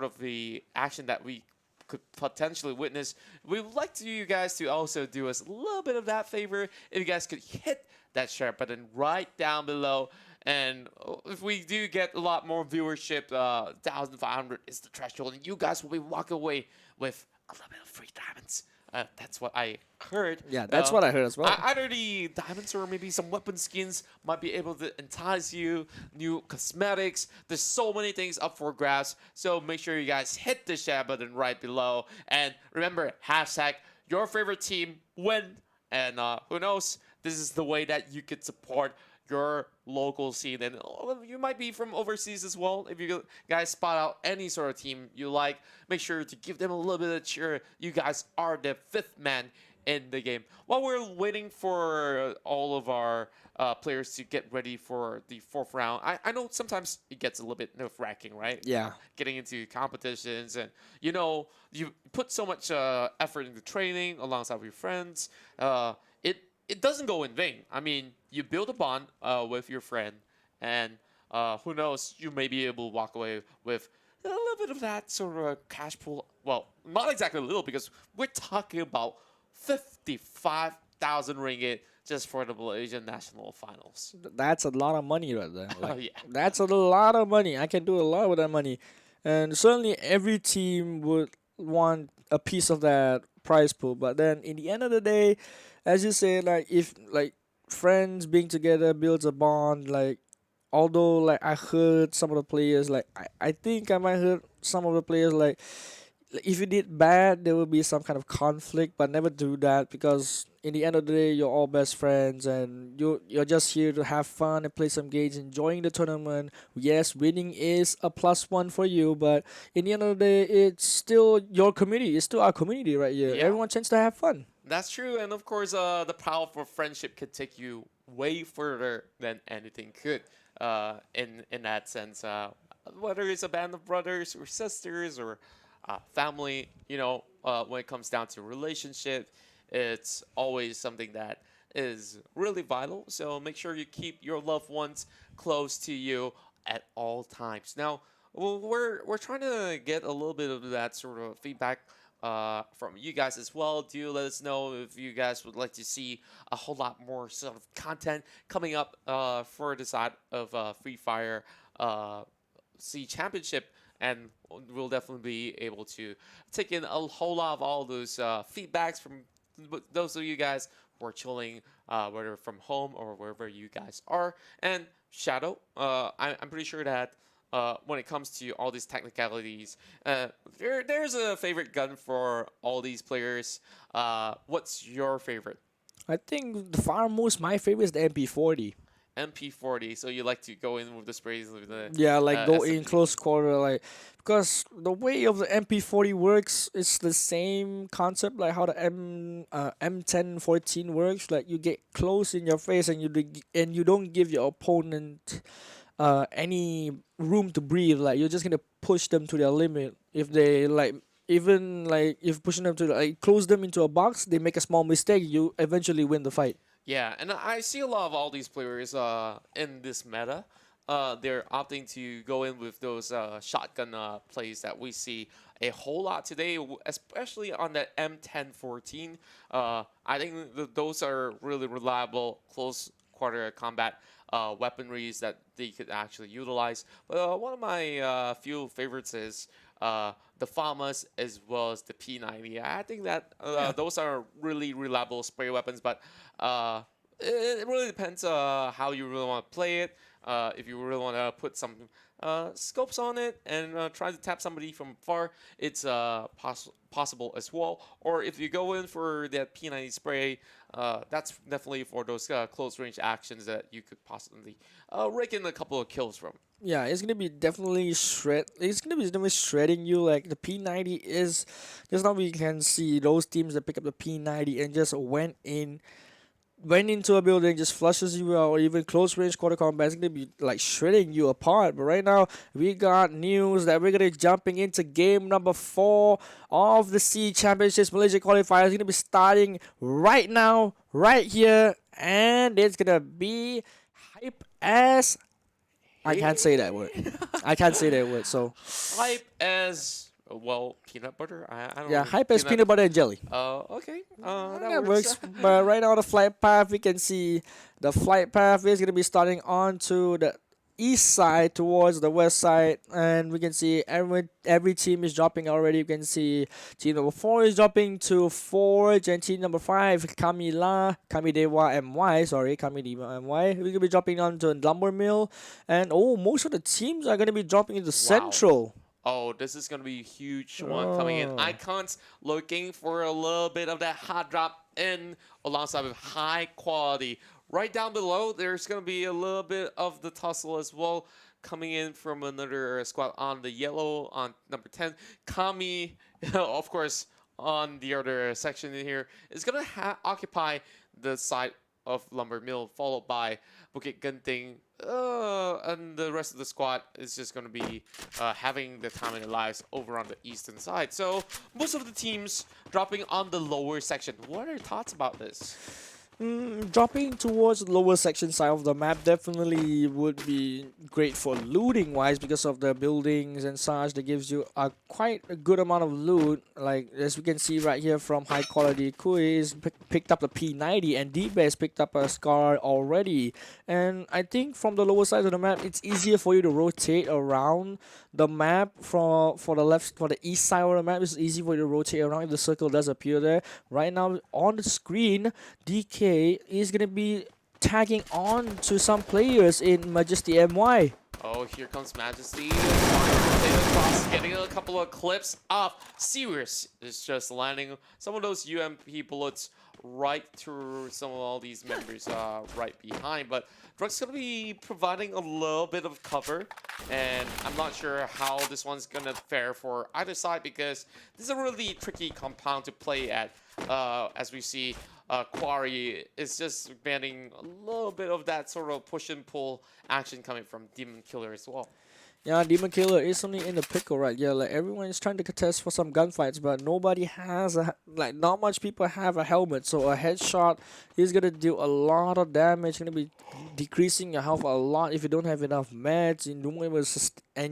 Speaker 3: of the action that we could potentially witness. We would like you guys to also do us a little bit of that favor. If you guys could hit that share button right down below. And if we do get a lot more viewership, 1,500 is the threshold, and you guys will be walking away with a little bit of free diamonds. That's what I heard.
Speaker 2: Yeah, that's what I heard as well.
Speaker 3: Either the diamonds or maybe some weapon skins might be able to entice you. New cosmetics. There's so many things up for grabs. So make sure you guys hit the share button right below. And remember, hashtag your favorite team win. And who knows, this is the way that you could support your local scene. And you might be from overseas as well. If you guys spot out any sort of team you like, make sure to give them a little bit of cheer. You guys are the 5th man in the game. While we're waiting for all of our players to get ready for the 4th round, I know sometimes it gets a little bit nerve-wracking, right?
Speaker 2: Yeah.
Speaker 3: Getting into competitions, and you put so much effort into training alongside with your friends. It doesn't go in vain. I mean, you build a bond with your friend, and who knows, you may be able to walk away with a little bit of that sort of cash pool. Well, not exactly a little, because we're talking about 55,000 ringgit just for the Malaysian National Finals.
Speaker 2: That's a lot of money right there. Like,
Speaker 3: Yeah.
Speaker 2: that's a lot of money. I can do a lot with that money. And certainly every team would want a piece of that prize pool. But then in the end of the day, as you say, like if like friends being together builds a bond, like although like I heard some of the players like I think I might heard some of the players like if you did bad there will be some kind of conflict, but never do that, because in the end of the day you're all best friends and you're just here to have fun and play some games, enjoying the tournament. Yes, winning is a +1 for you, but in the end of the day it's still your community, it's still our community right here.
Speaker 3: Yeah.
Speaker 2: Everyone tends to have fun.
Speaker 3: That's true, and of course, the power of friendship could take you way further than anything could. In that sense, whether it's a band of brothers or sisters or family, when it comes down to relationship, it's always something that is really vital. So make sure you keep your loved ones close to you at all times. Now, we're trying to get a little bit of that sort of feedback from you guys as well. Do let us know if you guys would like to see a whole lot more sort of content coming up for the side of Free Fire C Championship, and we'll definitely be able to take in a whole lot of all those feedbacks from those of you guys who are chilling, whether from home or wherever you guys are. And Shadow, I'm pretty sure that when it comes to all these technicalities, there's a favorite gun for all these players. What's your favorite?
Speaker 2: I think the far most my favorite is the MP40.
Speaker 3: MP40, so you like to go in with the sprays with the
Speaker 2: Yeah, like go in
Speaker 3: SMG.
Speaker 2: close quarter, like because the way of the MP40 works is the same concept like how the M1014 works. Like you get close in your face and and you don't give your opponent any room to breathe. Like you're just gonna push them to their limit. If they like even like if pushing them to like close them into a box, they make a small mistake, you eventually win the fight.
Speaker 3: Yeah, and I see a lot of all these players in this meta. They're opting to go in with those shotgun plays that we see a whole lot today, especially on the M1014. I think those are really reliable close quarter combat weaponries that they could actually utilize. But one of my few favorites is the FAMAs as well as the P90. I think that
Speaker 2: Yeah.
Speaker 3: those are really reliable spray weapons, but it really depends how you really want to play it. If you really want to put some scopes on it and try to tap somebody from far, it's possible as well. Or if you go in for that P90 spray, that's definitely for those close range actions that you could possibly rake in a couple of kills from.
Speaker 2: Yeah, it's gonna be definitely shred. It's gonna be definitely shredding you. Like the P90 is, just now we can see those teams that pick up the P90 and just went into a building, just flushes you out, or even close range quarter combat. It's gonna be like shredding you apart. But right now we got news that we're gonna be jumping into game number 4 of the C Championships Malaysia Qualifiers. It's gonna be starting right now, right here, and it's gonna be hype as I can't say that word. I can't say that word. So
Speaker 3: Hype as well, peanut butter. I don't
Speaker 2: yeah,
Speaker 3: know.
Speaker 2: hype as peanut butter and jelly.
Speaker 3: Okay.
Speaker 2: That works. But right now the flight path, we can see the flight path is gonna be starting onto the east side towards the west side, and we can see every team is dropping already. You can see team number 4 is dropping to Forge, and team number 5 Kamidewa MY, sorry, Kamidewa MY. We're gonna be dropping onto Lumber Mill, and most of the teams are gonna be dropping into Central.
Speaker 3: Oh, this is going to be a huge one coming in.
Speaker 2: Oh.
Speaker 3: Icons looking for a little bit of that hot drop in alongside with high quality. Right down below, there's going to be a little bit of the tussle as well coming in from another squad on the yellow on number 10. Kami, of course, on the other section in here, is going to occupy the side of Lumber Mill, followed by Bukit Genting. And the rest of the squad is just going to be having the time in their lives over on the eastern side. So most of the teams dropping on the lower section. What are your thoughts about this?
Speaker 2: Dropping towards the lower section side of the map definitely would be great for looting wise because of the buildings and such. That gives you quite a good amount of loot. Like as we can see right here from high quality, Kui's picked up the P90 and D-Base picked up a Scar already. And I think from the lower side of the map, it's easier for you to rotate around the map for the east side of the map. It's easy for you to rotate around if the circle does appear there. Right now on the screen, DK is gonna be tagging on to some players in Majesty MY.
Speaker 3: Oh, here comes Majesty. Getting a couple of clips off. Sirius is just landing some of those UMP bullets right through some of all these members right behind. But Druck's going to be providing a little bit of cover. And I'm not sure how this one's going to fare for either side because this is a really tricky compound to play at. As we see, Quarry is just banning a little bit of that sort of push and pull action coming from Demon Killer as well.
Speaker 2: Yeah, Demon Killer is something in the pickle right. Yeah, like everyone is trying to contest for some gunfights, but nobody has not much people have a helmet. So a headshot is gonna do a lot of damage. Gonna be decreasing your health a lot if you don't have enough meds. And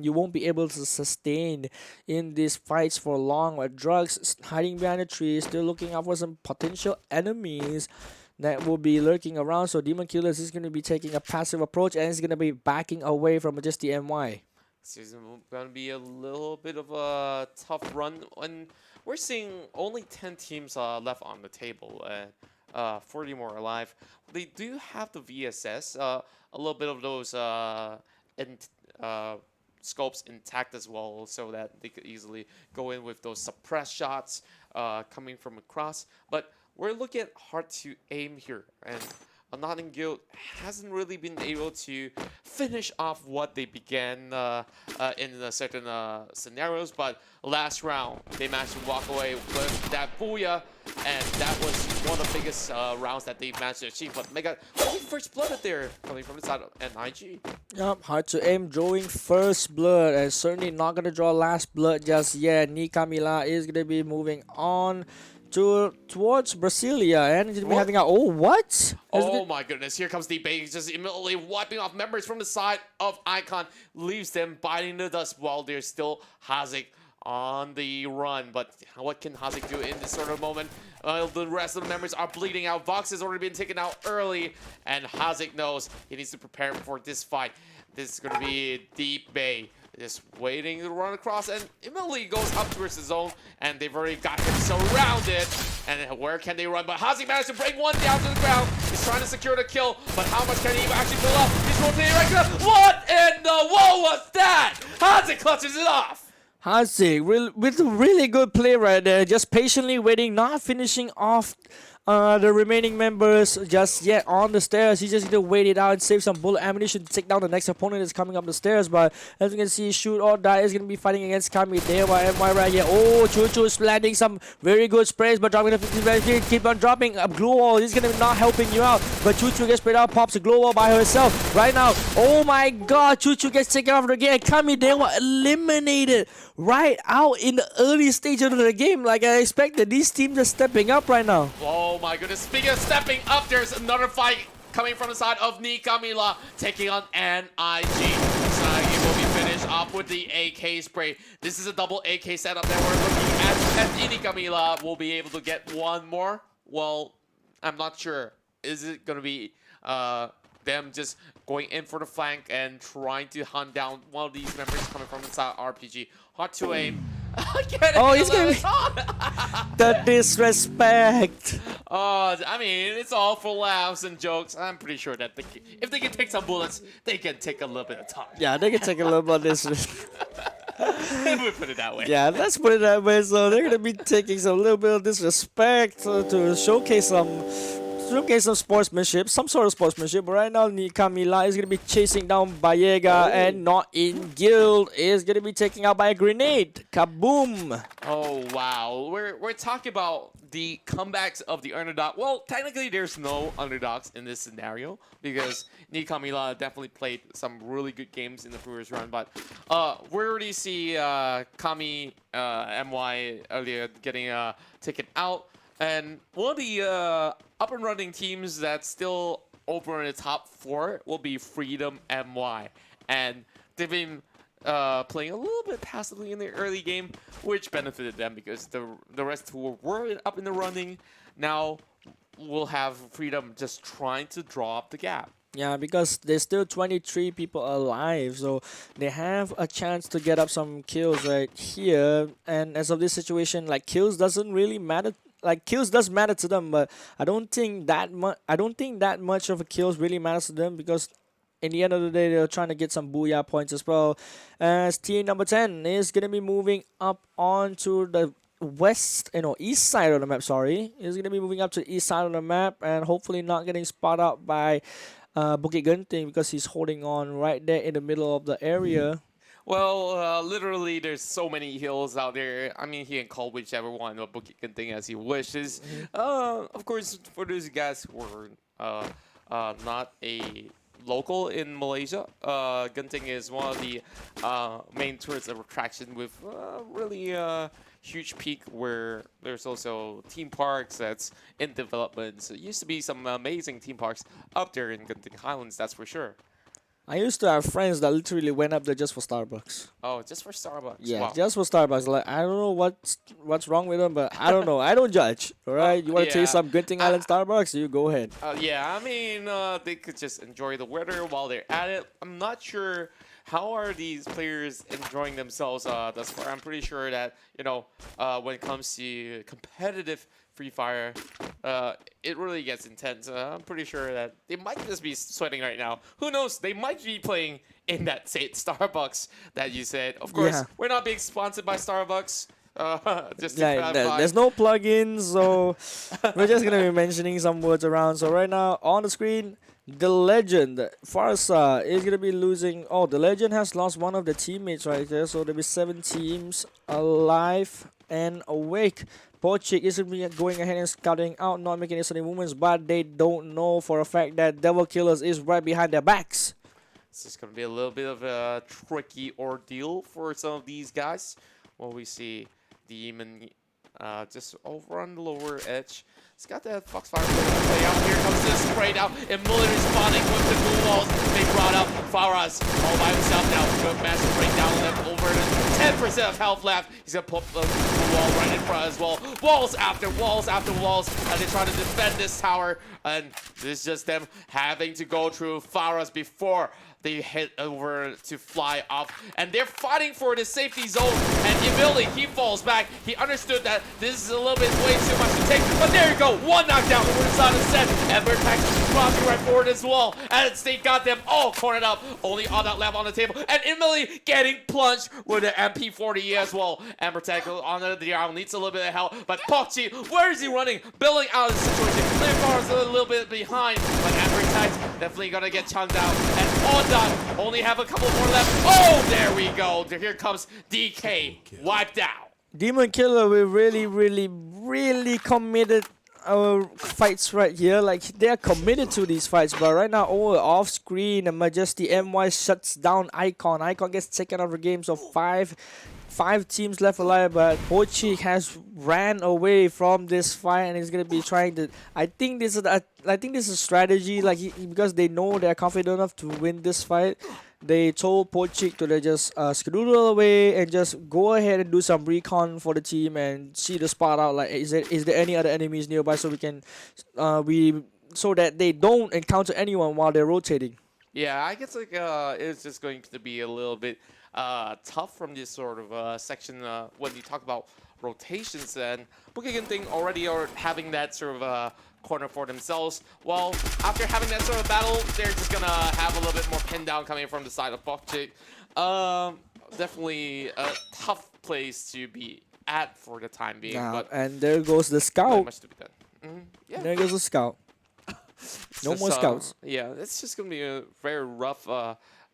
Speaker 2: you won't be able to sustain in these fights for long. With Drugs hiding behind a tree, still looking out for some potential enemies that will be lurking around. So Demon Killers is going to be taking a passive approach and is going to be backing away from Majesty MY.
Speaker 3: This is going to be a little bit of a tough run. And we're seeing only 10 teams left on the table. 40 more alive. They do have the VSS. A little bit of those scopes intact as well, so that they could easily go in with those suppressed shots coming from across. But we're looking at hard to aim here. And Nottingham Guild hasn't really been able to finish off what they began in certain scenarios, but last round they managed to walk away with that Booyah, and that was one of the biggest rounds that they managed to achieve. But Mega first blooded there coming from the side of NIG.
Speaker 2: Yep, hard to aim, drawing first blood, and certainly not gonna draw last blood just yet. Nikamila is gonna be moving on towards Brasilia, and he's gonna be having a what?
Speaker 3: Oh my goodness, here comes the bait. He's just immediately wiping off members from the side of Icon, leaves them biting the dust while there's still Hazik on the run. But what can Hazik do in this sort of moment? The rest of the members are bleeding out. Vox has already been taken out early, and Hazik knows he needs to prepare for this fight. This is going to be a deep bay. Just waiting to run across, and immediately goes up towards the zone, and they've already got him surrounded. And where can they run? But Hazik managed to bring one down to the ground. He's trying to secure the kill, but how much can he actually pull up? He's rotating right now. What in the world was that? Hazik clutches it off.
Speaker 2: Hazik with a really good play right there, just patiently waiting, not finishing off the remaining members just yet on the stairs. He just need to wait it out and save some bullet ammunition to take down the next opponent that's coming up the stairs. But as you can see, Shoot or Die is going to be fighting against Kami Dewa and MY right here. Oh, Choo is landing some very good sprays, but dropping the 50 keep on dropping a glow wall. He's going to be not helping you out, but Choo gets sprayed out, pops a glow wall by herself right now. Oh my god, Choo gets taken off the game. Kami Dewa eliminated right out in the early stage of the game. Like I expected, these teams are stepping up right now.
Speaker 3: Oh my goodness, speaking of stepping up, there's another fight coming from the side of Nikamila taking on NIG. Nagi will be finished off with the AK spray. This is a double AK setup that we're looking at, and Nikamila will be able to get one more. Well, I'm not sure. Is it going to be them just going in for the flank and trying to hunt down one of these members coming from inside RPG? Hard to aim.
Speaker 2: Oh, he's gonna be the disrespect.
Speaker 3: I mean, it's all for laughs and jokes. I'm pretty sure that if they can take some bullets, they can take a little bit of time.
Speaker 2: Yeah, they can take a little bit of this.
Speaker 3: We put it that way.
Speaker 2: Yeah, let's put it that way. So they're gonna be taking some little bit of disrespect to showcase some sportsmanship, some sort of sportsmanship. But right now, Nikamila is gonna be chasing down Bayega, and Not In Guild is gonna be taken out by a grenade. Kaboom!
Speaker 3: Oh wow, we're talking about the comebacks of the underdog. Well, technically, there's no underdogs in this scenario because Nikamila definitely played some really good games in the previous run. But we already see Kami MY earlier getting taken out. And one of the up and running teams that's still over in the top 4 will be Freedom MY. And they've been playing a little bit passively in the early game, which benefited them because the rest who were up in the running now will have Freedom just trying to draw up the gap.
Speaker 2: Yeah, because there's still 23 people alive, so they have a chance to get up some kills right here. And as of this situation, like, kills doesn't really matter. Like, kills does matter to them, but I don't think that much of a kills really matters to them, because in the end of the day, they're trying to get some Booyah points as well. As team number 10 is gonna be moving up onto the east side of the map. Sorry, is gonna be moving up to the east side of the map, and hopefully not getting spotted out by Bukit Genting, because he's holding on right there in the middle of the area.
Speaker 3: Well, literally, there's so many hills out there. I mean, he can call whichever one of Bukit Genting as he wishes. Of course, for those guys who are not a local in Malaysia, Genting is one of the main tourist attraction with really huge peak where there's also theme parks that's in development. So it used to be some amazing theme parks up there in Genting Highlands, that's for sure.
Speaker 2: I used to have friends that literally went up there just for Starbucks.
Speaker 3: Oh, just for Starbucks?
Speaker 2: Yeah,
Speaker 3: wow.
Speaker 2: just for Starbucks. Like, I don't know what's wrong with them, but I don't know. I don't judge. All right, you want to taste some Genting Island Starbucks? You go ahead.
Speaker 3: Yeah, I mean, they could just enjoy the weather while they're at it. I'm not sure how are these players enjoying themselves thus far. I'm pretty sure that, when it comes to competitive Free Fire, it really gets intense. I'm pretty sure that they might just be sweating right now. Who knows? They might be playing in that Starbucks that you said. Of course, we're not being sponsored by Starbucks. Just to
Speaker 2: Yeah,
Speaker 3: clarify.
Speaker 2: there's no plugins, so we're just gonna be mentioning some words around. So right now on the screen, the legend Farsa is gonna be losing. Oh, the legend has lost one of the teammates right there. So there'll be 7 teams alive and awake. Pochik is gonna be going ahead and scouting out, not making any sudden movements, but they don't know for a fact that Devil Killers is right behind their backs.
Speaker 3: This is going to be a little bit of a tricky ordeal for some of these guys. Well, we see Demon just over on the lower edge. He's got that Foxfire play out. Here comes this spray down. And Muller responding with the blue walls. They brought up Faraz all by himself now. Good massive breakdown left over to 10% of health left. He's going to put the blue wall right in front as well. Walls after walls after walls as they try to defend this tower. And this is just them having to go through Faraz before they head over to fly off, and they're fighting for the safety zone, and immediately he falls back. He understood that this is a little bit way too much to take, but there you go, one knockdown over the side of the set, and Vertex crossing right forward as well, and they got them all cornered up, only on that left on the table, and immediately getting plunged with an MP40 as well. And Vertex on the ground needs a little bit of help, but Pokchi, where is he running? Building out of the situation. Leaderboards is a little bit behind, but Vertex definitely gonna get chunked out, and on that, only have a couple more left. Oh, there we go. Here comes DK, wiped out.
Speaker 2: Demon Killer, we really committed fights right here. Like, they're committed to these fights, but right now, off screen, the Majesty MY shuts down Icon. Icon gets taken out of the game, so five teams left alive, but Pochik has ran away from this fight and is gonna be trying to. I think this is a strategy, like because they know they're confident enough to win this fight. They told Pochik to just skedoodle away and just go ahead and do some recon for the team and see the spot out. Like, is there any other enemies nearby, so we can so that they don't encounter anyone while they're rotating.
Speaker 3: Yeah, I guess like it's just going to be a little bit tough from this sort of section when you talk about rotations, and Booyah thing already are having that sort of corner for themselves. Well, after having that sort of battle, they're just gonna have a little bit more pin down coming from the side of Foxtrot. Definitely a tough place to be at for the time being.
Speaker 2: Now,
Speaker 3: but
Speaker 2: and there goes the
Speaker 3: not
Speaker 2: scout.
Speaker 3: much to be done. Yeah.
Speaker 2: There goes the scout. No
Speaker 3: Just,
Speaker 2: more scouts.
Speaker 3: Yeah, it's just gonna be a very rough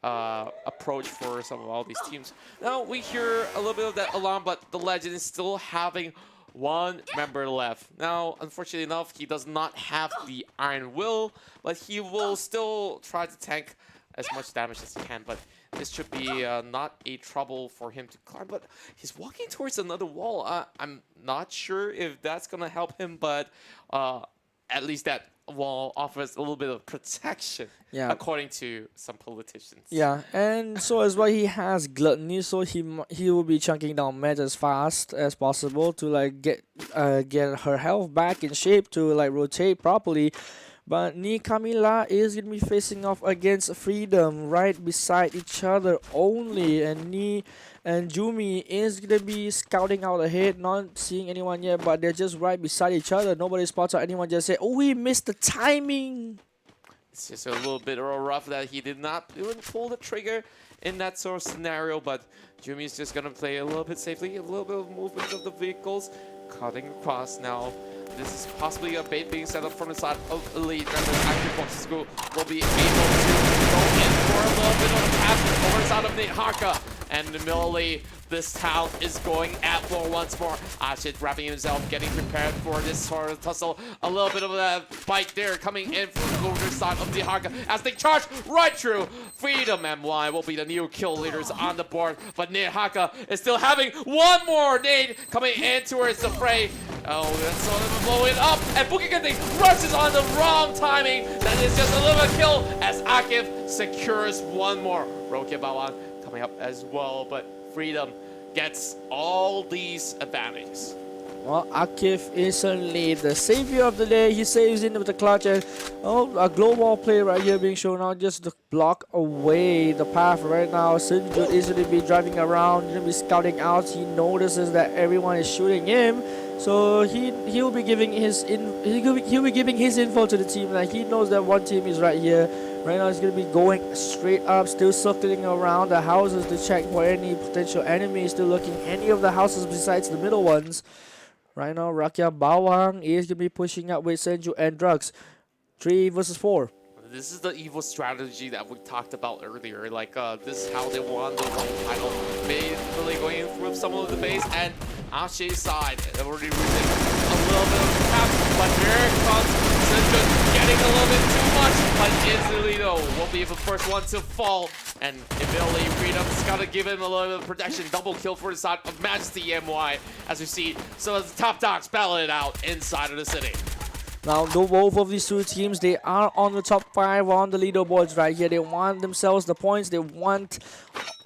Speaker 3: approach for some of all these teams. Now we hear a little bit of that alarm, but the Legend is still having one member left. Now, unfortunately enough, he does not have the Iron Will, but he will still try to tank as much damage as he can. But this should be not a trouble for him to climb. But he's walking towards another wall. I'm not sure if that's gonna help him, but at least that wall offers a little bit of protection, according to some politicians.
Speaker 2: Yeah, and so as well, he has gluttony, so he will be chunking down meds as fast as possible to like get her health back in shape to like rotate properly. But Ni Camila is gonna be facing off against Freedom right beside each other only, and Ni and Jumi is gonna be scouting out ahead, not seeing anyone yet, but they're just right beside each other. Nobody spots out anyone. Just say, "Oh, we missed the timing."
Speaker 3: It's just a little bit rough that he did not even pull the trigger in that sort of scenario, but Jumi is just gonna play a little bit safely, a little bit of movement of the vehicles, cutting across now. This is possibly a bait being set up from the side of Elite. And the Active Fox School will be able to go in for a little bit of a pass over the side of Haka. And immediately, this town is going at floor once more. Ashit wrapping himself, getting prepared for this sort of tussle. A little bit of a bite there coming in from over the side of Haka as they charge right through. Freedom MY will be the new kill leaders on the board, but Haka is still having one more nade coming in towards the fray. Oh, that's sort of blowing up, and Booyah rushes on the wrong timing. That is just a little kill as Akif secures one more. Rokia Bawan coming up as well, but Freedom gets all these advantages.
Speaker 2: Well, Akif is certainly the savior of the day. He saves in with the clutch, and a global play right here being shown out just to block away the path right now. Sinjut is going to be driving around, going to be scouting out. He notices that everyone is shooting him, so he'll be giving his info to the team. Like, he knows that one team is right here Right now, it's gonna be going straight up, still circling around the houses to check for any potential enemies. Still looking any of the houses besides the middle ones. Right now, Rakia Bawang is gonna be pushing up with Senju and Drugs. 3 versus 4.
Speaker 3: This is the evil strategy that we talked about earlier. Like, this is how they won the world title. Basically going through some of the base, and Ashe's side already losing a little bit of cap, but here comes Senjun getting a little bit too much. But instantly, though, will be the first one to fall. And immediately, Freedom's got to give him a little bit of protection. Double kill for the side of Majesty MY, as we see some of the top dogs battle it out inside of the city.
Speaker 2: Now, both of these two teams, they are on the top 5 on the leaderboards right here. They want themselves the points. They want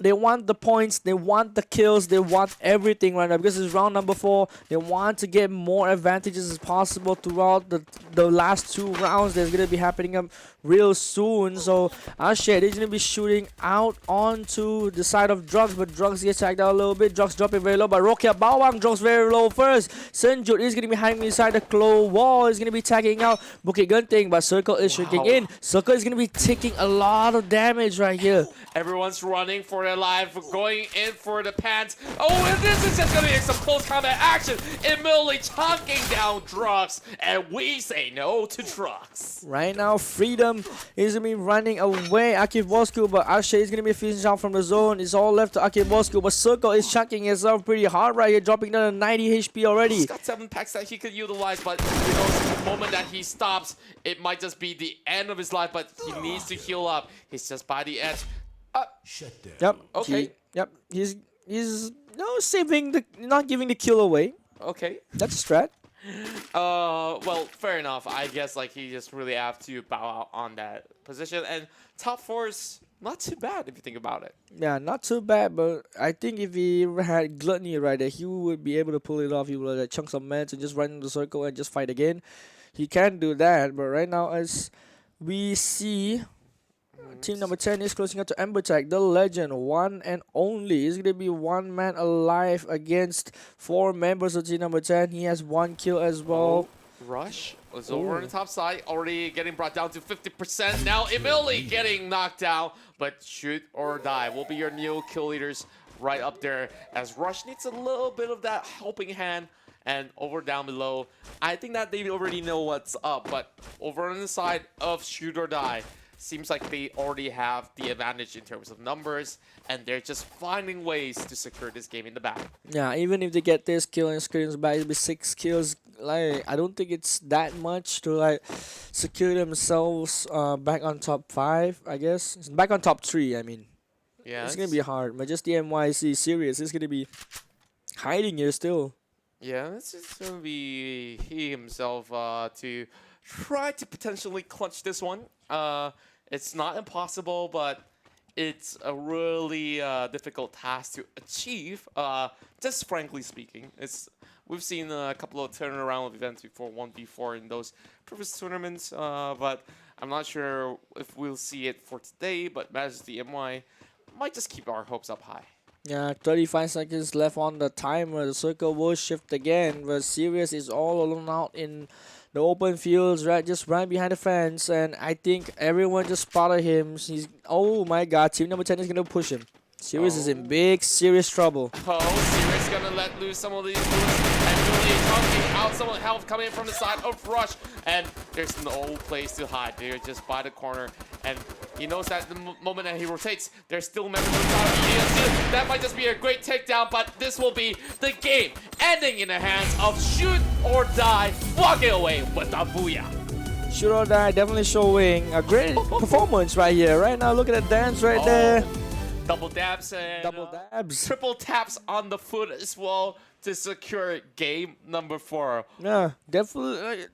Speaker 2: the points. They want the kills. They want everything right now because it's round number 4. They want to get more advantages as possible throughout the last 2 rounds. That's going to be happening up real soon. So, Ashe is going to be shooting out onto the side of Drugs, but Drugs gets tagged out a little bit. Drugs dropping very low, but Rokia Bawang drops very low first. Senjut is going to be hiding inside the claw wall. Is going to be tagging out Bukit Genting, but Circle is shrinking in. Circle is going to be taking a lot of damage right here.
Speaker 3: Everyone's running for their life, going in for the pants. Oh, and this is just going to be some close combat action. Immediately chunking down Drugs, and we say no to Drugs.
Speaker 2: Right now, Freedom is going to be running away. Akif Bosku, but Ashe is going to be finishing out from the zone. It's all left to Akif Bosku, but Circle is chunking himself pretty hard right here, dropping down to 90 HP already.
Speaker 3: He's got 7 packs that he could utilize, but you know, the moment that he stops, it might just be the end of his life, but he needs to heal up. He's just by the edge.
Speaker 1: Shut down.
Speaker 2: Yep.
Speaker 3: Okay.
Speaker 2: He's saving the, not giving the kill away.
Speaker 3: Okay.
Speaker 2: That's a strat.
Speaker 3: Well, fair enough. I guess like he just really have to bow out on that position, and top 4 is not too bad if you think about it.
Speaker 2: Yeah, not too bad, but I think if he had Gluttony right there, he would be able to pull it off. He would like, chunk some meds and just run in the circle and just fight again. He can do that, but right now as we see, team number 10 is closing out to Embertech, the legend, one and only. He's going to be one man alive against 4 members of team number 10. He has 1 kill as well.
Speaker 3: Rush was over on the top side, already getting brought down to 50%. Now Emily getting knocked down, but shoot or die will be your new kill leaders right up there, as Rush needs a little bit of that helping hand. And over down below, I think that they already know what's up, but over on the side of shoot or die, seems like they already have the advantage in terms of numbers, and they're just finding ways to secure this game in the back.
Speaker 2: Yeah, even if they get this kill and screens back, it'll be 6 kills. Like, I don't think it's that much to like secure themselves back on top 5, I guess. Back on top 3, I mean.
Speaker 3: Yeah,
Speaker 2: it's gonna be hard. But just the MYC serious, it's gonna be hiding here still.
Speaker 3: Yeah, it's just gonna be he himself to try to potentially clutch this one. It's not impossible, but it's a really difficult task to achieve. Just frankly speaking, we've seen a couple of turnaround events before 1v4 in those previous tournaments, but I'm not sure if we'll see it for today. But Majesty MY might just keep our hopes up high.
Speaker 2: Yeah, 35 seconds left on the timer. The circle will shift again, but Sirius is all alone out in the open fields, right? Just right behind the fence, and I think everyone just spotted him. Oh my God, team number 10 is gonna push him. Sirius is in big, serious trouble.
Speaker 3: Oh, Sirius gonna let loose some of these moves and really chunking out some of the health coming from the side of Rush, and there's no place to hide. They're just by the corner, and he knows that the moment that he rotates, there's still members of the side of ESG. That might just be a great takedown, but this will be the game ending in the hands of Shoot or Die, walking away with a Booyah.
Speaker 2: Shoot or Die definitely showing a great performance right here. Right now, look at the dance right there.
Speaker 3: Double dabs and
Speaker 2: Double dabs.
Speaker 3: triple taps on the foot as well to secure game number 4.
Speaker 2: Yeah, definitely.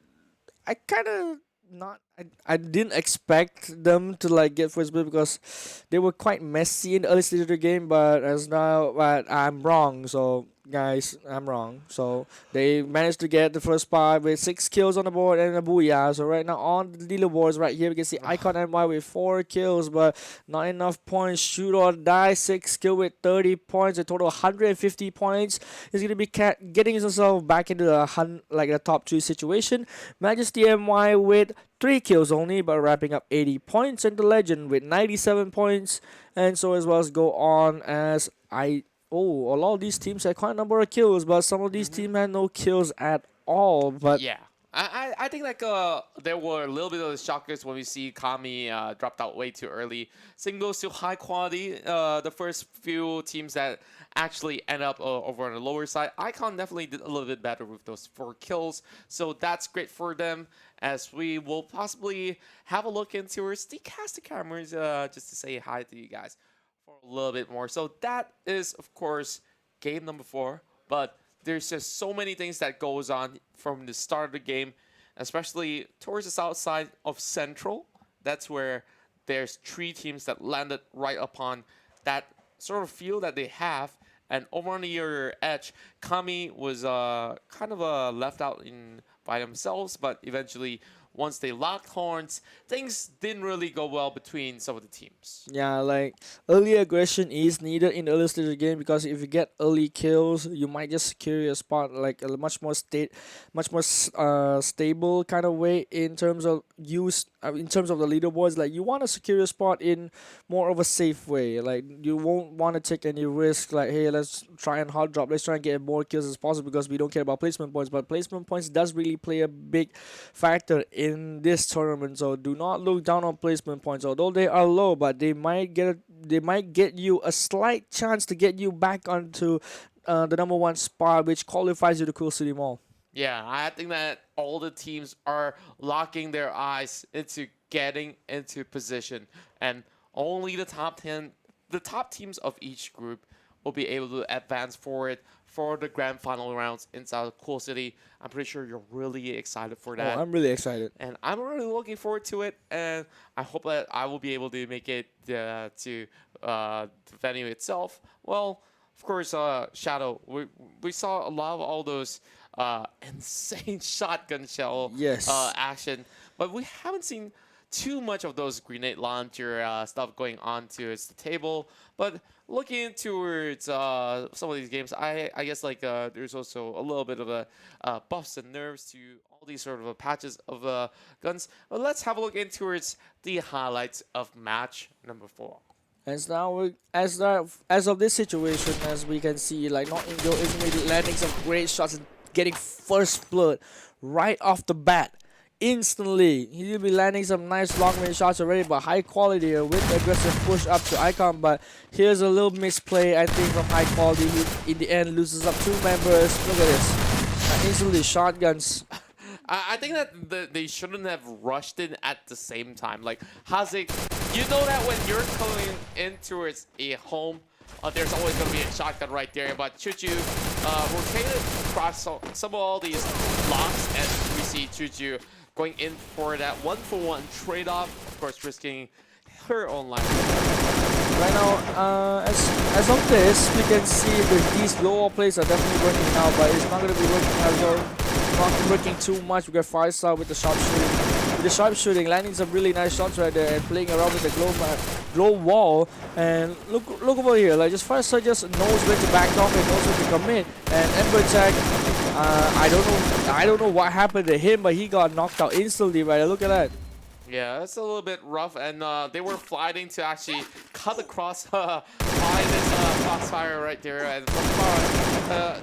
Speaker 2: I kind of not. I didn't expect them to like get first blood because they were quite messy in the early stage of the game. But I'm wrong. So guys, I'm wrong. So they managed to get the first spot with 6 kills on the board and a Booyah. So right now on the leaderboards right here, we can see Icon MY with 4 kills, but not enough points. Shoot or die, 6 kill with 30 points, a total of 150 points. He's gonna be getting himself back into the top 2 situation. Majesty MY with 3 kills only, but wrapping up 80 points, and the Legend with 97 points, and so as well as go on as a lot of these teams had quite a number of kills, but some of these teams had no kills at all. But
Speaker 3: Yeah. I think like there were a little bit of the shockers when we see Kami dropped out way too early. Same goes to high quality. The first few teams that actually end up over on the lower side. Icon definitely did a little bit better with those 4 kills, so that's great for them. As we will possibly have a look into our decast the cameras just to say hi to you guys for a little bit more. So that is of course game number 4, but there's just so many things that goes on from the start of the game, especially towards the south side of Central. That's where there's 3 teams that landed right upon that sort of field that they have. And over on the other edge, Kami was kind of left out by themselves, but eventually once they locked horns, things didn't really go well between some of the teams.
Speaker 2: yeah, like early aggression is needed in the early stage of the game, because if you get early kills, you might just secure your spot like a much more stable kind of way in terms of in terms of the leaderboards. Like you want to secure your spot in more of a safe way. Like you won't want to take any risk. Like hey, let's try and hot drop. Let's try and get more kills as possible because we don't care about placement points. But placement points does really play a big factor in this tournament. So do not look down on placement points, although they are low, but they might get you a slight chance to get you back onto the number 1 spot, which qualifies you to Cool City Mall.
Speaker 3: Yeah, I think that all the teams are locking their eyes into getting into position, and only the top teams of each group will be able to advance forward for the grand final rounds inside of Cool City. I'm pretty sure you're really excited for that.
Speaker 2: Oh, I'm really excited.
Speaker 3: And I'm really looking forward to it, and I hope that I will be able to make it to the venue itself. Well, of course, Shadow, we saw a lot of all those insane shotgun shell action, but we haven't seen too much of those grenade launcher stuff going on towards the table. But looking towards some of these games, I guess like there's also a little bit of a buffs and nerfs to all these sort of patches of guns. But let's have a look in towards the highlights of match number 4.
Speaker 2: As of this situation, as we can see, like Nottingham is really landing some great shots and getting first blood right off the bat. Instantly, he'll be landing some nice long-range shots already, but high quality with the aggressive push up to Icon. But here's a little misplay, I think, from high quality. He, in the end, loses up 2 members. Look at this. Instantly, shotguns.
Speaker 3: I think that they shouldn't have rushed in at the same time. Like, Hazik, you know that when you're coming in towards a home, there's always going to be a shotgun right there. But Chuchu rotated across some of all these blocks, and we see Chuchu going in for that 1-for-1 trade-off, of course risking her own life.
Speaker 2: Right now, as of this, we can see that these lower plays are definitely working now, but it's not going to be working as well. Not working too much. We got 5-star with the sharpshooting. With the sharpshooting, landing some really nice shots right there and playing around with the glow wall. And look over here, like just 5-star just knows when to back off and knows when to come in. And Ember Tech, I don't know what happened to him, but he got knocked out instantly right there. Look at that.
Speaker 3: Yeah, that's a little bit rough, and they were fighting to actually cut across by this Foxfire right there, and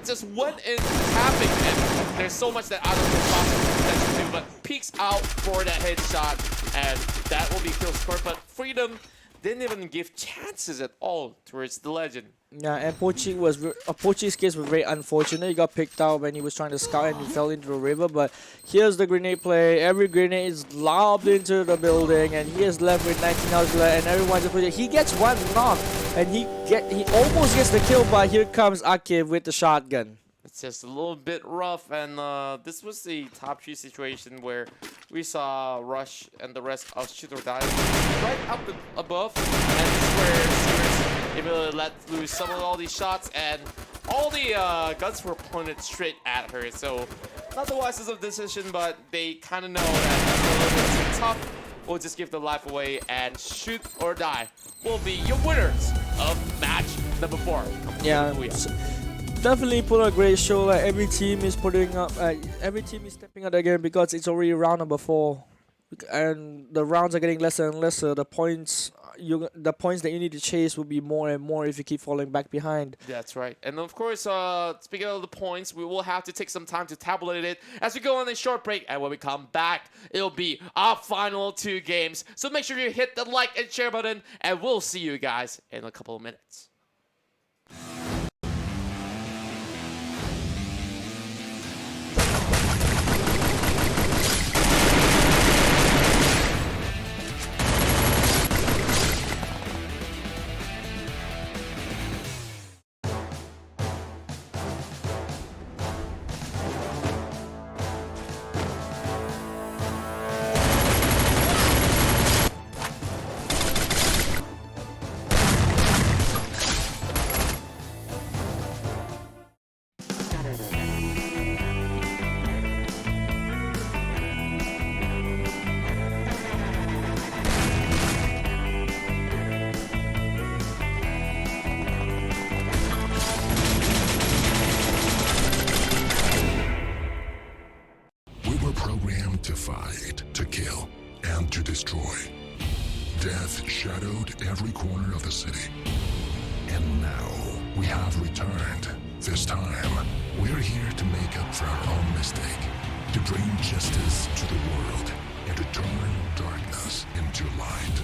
Speaker 3: just went in tapping, and there's so much that I don't know Fox can do, but peeks out for that headshot, and that will be kill score, but Freedom didn't even give chances at all towards the Legend.
Speaker 2: Yeah, and Pochi's case was very unfortunate. He got picked out when he was trying to scout and he fell into the river. But here's the grenade play. Every grenade is lobbed into the building, and he is left with 19 health left, and everyone's just he gets 1 knock, and he almost gets the kill. But here comes Akif with the shotgun.
Speaker 3: It's just a little bit rough, and this was the top 3 situation where we saw Rush and the rest of Shoot or Die right up above, and this is where Sears able to let loose some of all these shots, and all the guns were pointed straight at her. So not the wisest of decision, but they kind of know that it's tough. We'll just give the life away and shoot or die will be your winners of match number 4.
Speaker 2: Yeah, definitely put on a great show. Like every team is putting up, every team is stepping up again because it's already round number 4, and the rounds are getting lesser and lesser. The points that you need to chase will be more and more if you keep falling back behind.
Speaker 3: That's right. And of course, speaking of the points, we will have to take some time to tabulate it as we go on a short break. And when we come back, it'll be our final 2 games. So make sure you hit the like and share button, and we'll see you guys in a couple of minutes.
Speaker 1: To fight, to kill, and to destroy. Death shadowed every corner of the city. And now we have returned. This time, we're here to make up for our own mistake, to bring justice to the world, and to turn darkness into light.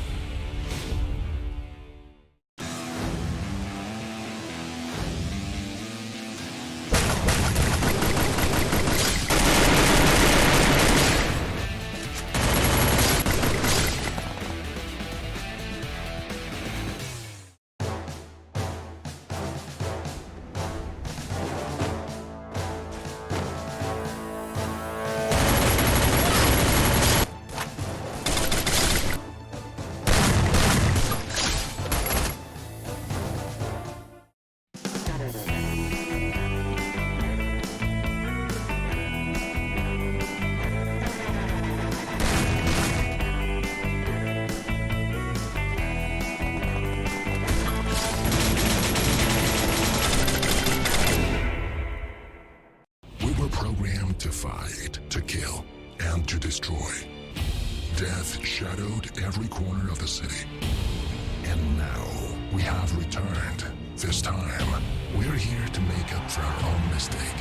Speaker 1: To fight, to kill, and to destroy. Death shadowed every corner of the city. And now we have returned. This time, we're here to make up for our own mistake,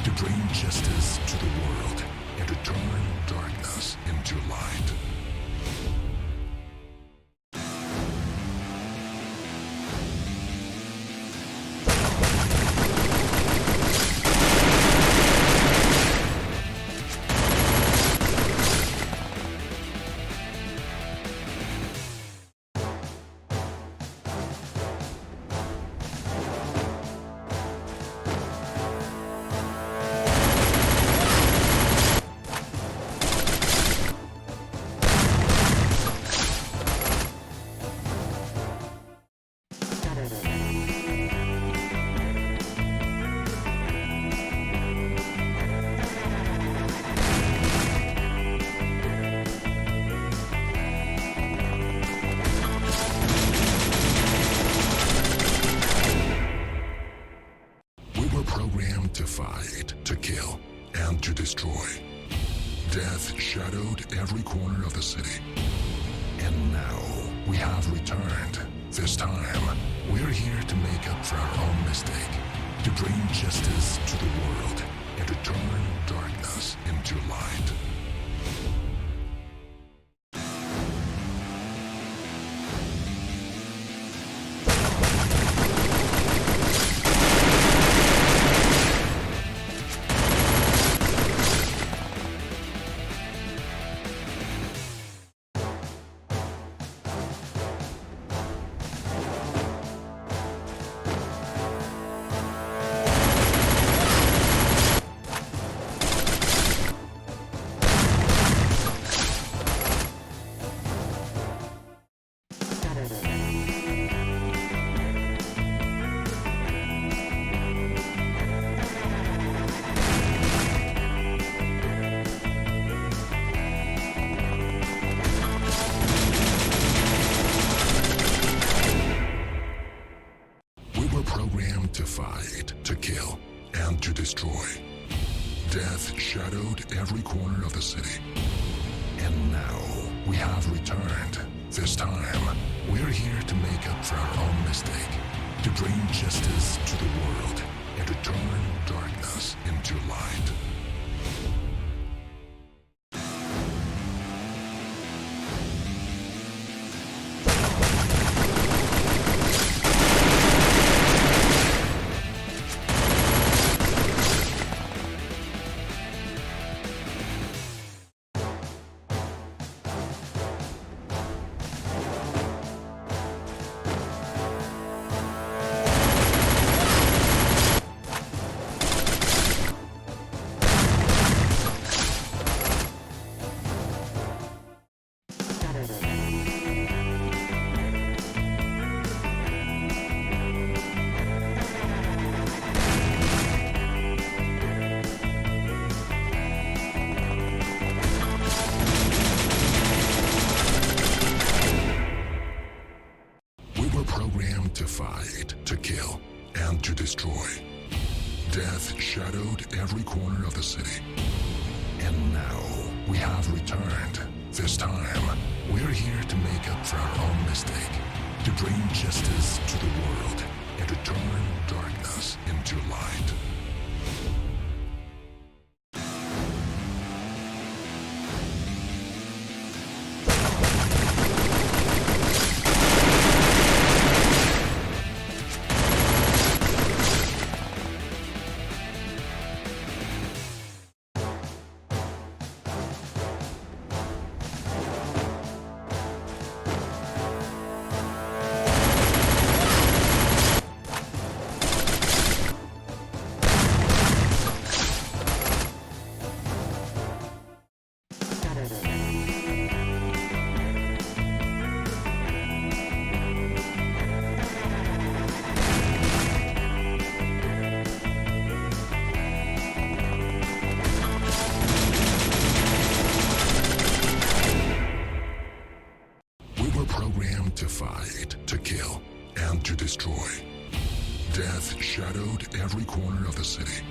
Speaker 1: to bring justice to the world, and to turn darkness into light. To fight, to kill, and to destroy. Death shadowed every corner of the city. And now we have returned. This time, we're here to make up for our own mistake, to bring justice to the world, and to turn darkness into light. programmed to fight, to kill, and to destroy. Death shadowed every corner of the city. And now, we have returned. This time, we're here to make up for our own mistake, to bring justice to the world, and to turn darkness into light. To fight, to kill, and to destroy. Death shadowed every corner of the city. And now, we have returned. This time, we're here to make up for our own mistake, to bring justice to the world, and to turn darkness into light. To fight, to kill, and to destroy. Death shadowed every corner of the city.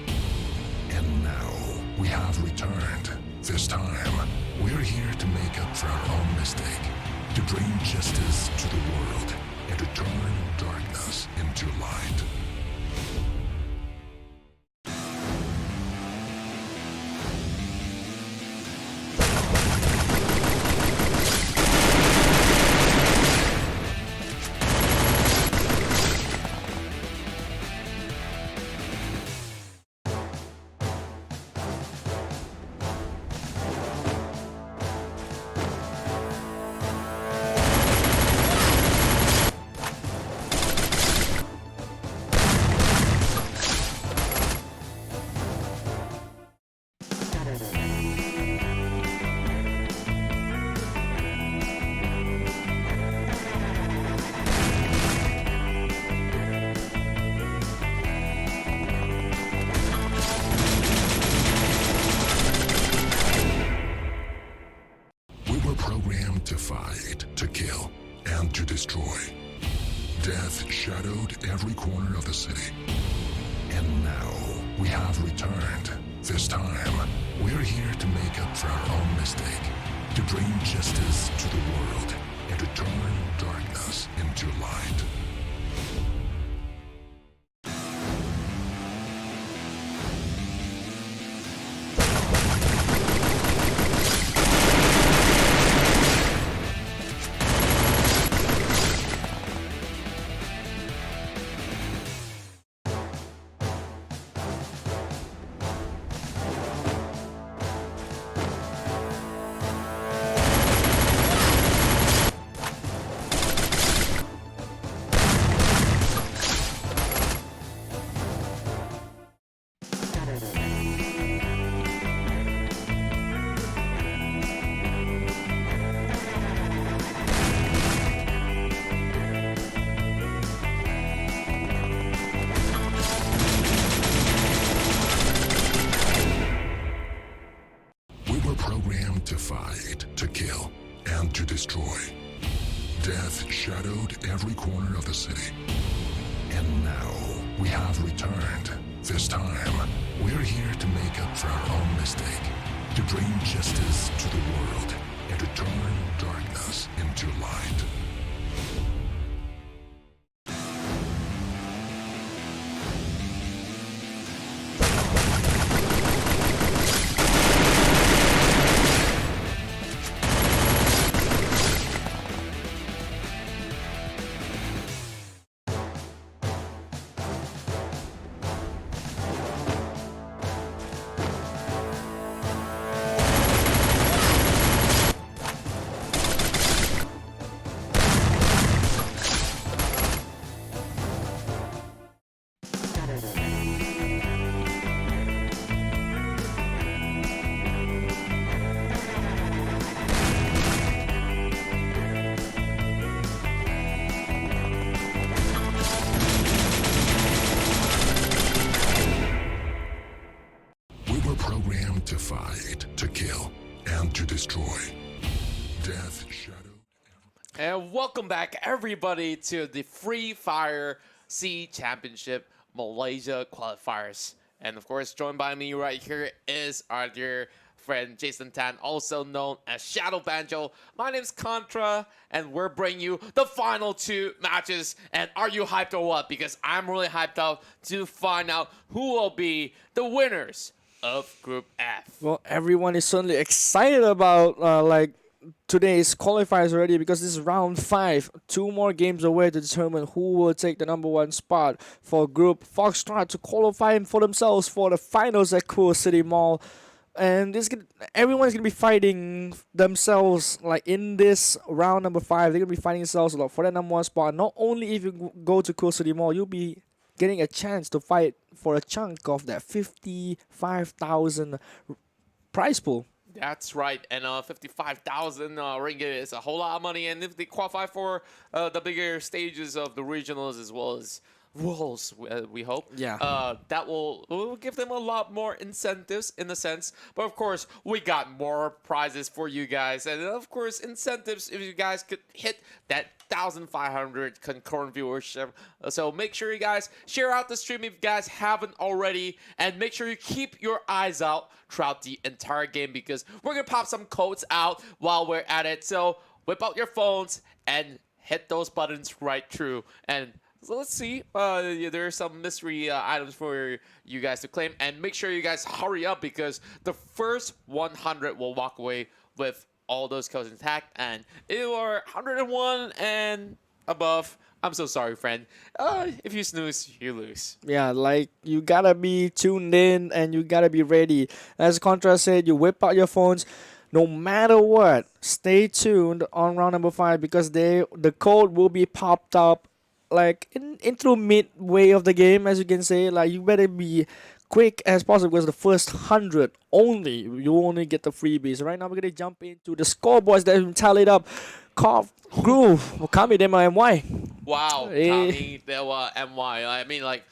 Speaker 1: And now, we have returned. This time, we're here to make up for our own mistake, to bring justice to the world, and to turn darkness into light. To fight, to kill, and to destroy. Death shadowed every corner of the city. And now, we have returned. This time, we're here to make up for our own mistake, to bring justice to the world, and to turn darkness into light. To fight, to kill, and to destroy. Death shadowed every corner of the city. And now, we have returned. This time, we're here to make up for our own mistake, to bring justice to the world, and to turn darkness into light. Programmed to fight, to kill, and to destroy. Death, Shadow.
Speaker 3: And welcome back, everybody, to the Free Fire Sea Championship Malaysia Qualifiers. And of course, joined by me right here is our dear friend Jason Tan, also known as Shadow Banjo. My name's Contra, and we're bringing you the final 2 matches. And are you hyped or what? Because I'm really hyped up to find out who will be the winners of Group F.
Speaker 2: Well, everyone is certainly excited about today's qualifiers already, because this is round 5. 2 more games away to determine who will take the #1 spot for Group Foxtrot to qualify for themselves for the finals at Cool City Mall. And everyone's gonna be fighting themselves like in this round number 5. They're gonna be fighting themselves a lot for that #1 spot. Not only if you go to Cool City Mall, you'll be getting a chance to fight for a chunk of that 55,000 prize pool.
Speaker 3: That's right, and 55,000 ringgit is a whole lot of money, and if they qualify for the bigger stages of the regionals as well as Worlds, we hope.
Speaker 2: Yeah.
Speaker 3: That will give them a lot more incentives in a sense. But of course, we got more prizes for you guys, and of course, incentives if you guys could hit that 1,500 concurrent viewership. So make sure you guys share out the stream if you guys haven't already, and make sure you keep your eyes out throughout the entire game, because we're gonna pop some codes out while we're at it. So whip out your phones and hit those buttons right through. And so let's see. There are some mystery items for you guys to claim, and make sure you guys hurry up, because the first 100 will walk away with all those codes intact, and if you are 101 and above, I'm so sorry, friend. If you snooze, you lose.
Speaker 2: Yeah, like you gotta be tuned in and you gotta be ready. As Contra said, you whip out your phones. No matter what, stay tuned on round number 5, because the code will be popped up like into midway of the game, as you can say. Like, you better be quick as possible, because the first 100 only, you only get the freebies. Right now, we're gonna jump into the scoreboards that have been tallied up. Cough, Groove, Kami, Demo, MY.
Speaker 3: Wow, Kami, Dewa, MY. I mean, like,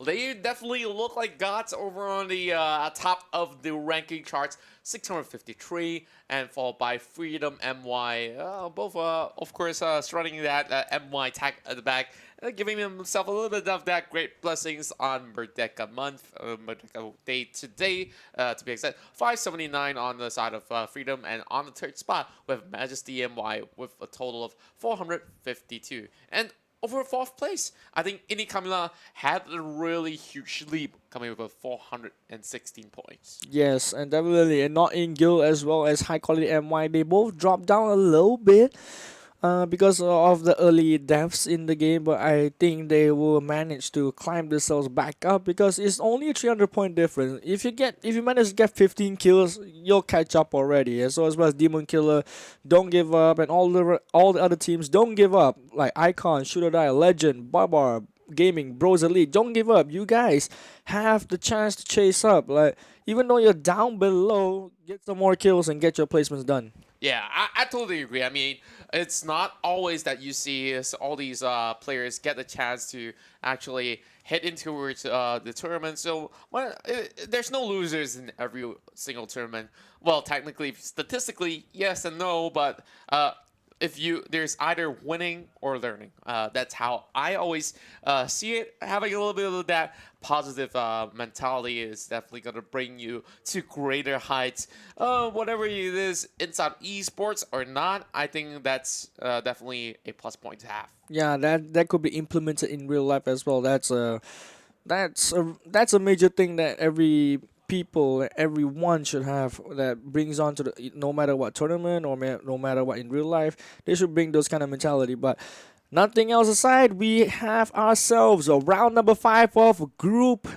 Speaker 3: they definitely look like gods over on the top of the ranking charts. 653, and followed by Freedom, MY. Both, of course, strutting that MY tag at the back, giving himself a little bit of that great blessings on Merdeka month, Merdeka day today, to be exact. 579 on the side of Freedom, and on the 3rd spot with Majesty MY with a total of 452. And over 4th place, I think Ini Kamila had a really huge leap, coming with 416 points.
Speaker 2: Yes, and definitely, and not in guild as well as high quality MY. They both dropped down a little bit because of the early deaths in the game, but I think they will manage to climb themselves back up, because it's only a 300-point difference. If you manage to get 15 kills, you'll catch up already. And so as well as Demon Killer, Don't Give Up, and all the other teams don't give up, like Icon, Shoot or Die, Legend, Barbar Gaming, Bros Elite. Don't give up. You guys have the chance to chase up. Like, even though you're down below, get some more kills and get your placements done.
Speaker 3: Yeah, I totally agree. I mean, it's not always that you see all these players get the chance to actually head into the tournament. So there's no losers in every single tournament. Well, technically, statistically, yes and no, but there's either winning or learning. That's how I always see it. Having a little bit of that positive mentality is definitely going to bring you to greater heights. Whatever it is inside esports or not, I think that's definitely a plus point to have.
Speaker 2: Yeah, that could be implemented in real life as well. That's a major thing that everyone should have, that brings on to the, no matter what tournament or no matter what in real life, they should bring those kind of mentality. But nothing else aside, we have ourselves a round number 5 of Group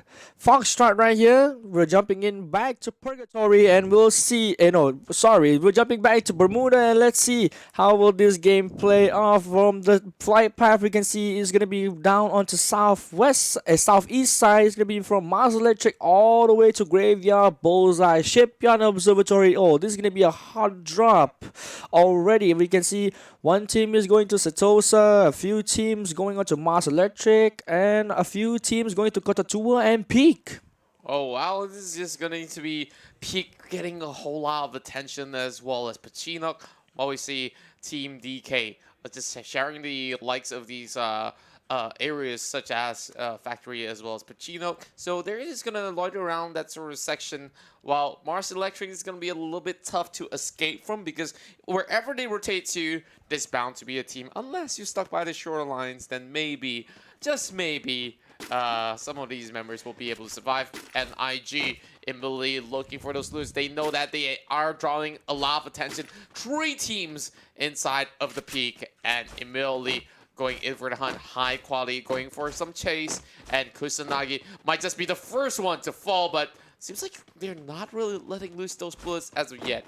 Speaker 2: Foxtrot right here. We're jumping in back to Purgatory and we'll see. We're jumping back to Bermuda and let's see how will this game play off. From the flight path we can see is gonna be down onto southeast side. It's gonna be from Mars Electric all the way to Graveyard, Bullseye, Shipyard, Observatory. Oh, this is gonna be a hard drop already. We can see one team is going to Setosa, a few teams going on to Mars Electric, and a few teams going to Kotatua and Peak.
Speaker 3: Oh wow, this is just going to be Peak getting a whole lot of attention, as well as Pacino, while we see Team DK just sharing the likes of these areas such as Factory as well as Pacino. So they're just going to loiter around that sort of section, while Mars Electric is going to be a little bit tough to escape from, because wherever they rotate to, there's bound to be a team. Unless you're stuck by the shorelines, then maybe, just maybe, some of these members will be able to survive. And IG immediately looking for those loots. They know that they are drawing a lot of attention. 3 teams inside of the Peak, and immediately going in for the hunt. High quality, going for some chase, and Kusanagi might just be the first one to fall, but seems like they're not really letting loose those bullets as of yet.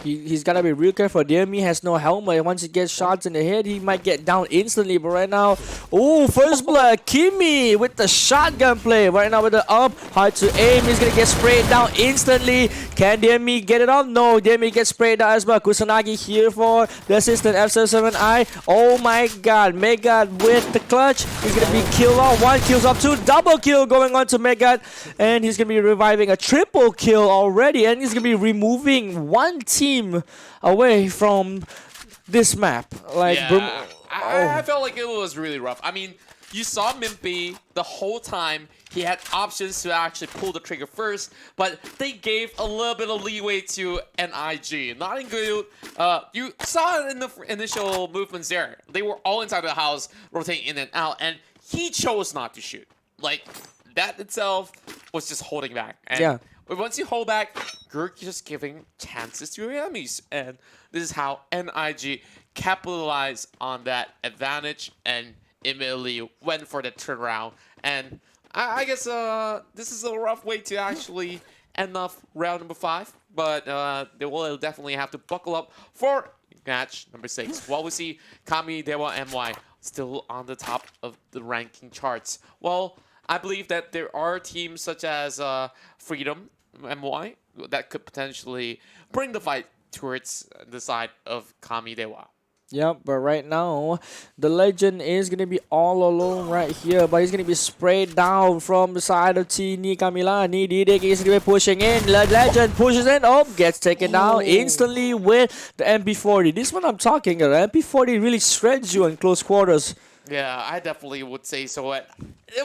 Speaker 2: He's gotta be real careful. Demi has no helmet. Once he gets shots in the head, he might get down instantly. But right now, oh, first blood. Kimi with the shotgun play. Right now with the up, hard to aim. He's gonna get sprayed down instantly. Can Demi get it up? No, Demi gets sprayed down as well. Kusanagi here for the assistant F77I. Oh my god, Megad with the clutch. He's gonna be killed off. 1 kills up, 2 double kill going on to Megad. And he's gonna be reviving a triple kill already. And he's gonna be removing one team away from this map. Like,
Speaker 3: yeah, I felt like it was really rough. I mean, you saw Mimpy the whole time. He had options to actually pull the trigger first, but they gave a little bit of leeway to NIG. Not in good. You saw it in the initial movements there. They were all inside the house, rotating in and out, and he chose not to shoot. Like, that itself was just holding back. And
Speaker 2: yeah.
Speaker 3: But once you hold back, you're just giving chances to your enemies. And this is how NIG capitalized on that advantage and immediately went for the turnaround. And I guess this is a rough way to actually end off round number 5. But they will definitely have to buckle up for match number 6. While we see Kami, Dewa, MY still on the top of the ranking charts. Well, I believe that there are teams such as Freedom, MY, that could potentially bring the fight towards the side of Kami Dewa.
Speaker 2: Yep, but right now, the Legend is going to be all alone right here, but he's going to be sprayed down from the side of Ni Camila. Ni Didek is going to be pushing in. Legend pushes in. Oh, gets taken down instantly with the MP40. This one I'm talking about. MP40 really shreds you in close quarters.
Speaker 3: Yeah, I definitely would say so. It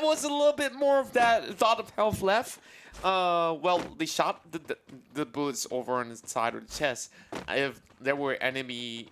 Speaker 3: was a little bit more of that thought of health left. Well, they shot the bullets over on the side of the chest. If there were enemy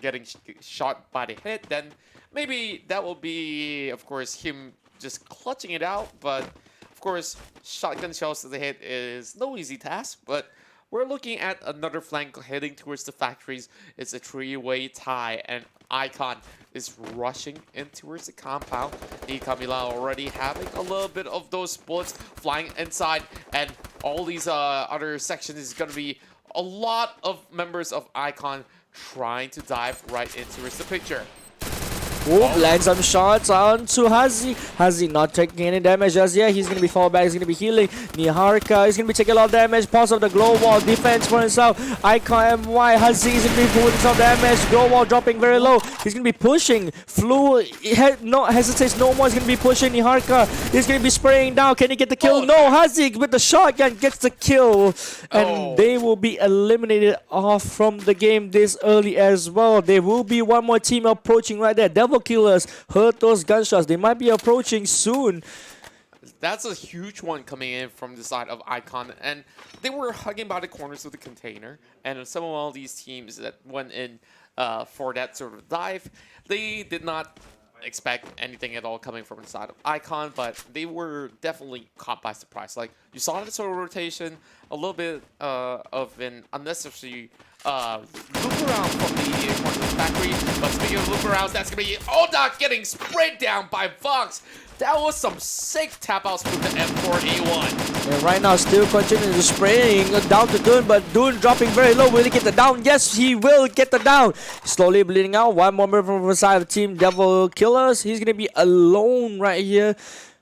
Speaker 3: getting shot by the head, then maybe that will be, of course, him just clutching it out. But, of course, shotgun shells to the head is no easy task. But we're looking at another flank heading towards the factories. It's a 3-way tie, and Icon is rushing in towards the compound. Ni Camila already having a little bit of those bullets flying inside, and all these other sections is going to be a lot of members of Icon trying to dive right in towards the picture.
Speaker 2: Whoop, lands some shots onto Hazi. Hazi not taking any damage as yet. He's going to be fall back. He's going to be healing. Niharka is going to be taking a lot of damage. Pause of the glow wall. Defense for himself. Icon MY. Hazi is going to be putting some damage. Glow wall dropping very low. He's going to be pushing. Flu no hesitates no more. He's going to be pushing. Niharka is going to be spraying down. Can he get the kill? No. Hazi with the shotgun gets the kill. And they will be eliminated off from the game this early as well. There will be one more team approaching right there. Devil Killers heard those gunshots. They might be approaching soon.
Speaker 3: That's a huge one coming in from the side of Icon, and they were hugging by the corners of the container. And some of all these teams that went in for that sort of dive, they did not expect anything at all coming from the side of Icon, but they were definitely caught by surprise. Like, you saw the sort of rotation, a little bit of an unnecessary loop around from the corner of the factory. But speaking of loop arounds, that's going to be Odak getting sprayed down by Fox. That was some sick tap outs with the M4A1.
Speaker 2: And right now, still continuing to spraying down to Dune, but Dune dropping very low. Will he get the down? Yes, he will get the down. Slowly bleeding out. One more member from the side of Team Devil Killers. He's going to be alone right here.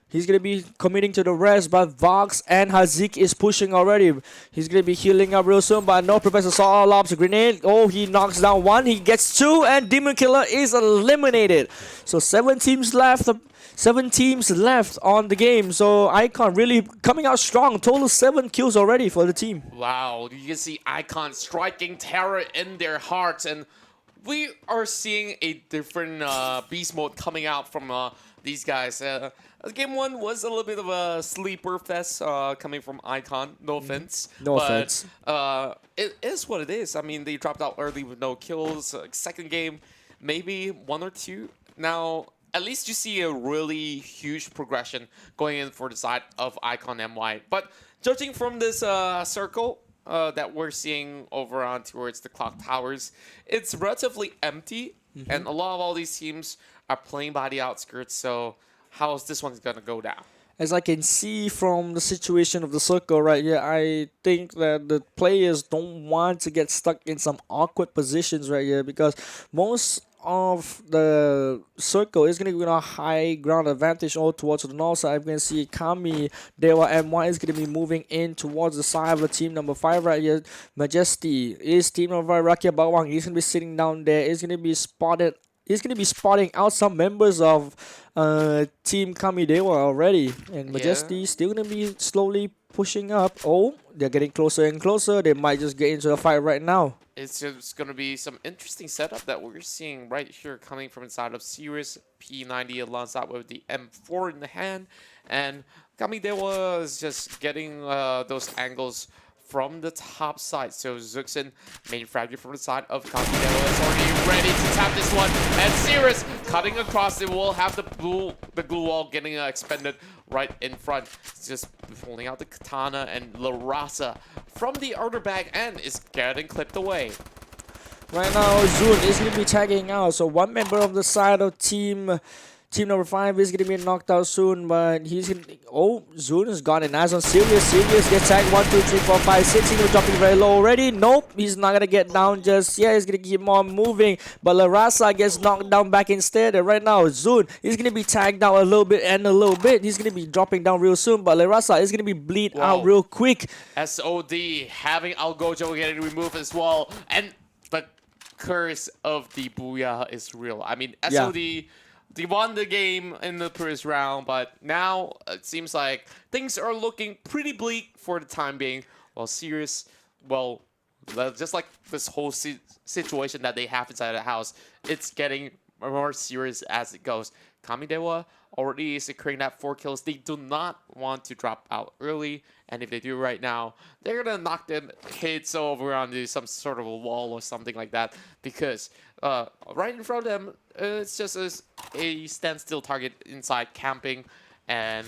Speaker 2: He's going to be committing to the rest, but Vox and Hazik is pushing already. He's going to be healing up real soon, but no, Professor Saw lobs a grenade. Oh, he knocks down one. He gets two, and Demon Killer is eliminated. So 7 teams left. 7 teams left on the game, so Icon really coming out strong. Total 7 kills already for the team.
Speaker 3: Wow, you can see Icon striking terror in their hearts, and we are seeing a different beast mode coming out from these guys. Game 1 was a little bit of a sleeper fest coming from Icon. No offense.
Speaker 2: No offense.
Speaker 3: It is what it is. I mean, they dropped out early with no kills. Second game, maybe 1 or 2. Now, at least you see a really huge progression going in for the side of Icon MY. But judging from this circle that we're seeing over on towards the clock towers, it's relatively empty. And a lot of all these teams are playing by the outskirts. So how is this one going to go down?
Speaker 2: As I can see from the situation of the circle right here, I think that the players don't want to get stuck in some awkward positions right here, because most of the circle is going to be on a high ground advantage all towards the north side. I'm going to see Kami, Dewa, M1 is going to be moving in towards the side of the team number 5 right here. Majesty is team number 5. Rakia Bawang, he's going to be sitting down there. He's going to be spotted. He's going to be spotting out some members of Team Kamidewa already. And Majesty still going to be slowly pushing up. Oh, they're getting closer and closer. They might just get into the fight right now.
Speaker 3: It's just going to be some interesting setup that we're seeing right here coming from inside of Sirius P90 alongside with the M4 in the hand. And Kamidewa is just getting those angles from the top side. So Zuxin, main fragment from the side of Kamidewa, is already ready to tap this one. And Sirius cutting across, it will have the glue wall getting expended right in front. It's just pulling out the katana, and La Raza from the outer back end is getting clipped away.
Speaker 2: Right now, Zun is going to be tagging out. So one member of the side of team number 5 is going to be knocked out soon, but he's going to... Oh, Zun has got an eyes on Sirius. Sirius gets tagged 1, 2, 3, 4, 5, 6. He's going to be dropping very low already. Nope, he's not going to get down just yet. He's going to keep on moving, but La Raza gets knocked down back instead. And right now, Zun is going to be tagged out a little bit and a little bit. He's going to be dropping down real soon, but La Raza is going to be bleed out real quick.
Speaker 3: SOD having Algojo getting removed as well. And the curse of the Booyah is real. I mean, SOD... They won the game in the first round, but now it seems like things are looking pretty bleak for the time being. Well, Sirius, well, just like this whole situation that they have inside the house, it's getting more serious as it goes. Kamidewa already is securing that 4 kills. They do not want to drop out early, and if they do right now, they're gonna knock them heads over onto some sort of a wall or something like that, because right in front of them, it's just a standstill target inside camping. And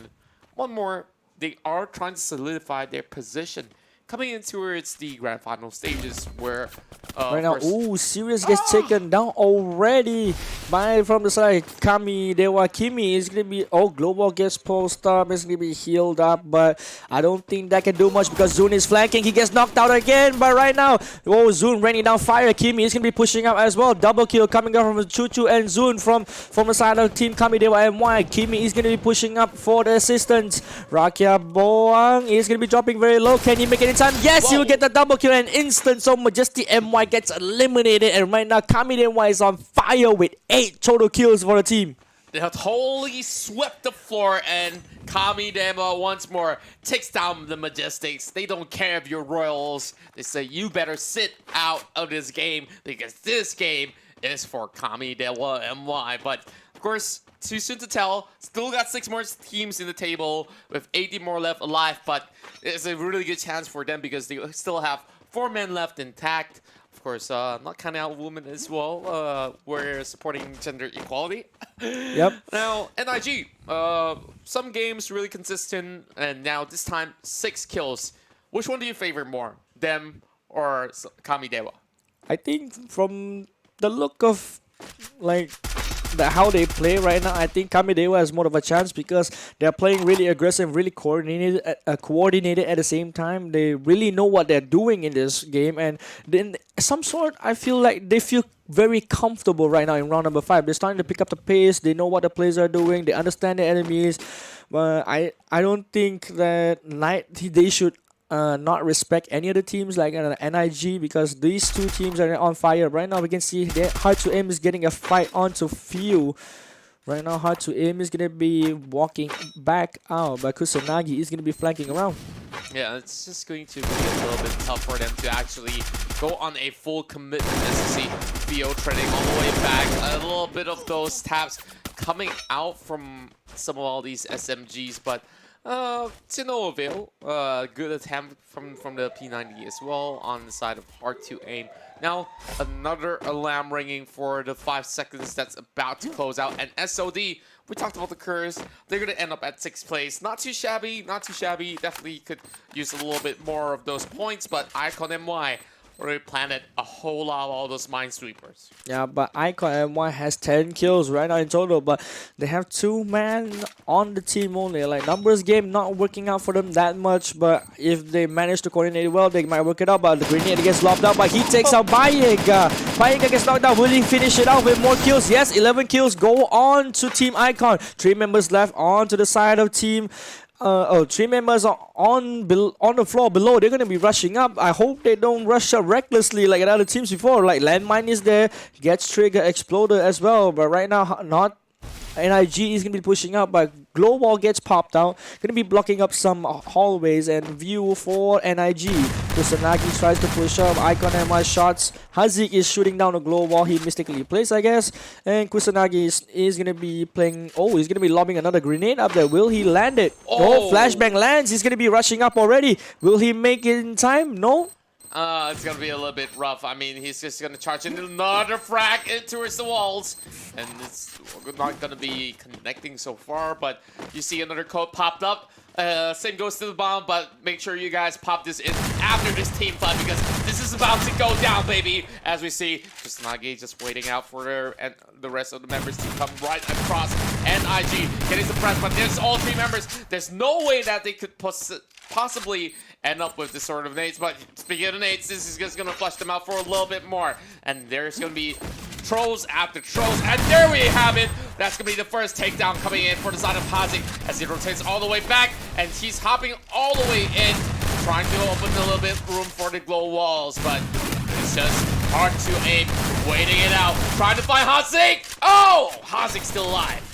Speaker 3: one more, they are trying to solidify their position coming in towards the grand final stages where
Speaker 2: Right now,
Speaker 3: of course-
Speaker 2: ooh, Sirius gets taken down already by from the side. Kami, Dewa Kimi is gonna be. Oh, Global gets post up. It's gonna be healed up, but I don't think that can do much because Zune is flanking. He gets knocked out again, but right now, oh, Zune raining down fire. Kimi is gonna be pushing up as well. Double kill coming up from Choo Choo and Zune from the side of Team Kami Dewa MY. Kimi is gonna be pushing up for the assistance. Rakia Boang is gonna be dropping very low. Can he make it in time? Yes, he will get the double kill and instant. So Majesty MY gets eliminated, and right now Kami MY is on fire with 8 total kills for the team.
Speaker 3: They have totally swept the floor, and Kami Demo once more takes down the Majestics. They don't care if you're Royals. They say you better sit out of this game because this game is for Kami Demo MY. But of course, too soon to tell. Still got 6 more teams in the table with 80 more left alive, but it's a really good chance for them because they still have 4 men left intact. Of course, not counting out women as well. We're supporting gender equality.
Speaker 2: Yep.
Speaker 3: Now, NIG, some games really consistent, and now this time 6 kills. Which one do you favor more, them or Kami Dewa?
Speaker 2: I think from the look of like how they play right now, I think Kami Dewa has more of a chance because they're playing really aggressive, really coordinated at the same time. They really know what they're doing in this game, and then some sort I feel like they feel very comfortable right now in round number 5. They're starting to pick up the pace. They know what the players are doing. They understand the enemies. But I don't think that they should not respect any of the teams like NIG because these 2 teams are on fire right now. We can see that Hard to Aim is getting a fight onto Few. Right now, Hard to Aim is gonna be walking back out, but Kusanagi is gonna be flanking around.
Speaker 3: Yeah, it's just going to be a little bit tough for them to actually go on a full commitment as you see Theo treading all the way back. A little bit of those taps coming out from some of all these SMGs, but to no avail. Good attempt from the P90 as well on the side of Hard to Aim. Now, another alarm ringing for the 5 seconds that's about to close out. And SOD, we talked about the curse. They're going to end up at 6th place. Not too shabby, not too shabby. Definitely could use a little bit more of those points, but Icon MY already planted a whole lot of all those minesweepers.
Speaker 2: Yeah, but Icon MY has 10 kills right now in total, but they have 2 men on the team only. Like, numbers game not working out for them that much, but if they manage to coordinate well, they might work it out. But the grenade gets lobbed out, but he takes out Bayega. Bayega gets knocked out. Will he finish it out with more kills? Yes, 11 kills go on to Team Icon. 3 members left on to the side of Team 3 members are on the floor below. They're gonna be rushing up. I hope they don't rush up recklessly like at other teams before. Like Landmine is there, gets trigger, exploder as well. But right now, not NIG is gonna be pushing up, but Global gets popped out. Gonna be blocking up some hallways and view for NIG. Kusanagi tries to push up. Icon MI shots. Hazik is shooting down the Global. He mistakenly placed, I guess. And Kusanagi is gonna be playing. Oh, he's gonna be lobbing another grenade up there. Will he land it? Oh, flashbang lands. He's gonna be rushing up already. Will he make it in time? No.
Speaker 3: It's going to be a little bit rough. I mean, he's just going to charge in another frag in towards the walls. And it's not going to be connecting so far, but you see another code popped up. Same goes to the bomb, but make sure you guys pop this in after this team fight because this is about to go down, baby. As we see, Kusanagi just waiting out for the rest of the members to come right across. NIG getting suppressed, but there's all 3 members. There's no way that they could possibly end up with this sort of nades, but speaking of nades, this is just going to flush them out for a little bit more. And there's going to be trolls after trolls, and there we have it. That's going to be the first takedown coming in for the side of Hazik as he rotates all the way back, and he's hopping all the way in, trying to open a little bit room for the glow walls, but it's just Hard to Aim, waiting it out, trying to find Hazik. Oh, Hazik's still alive.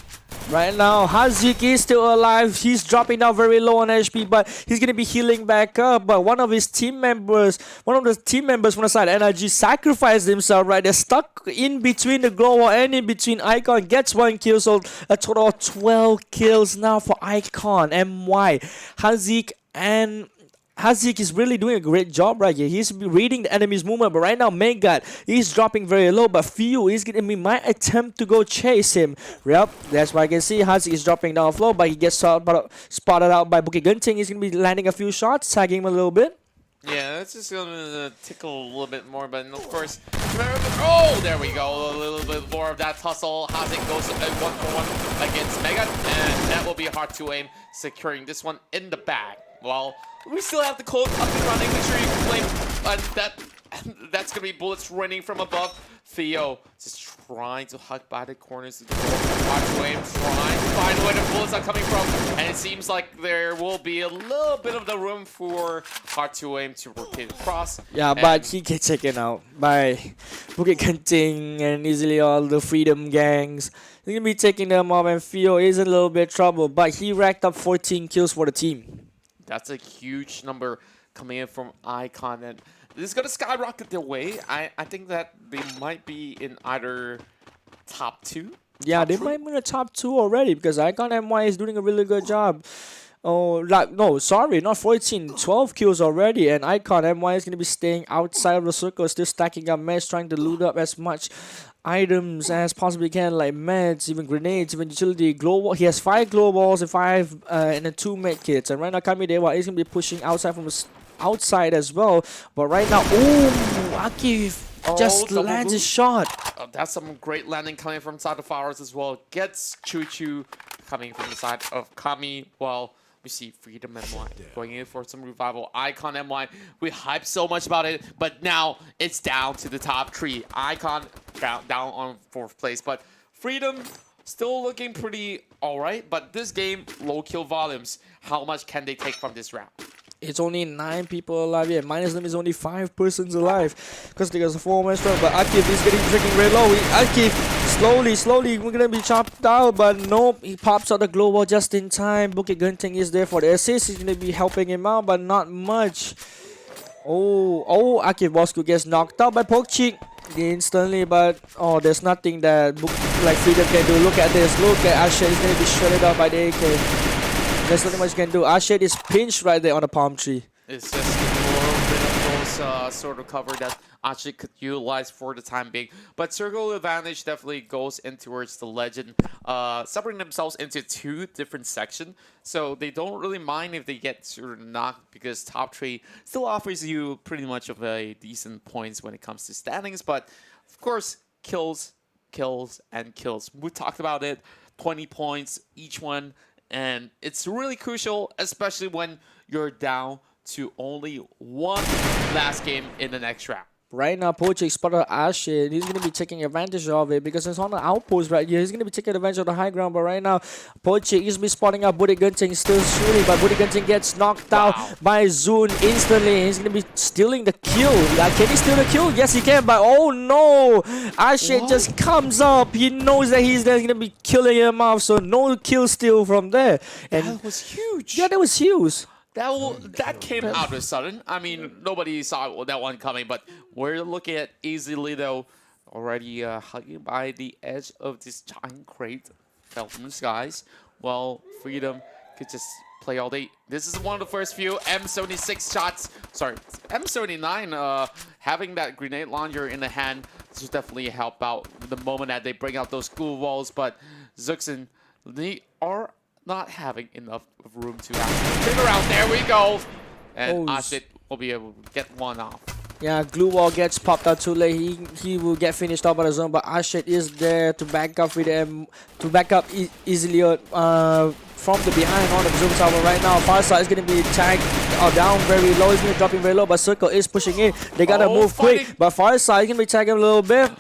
Speaker 2: Right now, Hazik is still alive. He's dropping down very low on HP, but he's gonna be healing back up. But one of the team members from the side, NRG, sacrificed himself. Right, they're stuck in between the Global and in between Icon. Gets 1 kill, so a total of 12 kills now for Icon. MY, Hazik is really doing a great job right here. He's reading the enemy's movement, but right now, Megad is dropping very low, but Few is going to be my attempt to go chase him. Yep, that's why I can see Hazik is dropping down low, but he gets spotted out by Bukit Gunting. He's going to be landing a few shots, tagging him a little bit.
Speaker 3: Yeah, it's just gonna tickle a little bit more, but of course, oh, there we go. A little bit more of that tussle. Hazik goes 1-for-1 against Mega, and that will be hard to aim, securing this one in the bag. Well, we still have the code up and running. Make sure you can play, and that's gonna be bullets raining from above. Theo just trying to hug by the corners of the goal. Hard to aim, trying to find where the bullets are coming from, and it seems like there will be a little bit of the room for hard to aim to rotate across.
Speaker 2: Yeah, but he gets taken out by Bukit Kenting and easily all the Freedom gangs. He's gonna be taking them off, and Theo is in a little bit of trouble, but he racked up 14 kills for the team.
Speaker 3: That's a huge number coming in from Icon, and this is going to skyrocket their way. I think that they might be in either top 2.
Speaker 2: Yeah, they might be in the top 2 already because Icon MY is doing a really good job. Oh, like, no, sorry, not 14, 12 kills already, and Icon MY is going to be staying outside of the circle, still stacking up meds, trying to loot up as much items as possibly can, like meds, even grenades, even utility, glow ball. He has 5 glow balls and 5 and then 2 med kits, and right now Kamidewa is going to be pushing outside from the outside as well, but right now, ooh, Akif just lands his shot.
Speaker 3: That's some great landing coming from side of Flowers as well. Gets Choo Choo coming from the side of Kami. Well, we see Freedom MY going in for some revival. Icon MY, we hyped so much about it, but now it's down to the top 3. Icon down on 4th place, but Freedom still looking pretty alright, but this game, low kill volumes. How much can they take from this round?
Speaker 2: It's only 9 people alive here. Minus them is only 5 persons alive. Because there's a 4-man strong. But Akif is getting freaking very low. Akif, slowly, we're going to be chopped out. But nope, he pops out the glow wall just in time. Bukit Gunting is there for the assist. He's going to be helping him out, but not much. Oh, Akif Bosco gets knocked out by Pokchik instantly. But, there's nothing that Freedom can do. Look at this. Look at Asher. He's going to be shredded out by the AK. There's nothing much you can do. Ashad is pinched right there on the palm tree.
Speaker 3: It's just a little bit of those sort of cover that Ashad could utilize for the time being. But Circle Advantage definitely goes in towards the Legend, separating themselves into 2 different sections. So they don't really mind if they get sort of knocked because top 3 still offers you pretty much of a decent points when it comes to standings. But of course, kills, and kills. We talked about it, 20 points each one. And it's really crucial, especially when you're down to only 1 last game in the next round.
Speaker 2: Right now, Pochik spotted Ashid. He's going to be taking advantage of it because it's on the outpost right here. He's going to be taking advantage of the high ground. But right now, Pochik is be spotting out Bukit Gunting, still shooting. But Bukit Gunting gets knocked out by Zun instantly. He's going to be stealing the kill. Can he steal the kill? Yes, he can. But oh no! Ashid just comes up. He knows that he's going to be killing him off. So no kill steal from there. And
Speaker 3: that was huge.
Speaker 2: Yeah, that was huge.
Speaker 3: That came out of a sudden. I mean, nobody saw that one coming, but we're looking at easily though, already hugging by the edge of this giant crate fell from the skies. Well, Freedom could just play all day. This is one of the first few M76 shots. Sorry, M79 having that grenade launcher in the hand to definitely help out the moment that they bring out those glue walls. But Zuxin, they are not having enough of room to actually figure out. There we go. And Ashit will be able to get one off.
Speaker 2: Yeah, glue wall gets popped out too late. He will get finished off by the zone, but Ashit is there to back up with him, to back up easily from the behind on the zoom tower right now. Farside is going to be tagged down very low. He's going to be dropping very low, but Circle is pushing in. They got to move quick, but Farside is going to be tagging a little bit.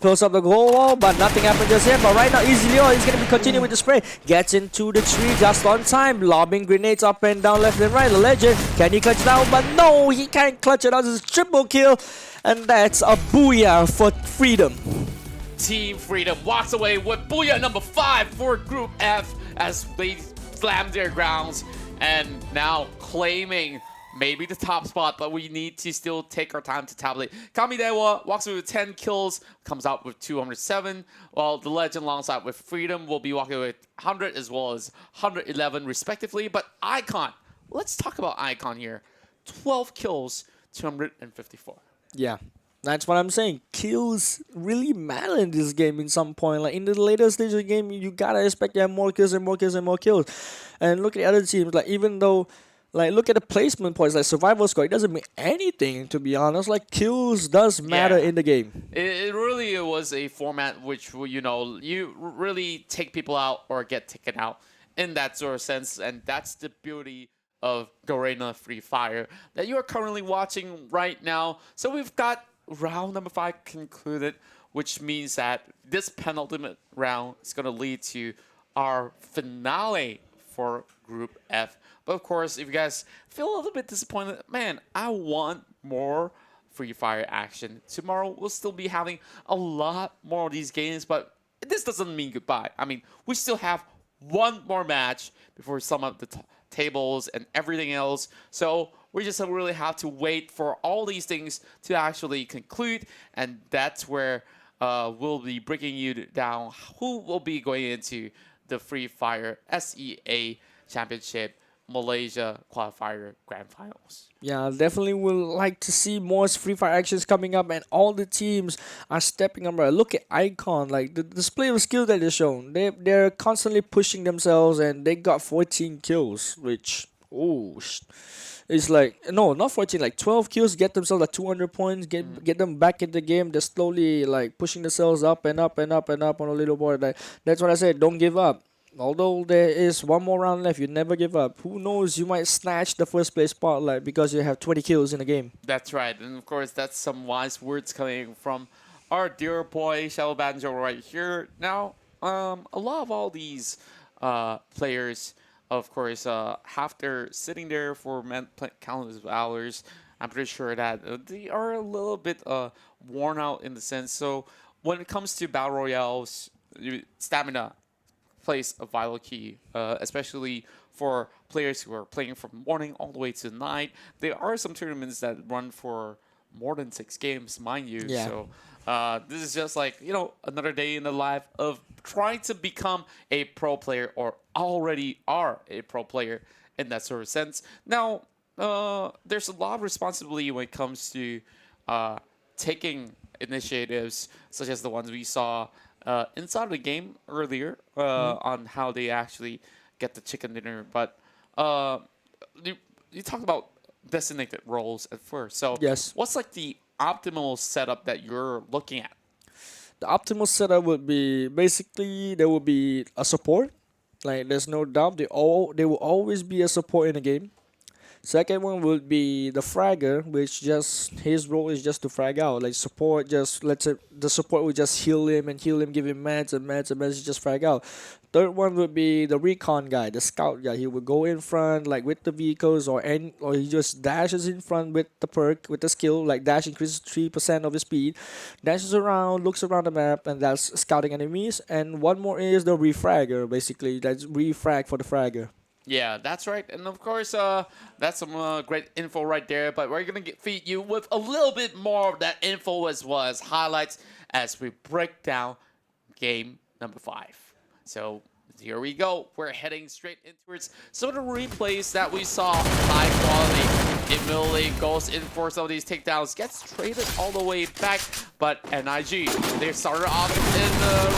Speaker 2: Close up the goal wall, but nothing happened just yet. But right now, Easyleo is going to be continuing with the spray. Gets into the tree just on time. Lobbing grenades up and down, left and right. The Legend, can he clutch it down? But no, he can't clutch it out. This is triple kill. And that's a Booyah for Freedom.
Speaker 3: Team Freedom walks away with Booyah number 5 for Group F as they slam their grounds. And now claiming maybe the top spot, but we need to still take our time to tabulate. Kamidewa walks away with 10 kills, comes out with 207, while the Legend alongside with Freedom will be walking away with 100 as well as 111 respectively. But Icon, let's talk about Icon here. 12 kills, 254.
Speaker 2: Yeah. That's what I'm saying. Kills really matter in this game in some point. Like in the later stage of the game, you gotta expect to have more kills and more kills and more kills. And look at the other teams. Like even though Like, look at the placement points, like survival score. It doesn't mean anything, to be honest. Like, kills does matter
Speaker 3: Yeah.
Speaker 2: in the game.
Speaker 3: It really was a format which, you know, you really take people out or get taken out in that sort of sense. And that's the beauty of Garena Free Fire that you are currently watching right now. So we've got round number 5 concluded, which means that this penultimate round is going to lead to our finale for Group F. But of course, if you guys feel a little bit disappointed, man, I want more Free Fire action. Tomorrow we'll still be having a lot more of these games, but this doesn't mean goodbye. I mean, we still have one more match before we sum up the tables and everything else. So we just really have to wait for all these things to actually conclude, and that's where we'll be breaking you down who will be going into the Free Fire SEA Championship Malaysia Qualifier Grand Finals.
Speaker 2: Yeah, definitely would like to see more Free Fire actions coming up, and all the teams are stepping up. Look at Icon, like the display of skill that they're shown. They're constantly pushing themselves, and they got 14 kills, which it's like no, not 14, like 12 kills, get themselves like 200 points, get them back in the game. They're slowly like pushing themselves up and up and up and up on the leaderboard. Like, that's what I said. Don't give up. Although there is one more round left, you never give up. Who knows, you might snatch the first place spotlight because you have 20 kills in the game.
Speaker 3: That's right, and of course that's some wise words coming from our dear boy Shallow Banjo right here. Now, a lot of all these players, of course, after sitting there for countless hours, I'm pretty sure that they are a little bit worn out in the sense. So when it comes to Battle Royales, stamina plays a vital key, especially for players who are playing from morning all the way to night. There are some tournaments that run for more than 6 games, mind you.
Speaker 2: Yeah.
Speaker 3: So this is just like, you know, another day in the life of trying to become a pro player or already are a pro player in that sort of sense. Now, there's a lot of responsibility when it comes to taking initiatives such as the ones we saw inside of the game earlier on how they actually get the chicken dinner. But you talked about designated roles at first. So
Speaker 2: Yes.
Speaker 3: what's like the optimal setup that you're looking at?
Speaker 2: The optimal setup would be basically there will be a support. Like, there's no doubt there will always be a support in the game. Second one would be the fragger, which just his role is just to frag out. Like, support, just let's say the support will just heal him, give him meds and meds and meds, just frag out. Third one would be the recon guy, the scout guy. He would go in front like with the vehicles, or he just dashes in front with the perk, with the skill, like dash increases 3% of his speed, dashes around, looks around the map, and that's scouting enemies. And one more is the refragger, basically that's refrag for the fragger.
Speaker 3: Yeah, that's right. And of course, that's some great info right there. But we're going to feed you with a little bit more of that info as well as highlights as we break down game number 5. So here we go. We're heading straight into it. Some of the replays that we saw, high quality, immediately goes in for some of these takedowns, gets traded all the way back. But NIG, they started off in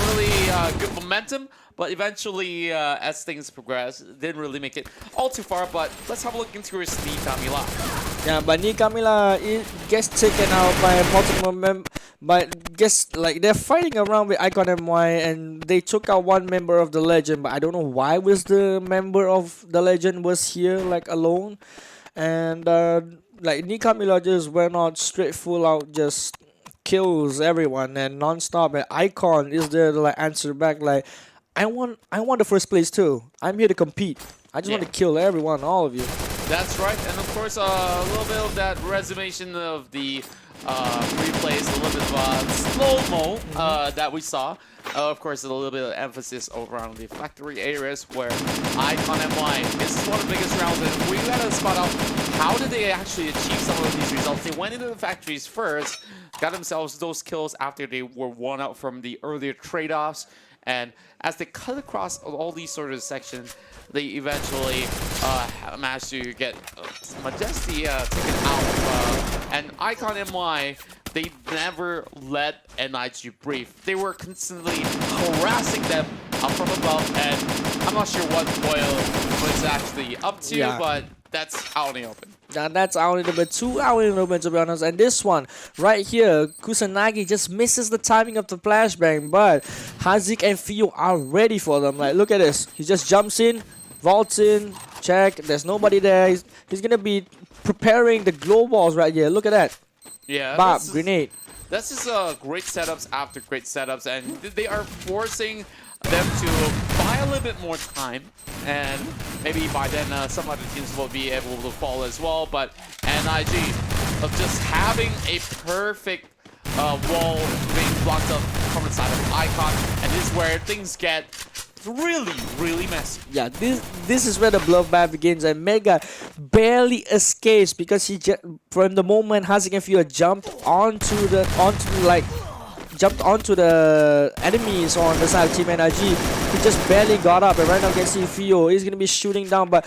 Speaker 3: really good momentum. But eventually, as things progress, didn't really make it all too far. But let's have a look into his Ni Camila.
Speaker 2: Yeah, but Ni Camila, it gets taken out by multiple but guess like they're fighting around with Icon MY, and they took out one member of the Legend. But I don't know why was the member of the Legend was here like alone, and like Ni Camila just went out straight full out, just kills everyone and non-stop. And Icon is there to like answer back like, I want the first place too. I'm here to compete. I just want to kill everyone, all of you.
Speaker 3: That's right, and of course, a little bit of that resumation of the replays, a little bit of slow-mo that we saw. Of course, a little bit of emphasis over on the factory areas where Icon MY, this is one of the biggest rounds, and we gotta spot out how did they actually achieve some of these results. They went into the factories first, got themselves those kills after they were won out from the earlier trade-offs. And as they cut across all these sort of sections, they eventually managed to get Majesty taken out. And Icon MY, they never let NIG breathe. They were constantly harassing them up from above. And I'm not sure what Boyle was actually up to, but that's out in the open.
Speaker 2: Now that's out in the open, 2 out in the open to be honest. And this one right here, Kusanagi just misses the timing of the flashbang, but Hazik and Fio are ready for them. Like, look at this. He just jumps in, vaults in, check. There's nobody there. He's gonna be preparing the glow balls right here. Look at that.
Speaker 3: Yeah.
Speaker 2: Bob, grenade.
Speaker 3: This is great setups after great setups, and they are forcing them to buy a little bit more time, and maybe by then some other teams will be able to fall as well. But NIG of just having a perfect wall being blocked up from the side of Icon, and this is where things get really messy.
Speaker 2: Yeah, this is where the bloodbath begins, and Mega barely escapes because he from the moment Hazik and Fio jumped onto the enemies on the side of Team NIG. He just barely got up, and right now you can see Fio. He's gonna be shooting down, but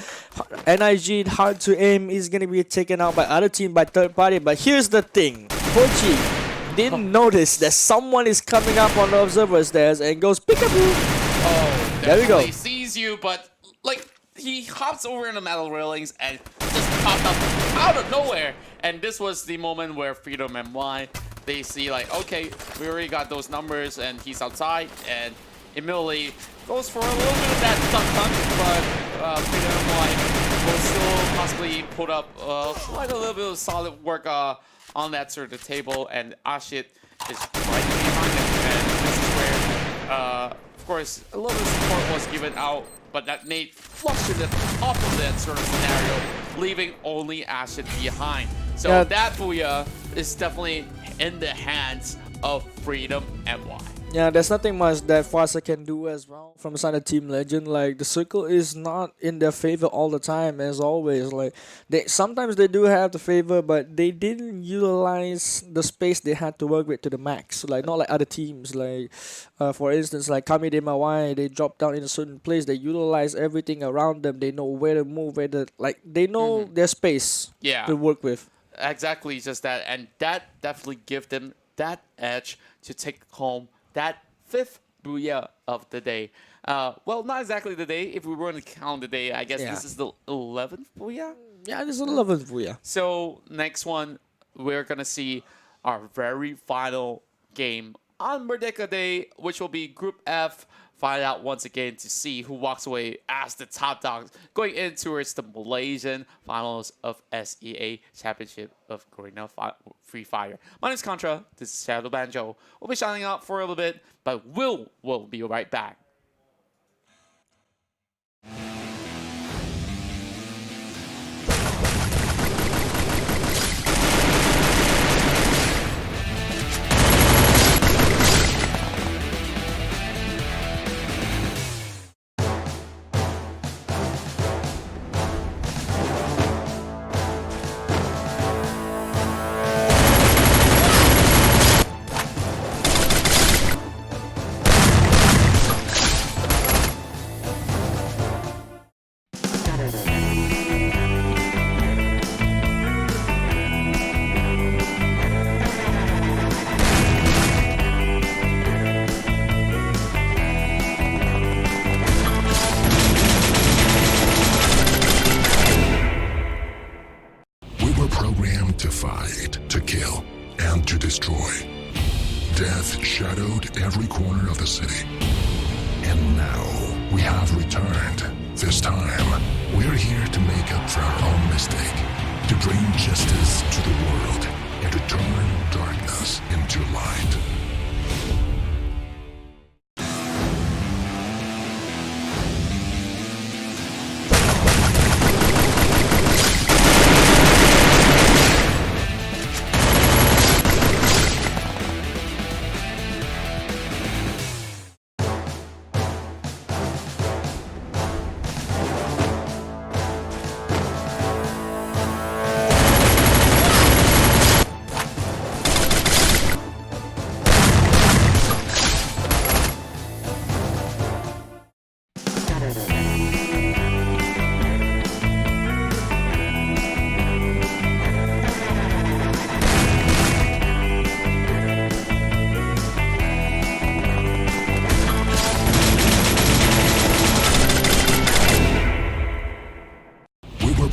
Speaker 2: NIG hard to aim. Is gonna be taken out by other team, by third party. But here's the thing, Pochi didn't notice that someone is coming up on the observer stairs and goes peekaboo.
Speaker 3: Oh,
Speaker 2: there we go.
Speaker 3: He sees you, but like he hops over in the metal railings and just popped up out of nowhere. And this was the moment where Freedom and Y, they see like, okay, we already got those numbers, and he's outside, and immediately goes for a little bit of that duck hunt, but Freedom and Y will still possibly put up quite a little bit of solid work on that sort of table, and Ashit is right behind him, and this is where of course, a little bit of support was given out, but that nade flushed it off of that sort of scenario, leaving only Ashit behind. So
Speaker 2: yeah,
Speaker 3: that Booyah is definitely in the hands of Freedom and Y.
Speaker 2: Yeah, there's nothing much that Fasa can do as well from the side of Team Legend. Like, the circle is not in their favor all the time, as always. Like, sometimes they do have the favor, but they didn't utilize the space they had to work with to the max. Like, not like other teams. Like, for instance, like Kami de Mawai, they drop down in a certain place. They utilize everything around them. They know where to move, they know their space to work with.
Speaker 3: Exactly, just that, and that definitely gives them that edge to take home that 5th Booyah of the day. Well, not exactly the day. If we were to count the day, I guess this is the 11th Booyah?
Speaker 2: Yeah, this is the 11th Booyah.
Speaker 3: So, next one, we're going to see our very final game on Merdeka Day, which will be Group F. Find out once again to see who walks away as the top dogs going in towards the Malaysian finals of SEA Championship of Garena Free Fire. My name is Contra. This is Shadow Banjo. We'll be shouting out for a little bit, but we'll be right back.
Speaker 1: To fight, to kill, and to destroy. Death shadowed every corner of the city. And now we have returned. This time, we're here to make up for our own mistake, to bring justice to the world, and to turn darkness into light.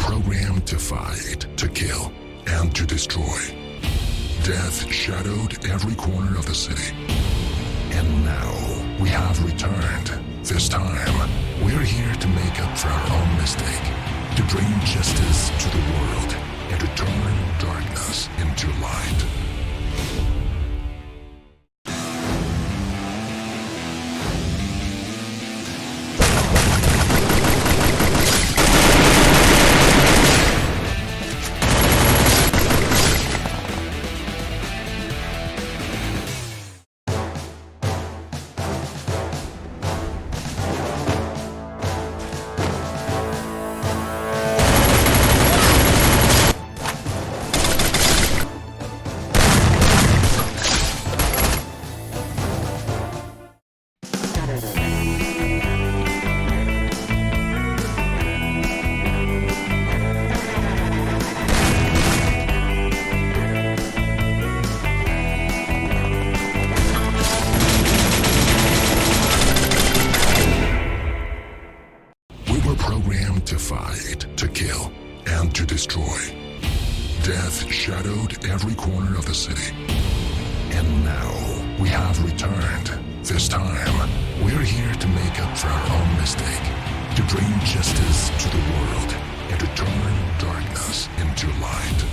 Speaker 1: programmed to fight, to kill, and to destroy. Death shadowed every corner of the city. And now we have returned. This time, we're here to make up for our own mistake, to bring justice to the world, and to turn darkness into light. To fight, to kill, and to destroy. Death shadowed every corner of the city. And now we have returned. This time, we're here to make up for our own mistake, to bring justice to the world, and to turn darkness into light.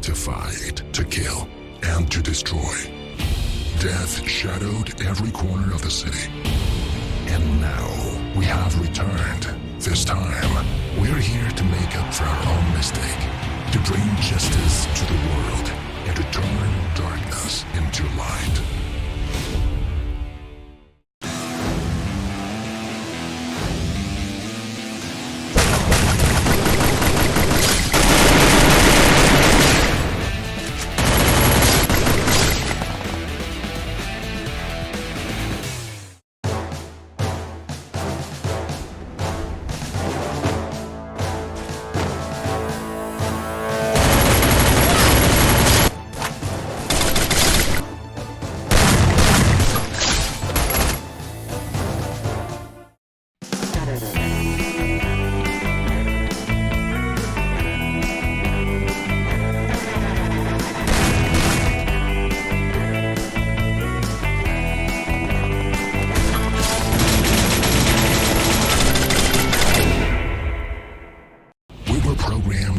Speaker 1: To fight, to kill, and to destroy. Death shadowed every corner of the city. And now we have returned. This time, we're here to make up for our own mistake, to bring justice to the world, and to turn darkness into light.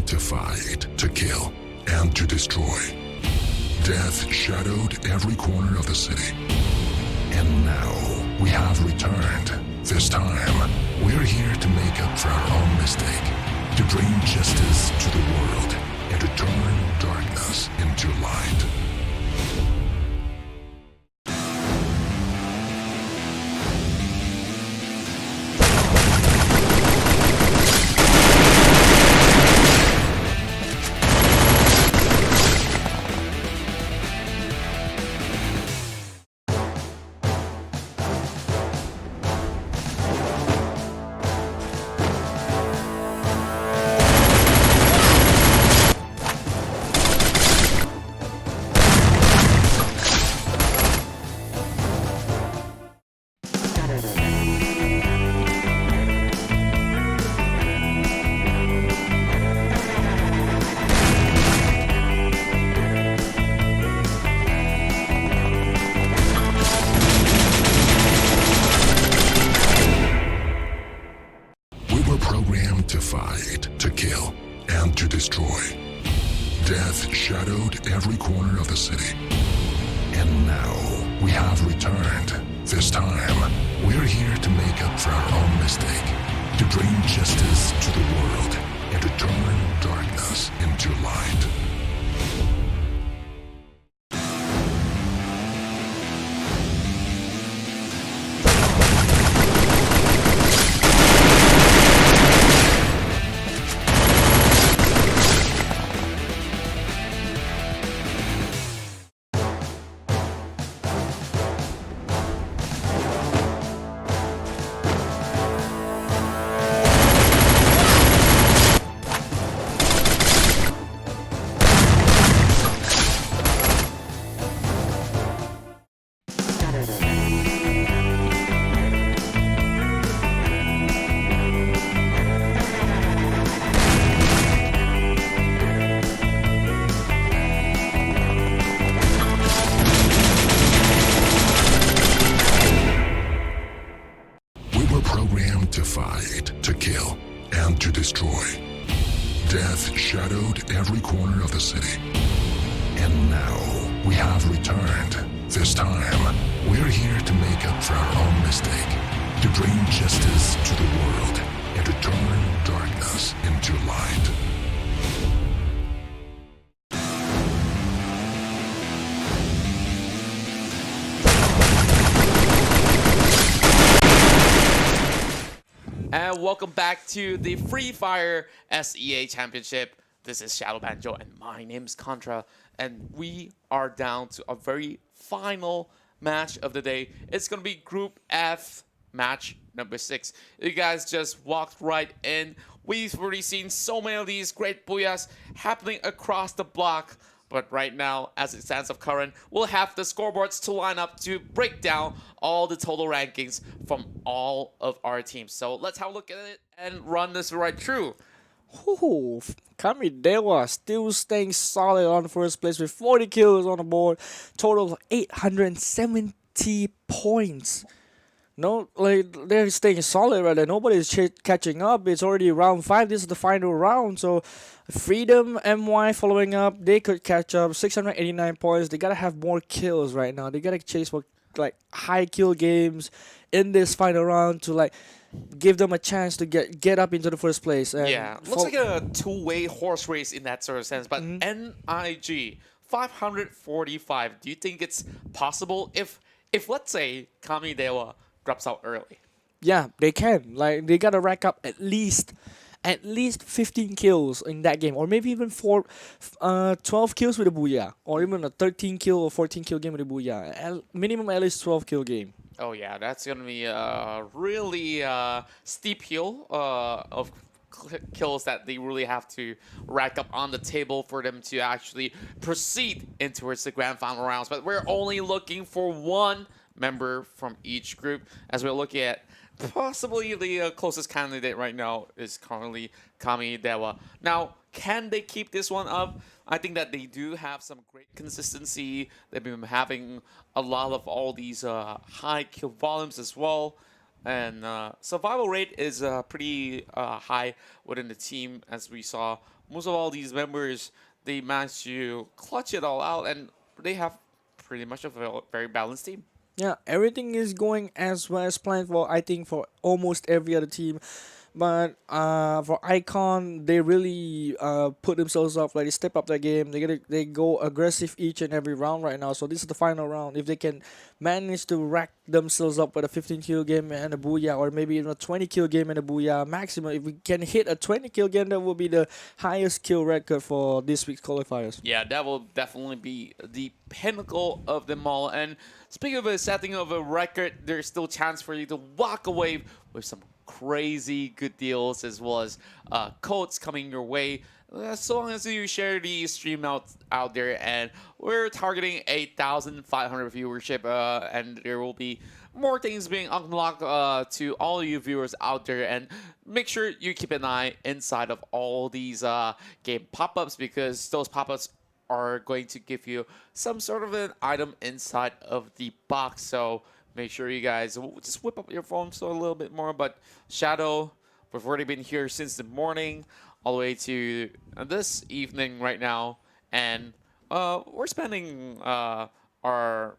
Speaker 1: To fight, to kill, and to destroy. Death shadowed every corner of the city. And now we have returned. This time, we're here to make up for our own mistake, to bring justice to the world, and to turn darkness into light. To fight, to kill, and to destroy. Death shadowed every corner of the city. And now we have returned. This time, we're here to make up for our own mistake, to bring justice to the world, and to turn darkness into light. Programmed to fight, to kill, and to destroy. Death shadowed every corner of the city. And now, we have returned. This time, we're here to make up for our own mistake, to bring justice to the world, and to turn darkness into light.
Speaker 3: And welcome back to the Free Fire SEA Championship. This is Shadow Banjo and my name's Contra. And we are down to a very final match of the day. It's going to be Group F, match number 6. You guys just walked right in. We've already seen so many of these great Booyahs happening across the block. But right now, as it stands of current, we'll have the scoreboards to line up to break down all the total rankings from all of our teams. So let's have a look at it and run this right through.
Speaker 2: Ooh, Carnival still staying solid on first place with 40 kills on the board, total of 870 points. No, like they're staying solid right there. Nobody's catching up. It's already round 5. This is the final round. So, Freedom, MY following up. They could catch up. 689 points. They gotta have more kills right now. They gotta chase for like high kill games in this final round to like give them a chance to get up into the first place. And
Speaker 3: yeah, looks like a two-way horse race in that sort of sense. But NIG 545. Do you think it's possible if let's say Kamidewa drops out early?
Speaker 2: Yeah, they can. Like they gotta rack up at least 15 kills in that game, or maybe even 12 kills with a Booyah, or even a 13 kill or 14 kill game with a Booyah. Minimum at least 12 kill game.
Speaker 3: Oh yeah, that's gonna be a really steep hill of kills that they really have to rack up on the table for them to actually proceed in towards the grand final rounds. But we're only looking for one member from each group, as we're looking at possibly the closest candidate right now is currently Kamidewa. Now, can they keep this one up? I think that they do have some great consistency. They've been having a lot of all these high kill volumes as well. And survival rate is pretty high within the team, as we saw. Most of all these members, they managed to clutch it all out, and they have pretty much a very balanced team.
Speaker 2: Yeah, everything is going as well as planned for, I think, for almost every other team. But for Icon, they really put themselves up. Like they step up their game. They go aggressive each and every round right now. So this is the final round. If they can manage to rack themselves up with a 15 kill game and a Booyah, or maybe even a 20 kill game and a Booyah maximum, if we can hit a 20 kill game, that will be the highest kill record for this week's qualifiers.
Speaker 3: Yeah, that will definitely be the pinnacle of them all. And speaking of a setting of a record, there's still chance for you to walk away with some crazy good deals, as well as codes coming your way, as long as you share the stream out there. And we're targeting 8,500 viewership, and there will be more things being unlocked to all you viewers out there. And make sure you keep an eye inside of all these game pop-ups, because those pop-ups are going to give you some sort of an item inside of the box. So make sure you guys just whip up your phone so a little bit more. But Shadow, we've already been here since the morning all the way to this evening right now. And we're spending our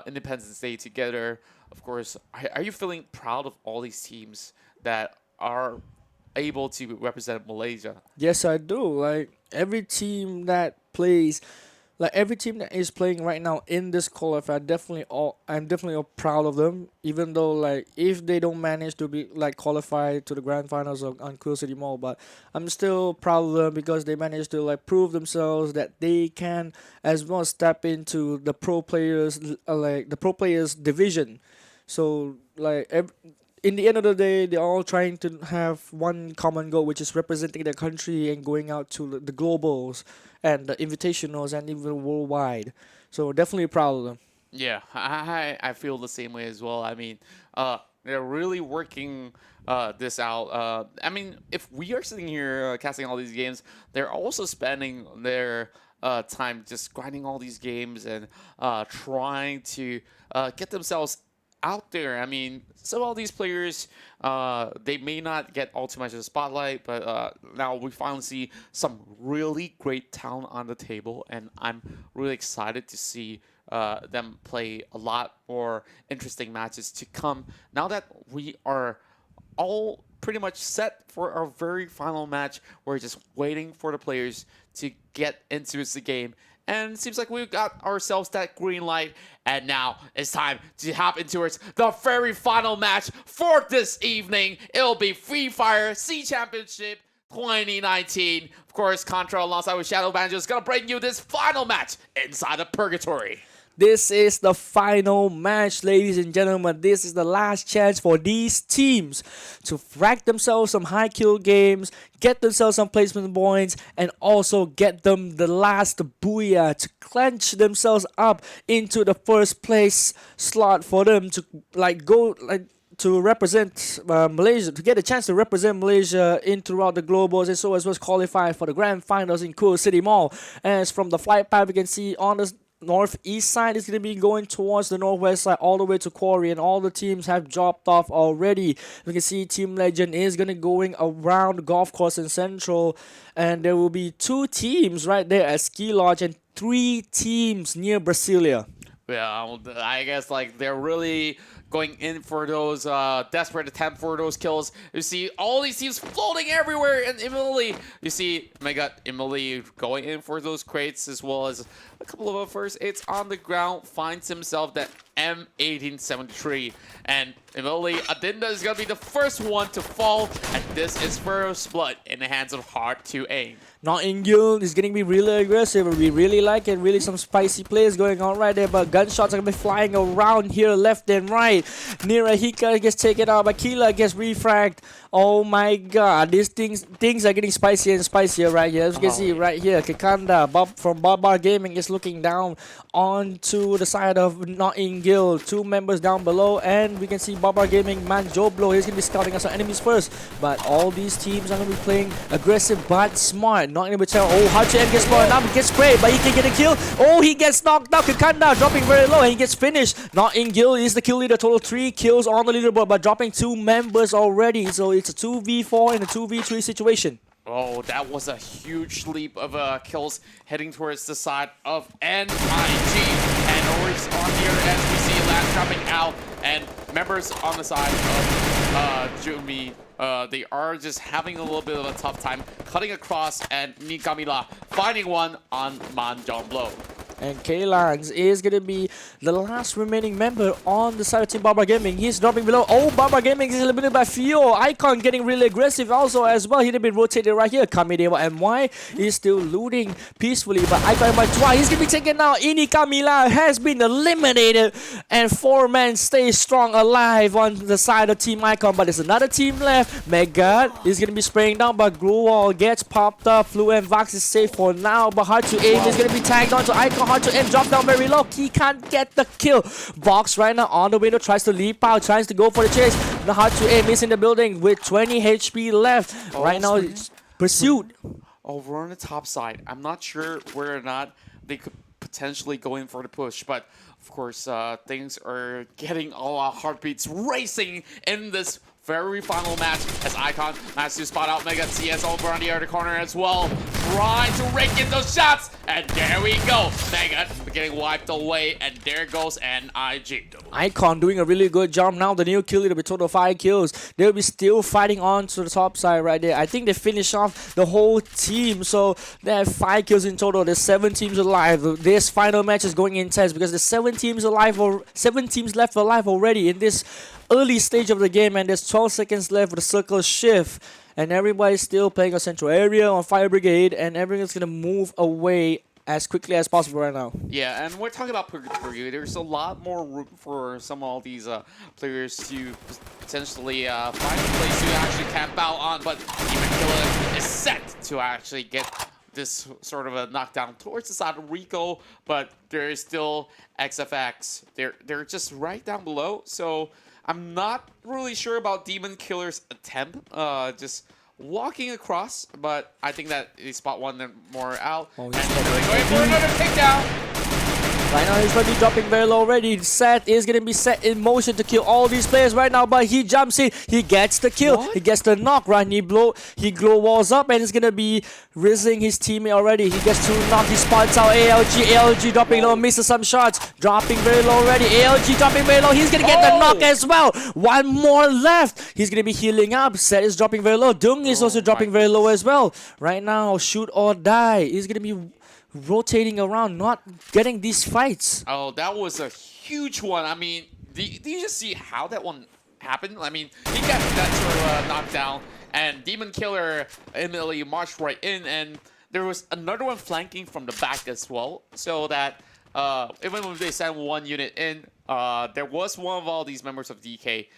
Speaker 3: Independence Day together. Of course, are you feeling proud of all these teams that are able to represent Malaysia?
Speaker 2: Yes, I do. Like every team that plays, like every team that is playing right now in this qualifier, I'm definitely all proud of them. Even though like if they don't manage to be like qualified to the grand finals on Cool City Mall, but I'm still proud of them because they managed to like prove themselves that they can as well step into the pro players like the pro players division. So like in the end of the day, they're all trying to have one common goal, which is representing their country and going out to the globals and the invitationals and even worldwide. So definitely proud of them.
Speaker 3: Yeah, I feel the same way as well. I mean, they're really working this out. I mean, if we are sitting here casting all these games, they're also spending their time just grinding all these games and trying to get themselves out there. I mean, some of these players, they may not get all too much of the spotlight, but now we finally see some really great talent on the table, and I'm really excited to see them play a lot more interesting matches to come. Now that we are all pretty much set for our very final match, we're just waiting for the players to get into the game. And it seems like we've got ourselves that green light. And now it's time to hop into the very final match for this evening. It'll be Free Fire Sea Championship 2019. Of course, Contra alongside with Shadow Banjo is going to bring you this final match inside of Purgatory.
Speaker 2: This is the final match, ladies and gentlemen. This is the last chance for these teams to rack themselves some high kill games, get themselves some placement points, and also get them the last Booyah to clench themselves up into the first place slot for them to to represent Malaysia, to get a chance to represent Malaysia in throughout the globals, and so as well as qualify for the grand finals in Cool City Mall. As from the flight path, we can see on the northeast side is going to be going towards the northwest side all the way to Quarry, and all the teams have dropped off already. We can see Team Legend is going to going around the golf course in Central, and there will be 2 teams right there at Ski Lodge and 3 teams near Brasilia.
Speaker 3: Yeah, I guess like they're really going in for those desperate attempt for those kills. You see all these teams floating everywhere, and Emily, you see Emily going in for those crates, as well as a couple of first hits on the ground, finds himself that M1873, and Emily Adinda is going to be the first one to fall, and this is first blood in the hands of Hard to Aim.
Speaker 2: Nightingale is getting to be really aggressive. We really like it. Really some spicy plays going on right there. But gunshots are going to be flying around here left and right. Nirahika gets taken out. Akila gets refragged. Oh my god. These things are getting spicier and spicier right here. As you can see right here. Kikanda from Barbar Gaming is looking down onto the side of Nightingale. 2 members down below. And we can see Barbar Gaming, Manjoblo. He's going to be scouting us our enemies first. But all these teams are going to be playing aggressive but smart. Not going to be tell. Oh, Hachi gets spotted up. He gets sprayed, but he can get a kill. Oh, he gets knocked out. Kikanda dropping very low, and he gets finished. Nightingale is the kill leader. Total 3 kills on the leaderboard, but dropping 2 members already. So it's a 2v4 and a 2v3 situation.
Speaker 3: Oh, that was a huge leap of kills heading towards the side of NIG. And over on the other end, we see Lance dropping out, and members on the side of Jumi. They are just having a little bit of a tough time cutting across, and Nikamila finding one on Manjonglo.
Speaker 2: And Kaylans is going to be the last remaining member on the side of Team Barbar Gaming. He's dropping below. Oh, Barbar Gaming is eliminated by Fio. Icon getting really aggressive also as well. He'd have been rotated right here. Kamidewa MY is still looting peacefully, but Icon by twice. He's going to be taken out. Ini Kamila has been eliminated, and 4 men stay strong alive on the side of Team Icon, but there's another team left. Megad is going to be spraying down, but Gruwal gets popped up. Flu and Vox is safe for now, but Hard to Aim is going to be tagged onto Icon. Hard to Aim drop down very low. He can't get the kill. Vox right now on the window tries to leap out, tries to go for the chase. The Hard to Aim is in the building with 20 HP left. Right now it's pursuit.
Speaker 3: Over on the top side, I'm not sure whether or not they could potentially go in for the push, but of course things are getting all our heartbeats racing in this very final match as Icon managed to spot out Mega CS over on the other corner as well. trying to rake in those shots. And there we go. Mega getting wiped away. And there goes NIG.
Speaker 2: Icon doing a really good job now. The new kill leader with total 5 kills. They'll be still fighting on to the top side right there. I think they finished off the whole team. So they have 5 kills in total. There's 7 teams alive. This final match is going intense because there's 7 teams alive or 7 teams left alive already in this early stage of the game, and there's 12 seconds left for the circle shift. And everybody's still playing a central area on Fire Brigade, and everyone's gonna move away as quickly as possible right now.
Speaker 3: Yeah, and we're talking about Purgatory. There's a lot more room for some of these players to potentially find a place to actually camp out on, but even Killer is set to actually get this sort of a knockdown towards the side of Rico, but there is still XFX. They're just right down below, so I'm not really sure about Demon Killer's attempt, just walking across, but I think that he spot one more out.
Speaker 2: Oh,
Speaker 3: and really going for another takedown.
Speaker 2: Right now he's going to be dropping very low already. Set is going to be set in motion to kill all these players right now, but he jumps in. He gets the kill.
Speaker 3: What?
Speaker 2: He gets the knock, right? He glow walls up, and he's going to be rizzing his teammate already. He gets 2 knock. He spots out ALG dropping low, misses some shots. Dropping very low already. ALG dropping very low. He's going to get the knock as well. 1 more left. He's going to be healing up. Set is dropping very low. Dung is also dropping very low as well. Right now, shoot or die. He's going to be rotating around, not getting these fights.
Speaker 3: Oh, that was a huge one. I mean, do you just see how that one happened? I mean, he got that sort of knockdown, and Demon Killer immediately marched right in, and there was another one flanking from the back as well, so that even when they sent 1 unit in, there was one of all these members of DK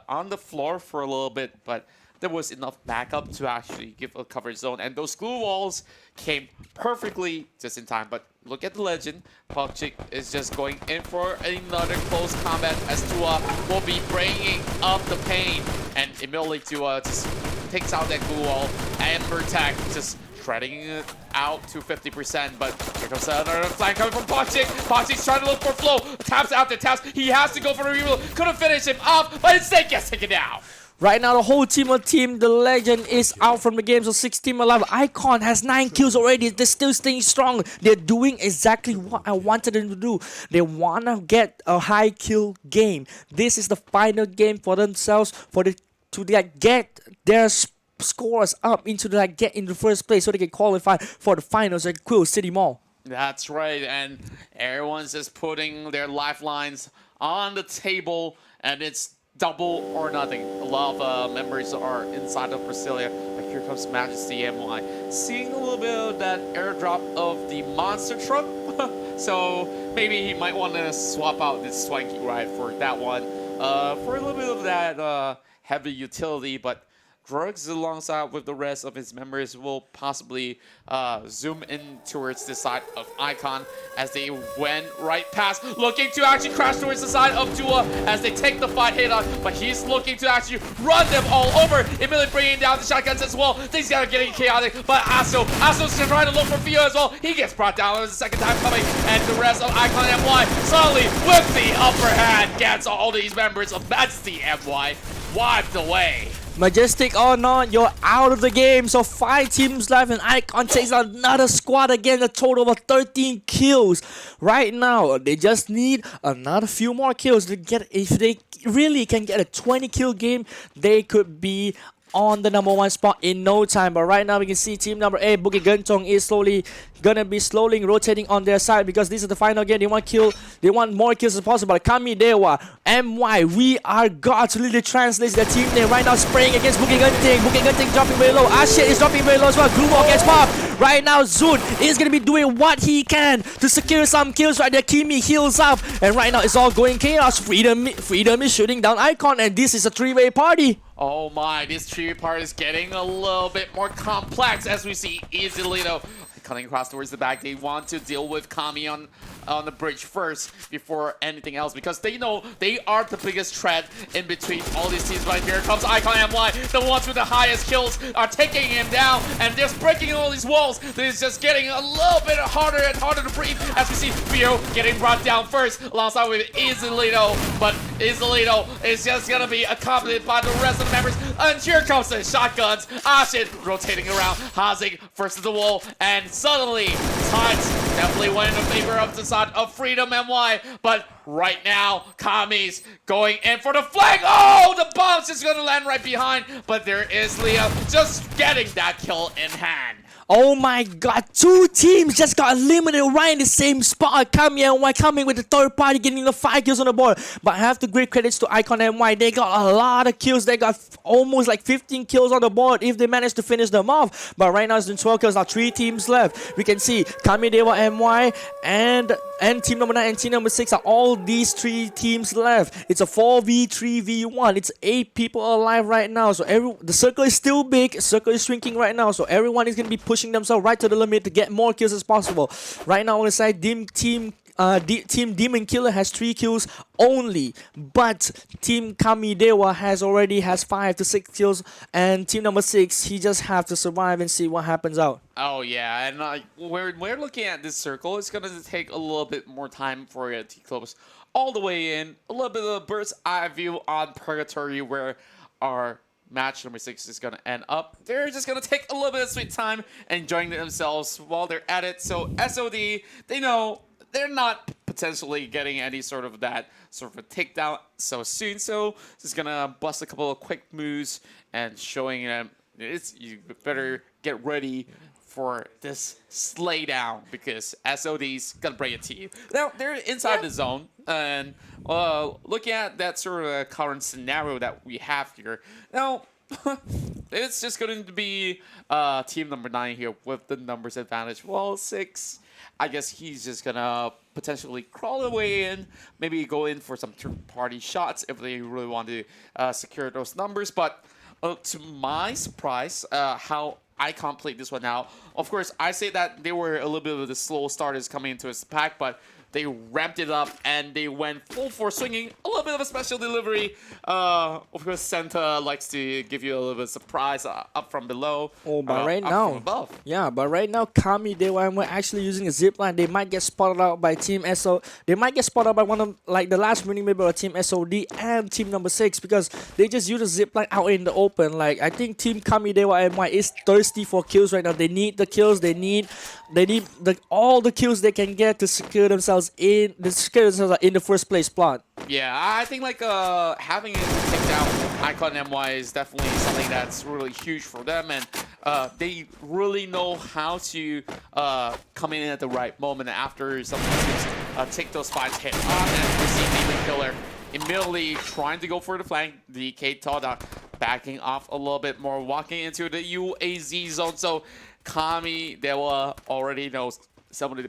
Speaker 3: on the floor for a little bit, but there was enough backup to actually give a coverage zone, and those glue walls came perfectly just in time. But look at the legend. Pogchik is just going in for another close combat as Tua will be bringing up the pain, and immediately Tua just takes out that glue wall. Amber Tech just shredding it out to 50%, but here comes another flank coming from Pogchik. Pogchik's trying to look for flow. Taps out there, taps. He has to go for the reroll. Couldn't finish him off, but instead gets taken down.
Speaker 2: Right now, the whole team the legend is out from the game, so 6 team alive. Icon has 9 kills already. They're still staying strong. They're doing exactly what I wanted them to do. They want to get a high kill game. This is the final game for themselves, to get their scores up into get in the first place so they can qualify for the finals at Quill City Mall.
Speaker 3: That's right, and everyone's just putting their lifelines on the table, and it's double or nothing. A lot of members are inside of Brasilia, but here comes Majesty MY. Seeing a little bit of that airdrop of the monster truck, so maybe he might want to swap out this swanky ride for that one, for a little bit of that heavy utility, but Drugs alongside with the rest of his members will possibly zoom in towards the side of Icon as they went right past, looking to actually crash towards the side of Dua as they take the fight hit on, but he's looking to actually run them all over, immediately bringing down the shotguns as well. Things are getting chaotic, but Aso's trying to look for Fio as well. He gets brought down. It was the second time coming, and the rest of Icon MY suddenly with the upper hand gets all these members of Majesty MY wiped away.
Speaker 2: Majestic or not, you're out of the game. So 5 teams left, and Icon takes another squad again. A total of 13 kills. Right now, they just need another few more kills to get. If they really can get a 20 kill game, they could be on the #1 spot in no time. But right now we can see team number 8, Bukit Gentong, is gonna be slowly rotating on their side because this is the final game. They want more kills as possible. Kami Dewa, MY, we are gods, really translates their team name right now, spraying against Bukit Genting. Bukit Genting dropping very low. Ashet is dropping very low as well. Glubal gets popped. Right now Zun is gonna be doing what he can to secure some kills right there. Kimi heals up, and right now it's all going chaos. Freedom is shooting down Icon, and this is a 3-way party.
Speaker 3: Oh my, this tree part is getting a little bit more complex as we see Easily though coming across towards the back. They want to deal with Kami on on the bridge first before anything else, because they know they are the biggest threat in between all these teams. But here comes Icon MY, the ones with the highest kills are taking him down and just breaking all these walls. This is just getting a little bit harder and harder to breathe as we see Bio getting brought down first alongside with Izolito, but Izolito is just gonna be accompanied by the rest of the members. And here comes the shotguns. Ashin rotating around, Hazik versus the wall, and suddenly tides definitely went in favor of the side of Freedom MY. But right now, Kami's going in for the flag. Oh, the bomb's just gonna land right behind, but there is Leah just getting that kill in hand.
Speaker 2: Oh my god, 2 teams just got eliminated right in the same spot. Kami and Y coming with the third party, getting the 5 kills on the board. But I have to give credits to Icon and Y. They got a lot of kills. They got almost like 15 kills on the board if they manage to finish them off. But right now it's in 12 kills. Now 3 teams left. We can see Kami Dewa MY and team number 9 and team number 6 are all these 3 teams left. It's a 4v3v1. It's 8 people alive right now. So the circle is still big. Circle is shrinking right now. So everyone is going to be pushing themselves right to the limit to get more kills as possible. Right now on the side, Team Demon Killer has 3 kills only, but Team Kamidewa has 5 to 6 kills, and team number 6, he just have to survive and see what happens out.
Speaker 3: Oh yeah, and we're looking at this circle. It's gonna take a little bit more time for it to close all the way in. A little bit of a bird's eye view on Purgatory, where our match number 6 is going to end up. They're just going to take a little bit of sweet time, enjoying themselves while they're at it. So SOD, they know they're not potentially getting any sort of that sort of a takedown so soon. So just going to bust a couple of quick moves and showing them you better get ready for this slay down, because SOD's gonna bring it to you. Now they're inside the zone, and looking at that sort of current scenario that we have here, now it's just going to be team number 9 here with the numbers advantage. Well, 6, I guess he's just gonna potentially crawl away in, maybe go in for some third-party shots if they really want to secure those numbers. But to my surprise, how Icon played this one out. Of course, I say that they were a little bit of the slow starters coming into his pack, but they ramped it up and they went full force swinging. A little bit of a special delivery. Of course, Santa likes to give you a little bit of surprise up from below.
Speaker 2: Oh, but right now, but right now, Kami Dewa were actually using a zip line. They might get spotted out by Team SO. They might get spotted out by one of the last winning member of Team SOD and Team number 6, because they just use a zip line out in the open. Like, I think Team Kami Dewa MY is thirsty for kills right now. They need the kills. They need all the kills they can get to secure themselves in the first place plot.
Speaker 3: Yeah, I think like having it take down Icon MY is definitely something that's really huge for them, and they really know how to come in at the right moment after some teams take those fights hit on, and we see Demon Killer immediately trying to go for the flank. DK Toda backing off a little bit more, walking into the UAZ zone. So Kami Dewa already knows some of the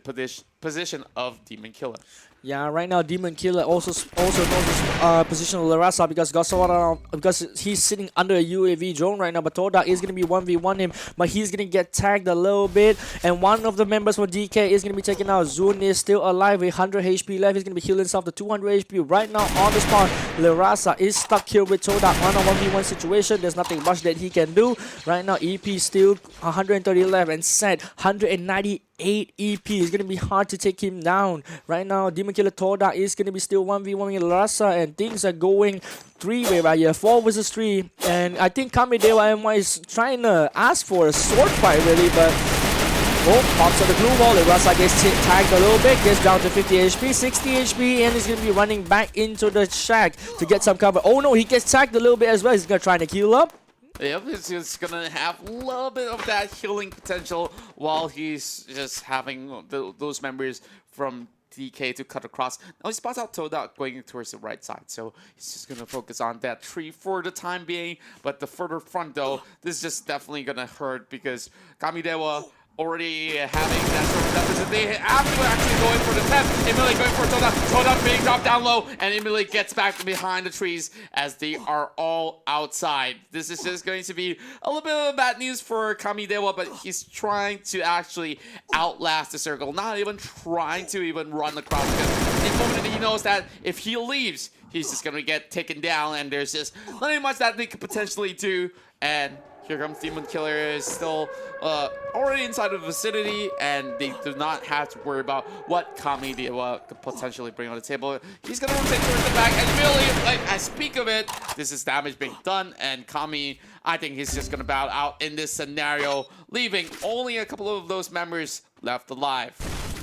Speaker 3: position of Demon Killer.
Speaker 2: Yeah, right now Demon Killer also knows his position of Larasa, because he's sitting under a UAV drone right now. But Todak is gonna be 1v1 him, but he's gonna get tagged a little bit, and one of the members for DK is gonna be taken out. Zun is still alive with 100 HP left. He's gonna be healing himself to 200 HP right now on the spot. Larasa is stuck here with Todak on a 1v1 situation. There's nothing much that he can do right now. EP still 130 left, and Set 198 EP. It's gonna be hard to take him down right now. Demon Killer Toda is gonna be still 1v1 with Larasa, and things are going 3-way right here, 4 versus 3. And I think Kamidewa MY is trying to ask for a sword fight really, but pops on the glue wall. Larasa gets tagged a little bit, gets down to 50 HP, 60 HP, and he's gonna be running back into the shack to get some cover. Oh no, he gets tagged a little bit as well. He's gonna try to heal up.
Speaker 3: Yep, he's just gonna have a little bit of that healing potential while he's just having those members from DK to cut across. Now he spots out Toda going towards the right side, so he's just gonna focus on that tree for the time being. But the further front though, this is just definitely gonna hurt, because Kamidewa already having that sort of deficit. They actually going for the 10. Immediately going for Toda. Toda being dropped down low and immediately gets back behind the trees as they are all outside. This is just going to be a little bit of bad news for Kamidewa, but he's trying to actually outlast the circle, not even trying to even run across, because the moment that he knows that if he leaves, he's just going to get taken down, and there's just not much that they could potentially do. And here comes Demon Killer, is still already inside the vicinity, and they do not have to worry about what Kamidewa could potentially bring on the table. He's going to rotate towards the back, and really, like, I speak of it, this is damage being done, and Kami, I think he's just going to bow out in this scenario, leaving only a couple of those members left alive.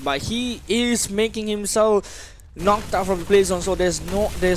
Speaker 2: But he is making himself knocked out from the play zone, so there's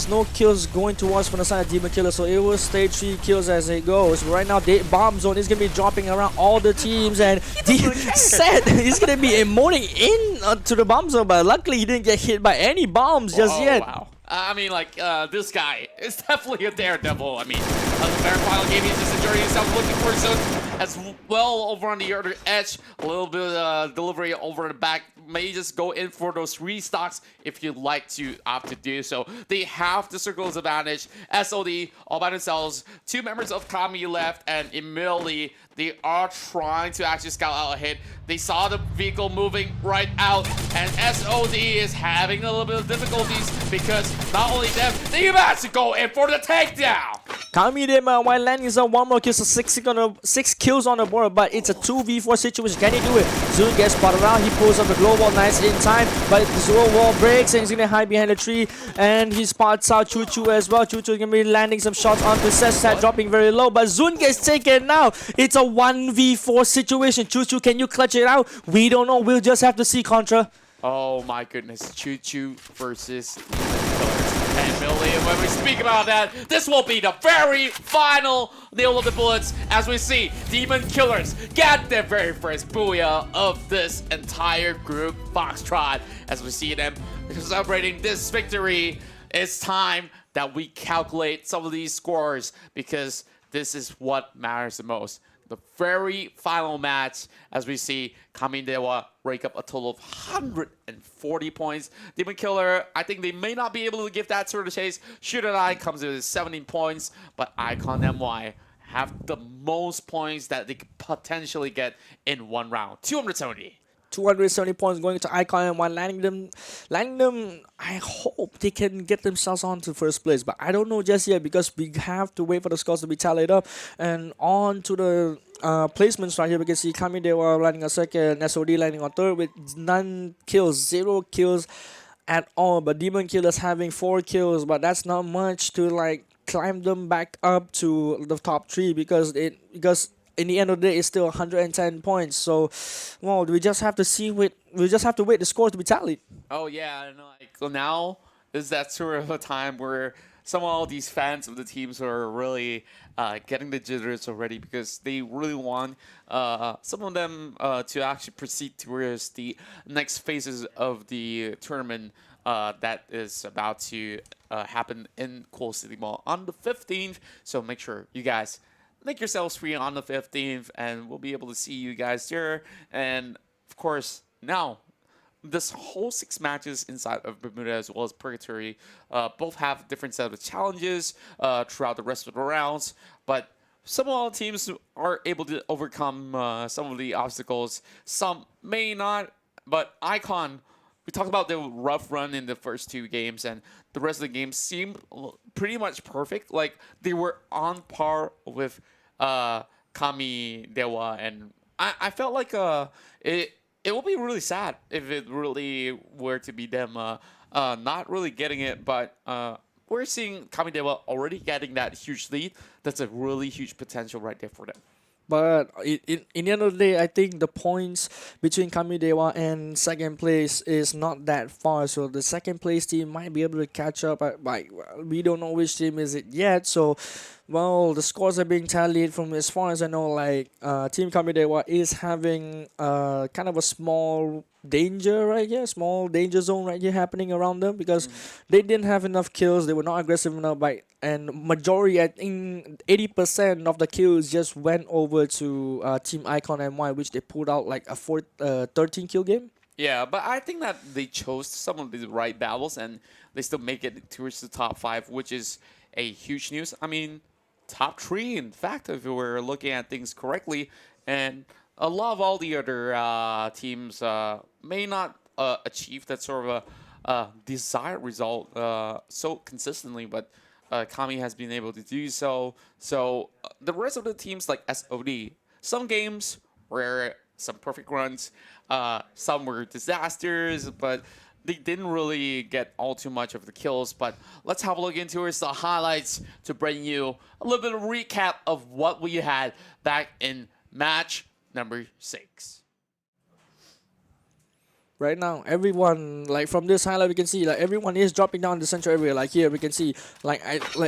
Speaker 2: no kills going towards from the side of Demon Killer, so it will stay 3 kills as it goes. But right now, bomb zone is gonna be dropping around all the teams, and Set is gonna be emoting in to the bomb zone, but luckily he didn't get hit by any bombs just yet.
Speaker 3: Wow. I mean, like, this guy is definitely a daredevil. I mean, the very final game, he's just enjoying himself, looking for his zone as well over on the other edge. A little bit of delivery over the back. May just go in for those restocks if you'd like to opt to do so. They have the circle's advantage. SOD all by themselves. 2 members of Kami left, and immediately they are trying to actually scout out a hit. They saw the vehicle moving right out, and SOD is having a little bit of difficulties because not only them, they have to go in for the takedown.
Speaker 2: Kamidewa while landing some 1 more kill, so 6 kills on the board, but it's a 2v4 situation. Can he do it? Zun gets spotted out. He pulls up the global nice in time, but the Zoro wall breaks and he's gonna hide behind the tree, and he spots out Choo Choo as well. Choo Choo is gonna be landing some shots onto Set, dropping very low, but Zun gets taken now. It's a 1v4 situation. Choo Choo, can you clutch it out? We don't know. We'll just have to see, Contra.
Speaker 3: Oh my goodness, Choo Choo versus Demon Killers. And Millie, when we speak about that, this will be the very final nail of the bullets as we see Demon Killers get their very first Booyah of this entire group, Foxtrot. As we see them celebrating this victory, it's time that we calculate some of these scores, because this is what matters the most. The very final match, as we see Kamidewa rake up a total of 140 points. Demon Killer, I think they may not be able to give that sort of chase. Shooter Eye comes in with 17 points, but Icon MY have the most points that they could potentially get in one round. 270.
Speaker 2: 270 points going to Icon, and while landing them, I hope they can get themselves on to first place, but I don't know just yet because we have to wait for the scores to be tallied up. And on to the placements right here, we can see Kamidewa landing on second, SOD landing on third with 0 kills at all, but Demon Killer's having 4 kills, but that's not much to like climb them back up to the top 3, because in the end of the day, it's still 110 points. So, well, we just have to wait the scores to be tallied.
Speaker 3: Oh yeah, and like now is that sort of a time where some of these fans of the teams are really getting the jitters already, because they really want some of them to actually proceed towards the next phases of the tournament that is about to happen in Coal City Mall on the 15th. So make sure you guys make yourselves free on the 15th, and we'll be able to see you guys there. And of course, now this whole 6 matches inside of Bermuda as well as Purgatory both have different set of challenges throughout the rest of the rounds, but some of the teams are able to overcome some of the obstacles. Some may not, but Icon, we talked about the rough run in the first 2 games, and the rest of the games seemed pretty much perfect. Like, they were on par with Kamidewa, and I felt like it will be really sad if it really were to be them not really getting it, but we're seeing Kamidewa already getting that huge lead. That's a really huge potential right there for them.
Speaker 2: But in the end of the day, I think the points between Kamidewa and second place is not that far. So the second place team might be able to catch up. But we don't know which team is it yet. So, well, the scores are being tallied from as far as I know. Like Team Kamidewa is having kind of a small danger right here, small danger zone right here happening around them because they didn't have enough kills. They were not aggressive enough and majority, I think 80% of the kills just went over to Team Icon MY, which they pulled out like a 13 kill game.
Speaker 3: Yeah, but I think that they chose some of the right battles and they still make it towards the top 5, which is a huge news. I mean, top 3, in fact, if we're looking at things correctly. And a lot of all the other teams may not achieve that sort of a desired result so consistently, but Kami has been able to do so. So the rest of the teams like SOD, some games were some perfect runs, some were disasters, but they didn't really get all too much of the kills. But let's have a look into the highlights to bring you a little bit of recap of what we had back in match number 6.
Speaker 2: Right now, everyone, like from this highlight, we can see like everyone is dropping down the central area. Like here, we can see like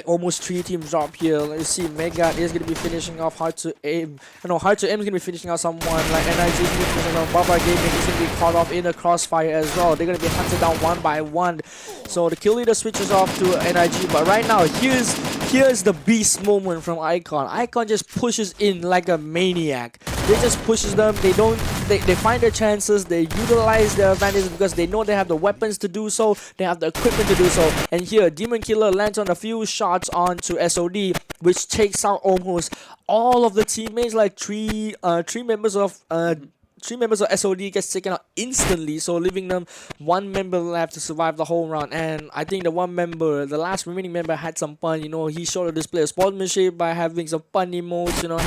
Speaker 2: almost 3 teams drop here. Let's see, Mega is gonna be finishing off Hard to Aim. Hard to Aim is gonna be finishing off someone. Like NIG is gonna be finishing off. Baba Gaming is gonna be caught off in the crossfire as well. They're gonna be hunted down one by one. So the kill leader switches off to NIG. But right now, here's the beast moment from Icon. Icon just pushes in like a maniac. They just pushes them. They find their chances. They utilize their advantages because they know they have the weapons to do so. They have the equipment to do so. And here, Demon Killer lands on a few shots onto SOD, which takes out almost all of the teammates. Like three members of SOD gets taken out instantly, so leaving them one member left to survive the whole round. And I think the last remaining member had some fun. He showed a display of sportsmanship by having some fun emotes, having a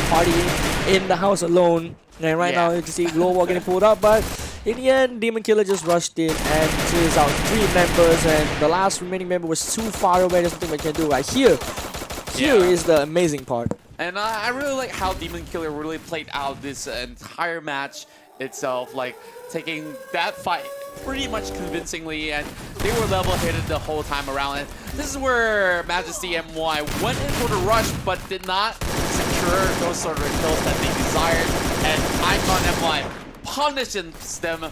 Speaker 2: party in the house alone. And right now you can see Global getting pulled up, but in the end, Demon Killer just rushed in and clears out 3 members, and the last remaining member was too far away. There's nothing we can do right here. Here is the amazing part.
Speaker 3: And I really like how Demon Killer really played out this entire match itself, like taking that fight pretty much convincingly, and they were level-headed the whole time around. And this is where Majesty MY went in for the rush, but did not secure those sort of kills that they desired. And Icon MY punishes them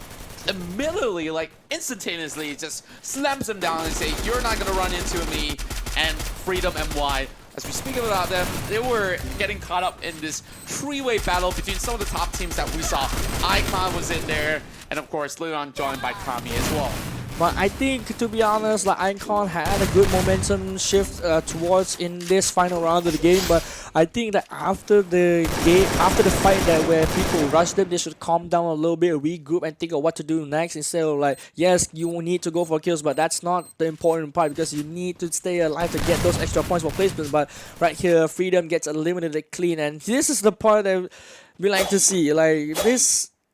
Speaker 3: immediately, like instantaneously, just slams them down and say, "You're not gonna run into me." And Freedom MY, as we speak about them, they were getting caught up in this 3-way battle between some of the top teams that we saw. Icon was in there, and of course, later on joined by Kami as well.
Speaker 2: But I think, to be honest, like Icon had a good momentum shift towards in this final round of the game. But I think that after the fight where people rushed them, they should calm down a little bit, regroup, and think of what to do next instead of like, yes, you need to go for kills, but that's not the important part because you need to stay alive to get those extra points for placements. But right here, Freedom gets eliminated clean, and this is the part that we like to see. Like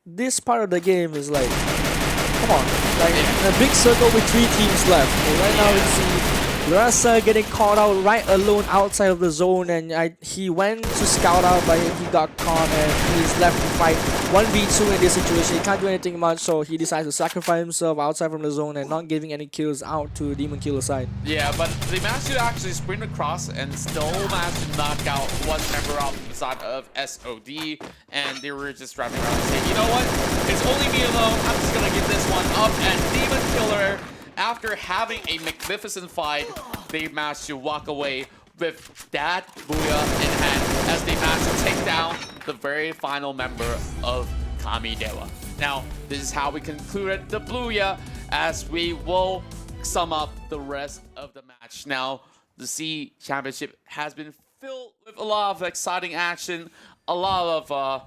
Speaker 2: this part of the game is like, come on, like in a big circle with 3 teams left. And right now we see Rasa getting caught out right alone outside of the zone, and he went to scout out, but he got caught and he's left to fight 1v2 in this situation. He can't do anything much, so he decides to sacrifice himself outside from the zone and not giving any kills out to Demon Killer side.
Speaker 3: Yeah, but they managed to actually sprint across and still managed to knock out one member off the side of SOD, and they were just driving around and saying, you know what, it's only me alone, I'm just gonna get this one up. And Demon Killer, after having a magnificent fight, they managed to walk away with that Booyah in hand as they managed to take down the very final member of Kami Dewa. Now, this is how we concluded the Booyah, as we will sum up the rest of the match. Now, the C Championship has been filled with a lot of exciting action, a lot of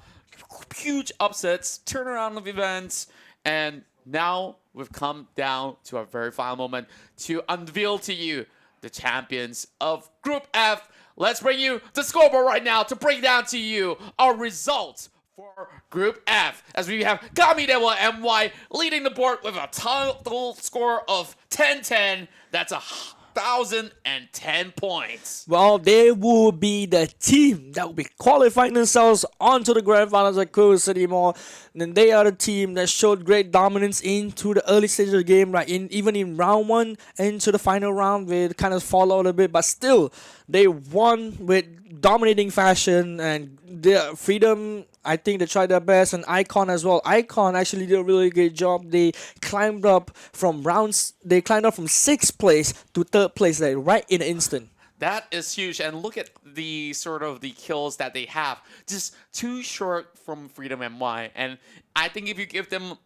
Speaker 3: huge upsets, turnaround of events, and now we've come down to our very final moment to unveil to you the champions of Group F. Let's bring you the scoreboard right now to bring down to you our results for Group F, as we have Kami Dewa MY leading the board with a total score of 10-10. That's 1,010 points.
Speaker 2: Well, they will be the team that will be qualifying themselves onto the grand finals at Coast City Mall. And they are the team that showed great dominance into the early stage of the game, right? Even in round 1 into the final round, they kind of fall out a bit, but still they won with dominating fashion, and the Freedom, I think they tried their best, and Icon as well. Icon actually did a really good job. They climbed up from rounds. They climbed up from 6th place to 3rd place, like right in an instant.
Speaker 3: That is huge, and look at the sort of the kills that they have. Just too short from Freedom MY, and I think if you give them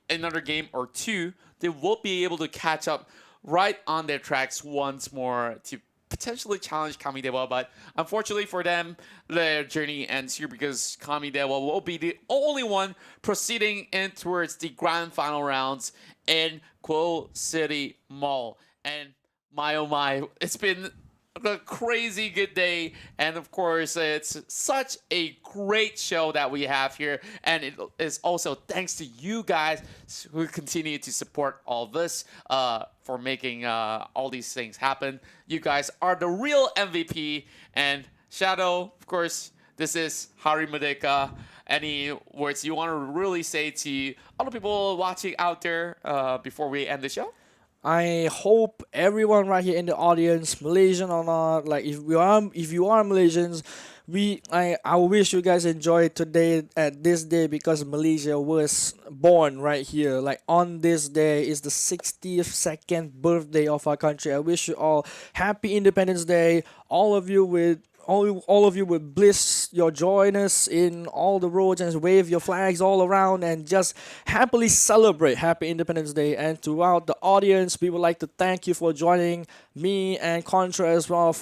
Speaker 3: another game or two, they will be able to catch up right on their tracks once more to potentially challenge Kamidewa. But unfortunately for them, their journey ends here because Kamidewa will be the only one proceeding in towards the grand final rounds in Quo City Mall. And my oh my, it's been a crazy good day, and of course it's such a great show that we have here, and it is also thanks to you guys who continue to support all this for making all these things happen. You guys are the real MVP. And Shadow, of course, this is Hari Merdeka. Any words you want to really say to other people watching out there before we end the show?
Speaker 2: I hope everyone right here in the audience, Malaysian or not, like if you are Malaysians, I wish you guys enjoy today at this day, because Malaysia was born right here. Like on this day is the 62nd birthday of our country. I wish you all happy Independence Day. All of you would bliss your joyness in all the roads and wave your flags all around and just happily celebrate Happy Independence Day. And throughout the audience, we would like to thank you for joining me and Contra as well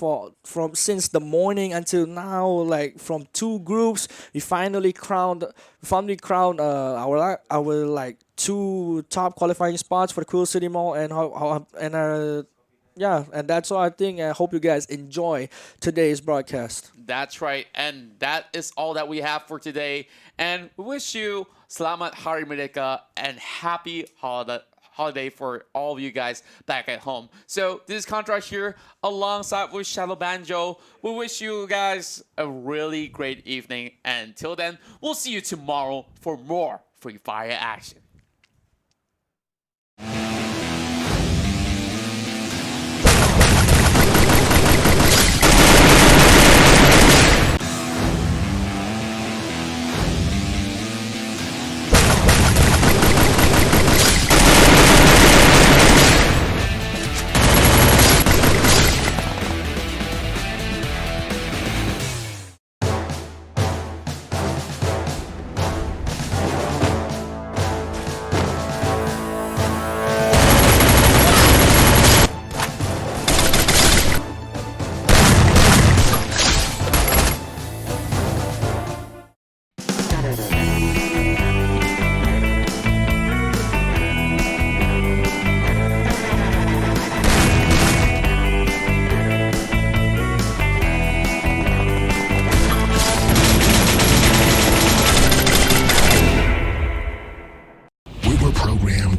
Speaker 2: from since the morning until now. Like from 2 groups, we finally crowned our like 2 top qualifying spots for the Cool City Mall, yeah, and that's all I think. I hope you guys enjoy today's broadcast.
Speaker 3: That's right, and that is all that we have for today. And we wish you Selamat Hari Merdeka and happy holiday for all of you guys back at home. So this is Contra here alongside with Shadow Banjo. We wish you guys a really great evening. And until then, we'll see you tomorrow for more Free Fire action.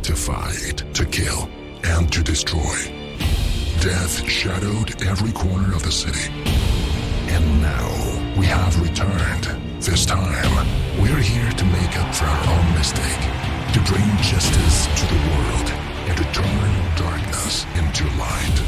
Speaker 1: To fight, to kill, and to destroy. Death shadowed every corner of the city. And now we have returned. This time, we're here to make up for our own mistake, to bring justice to the world, and to turn darkness into light.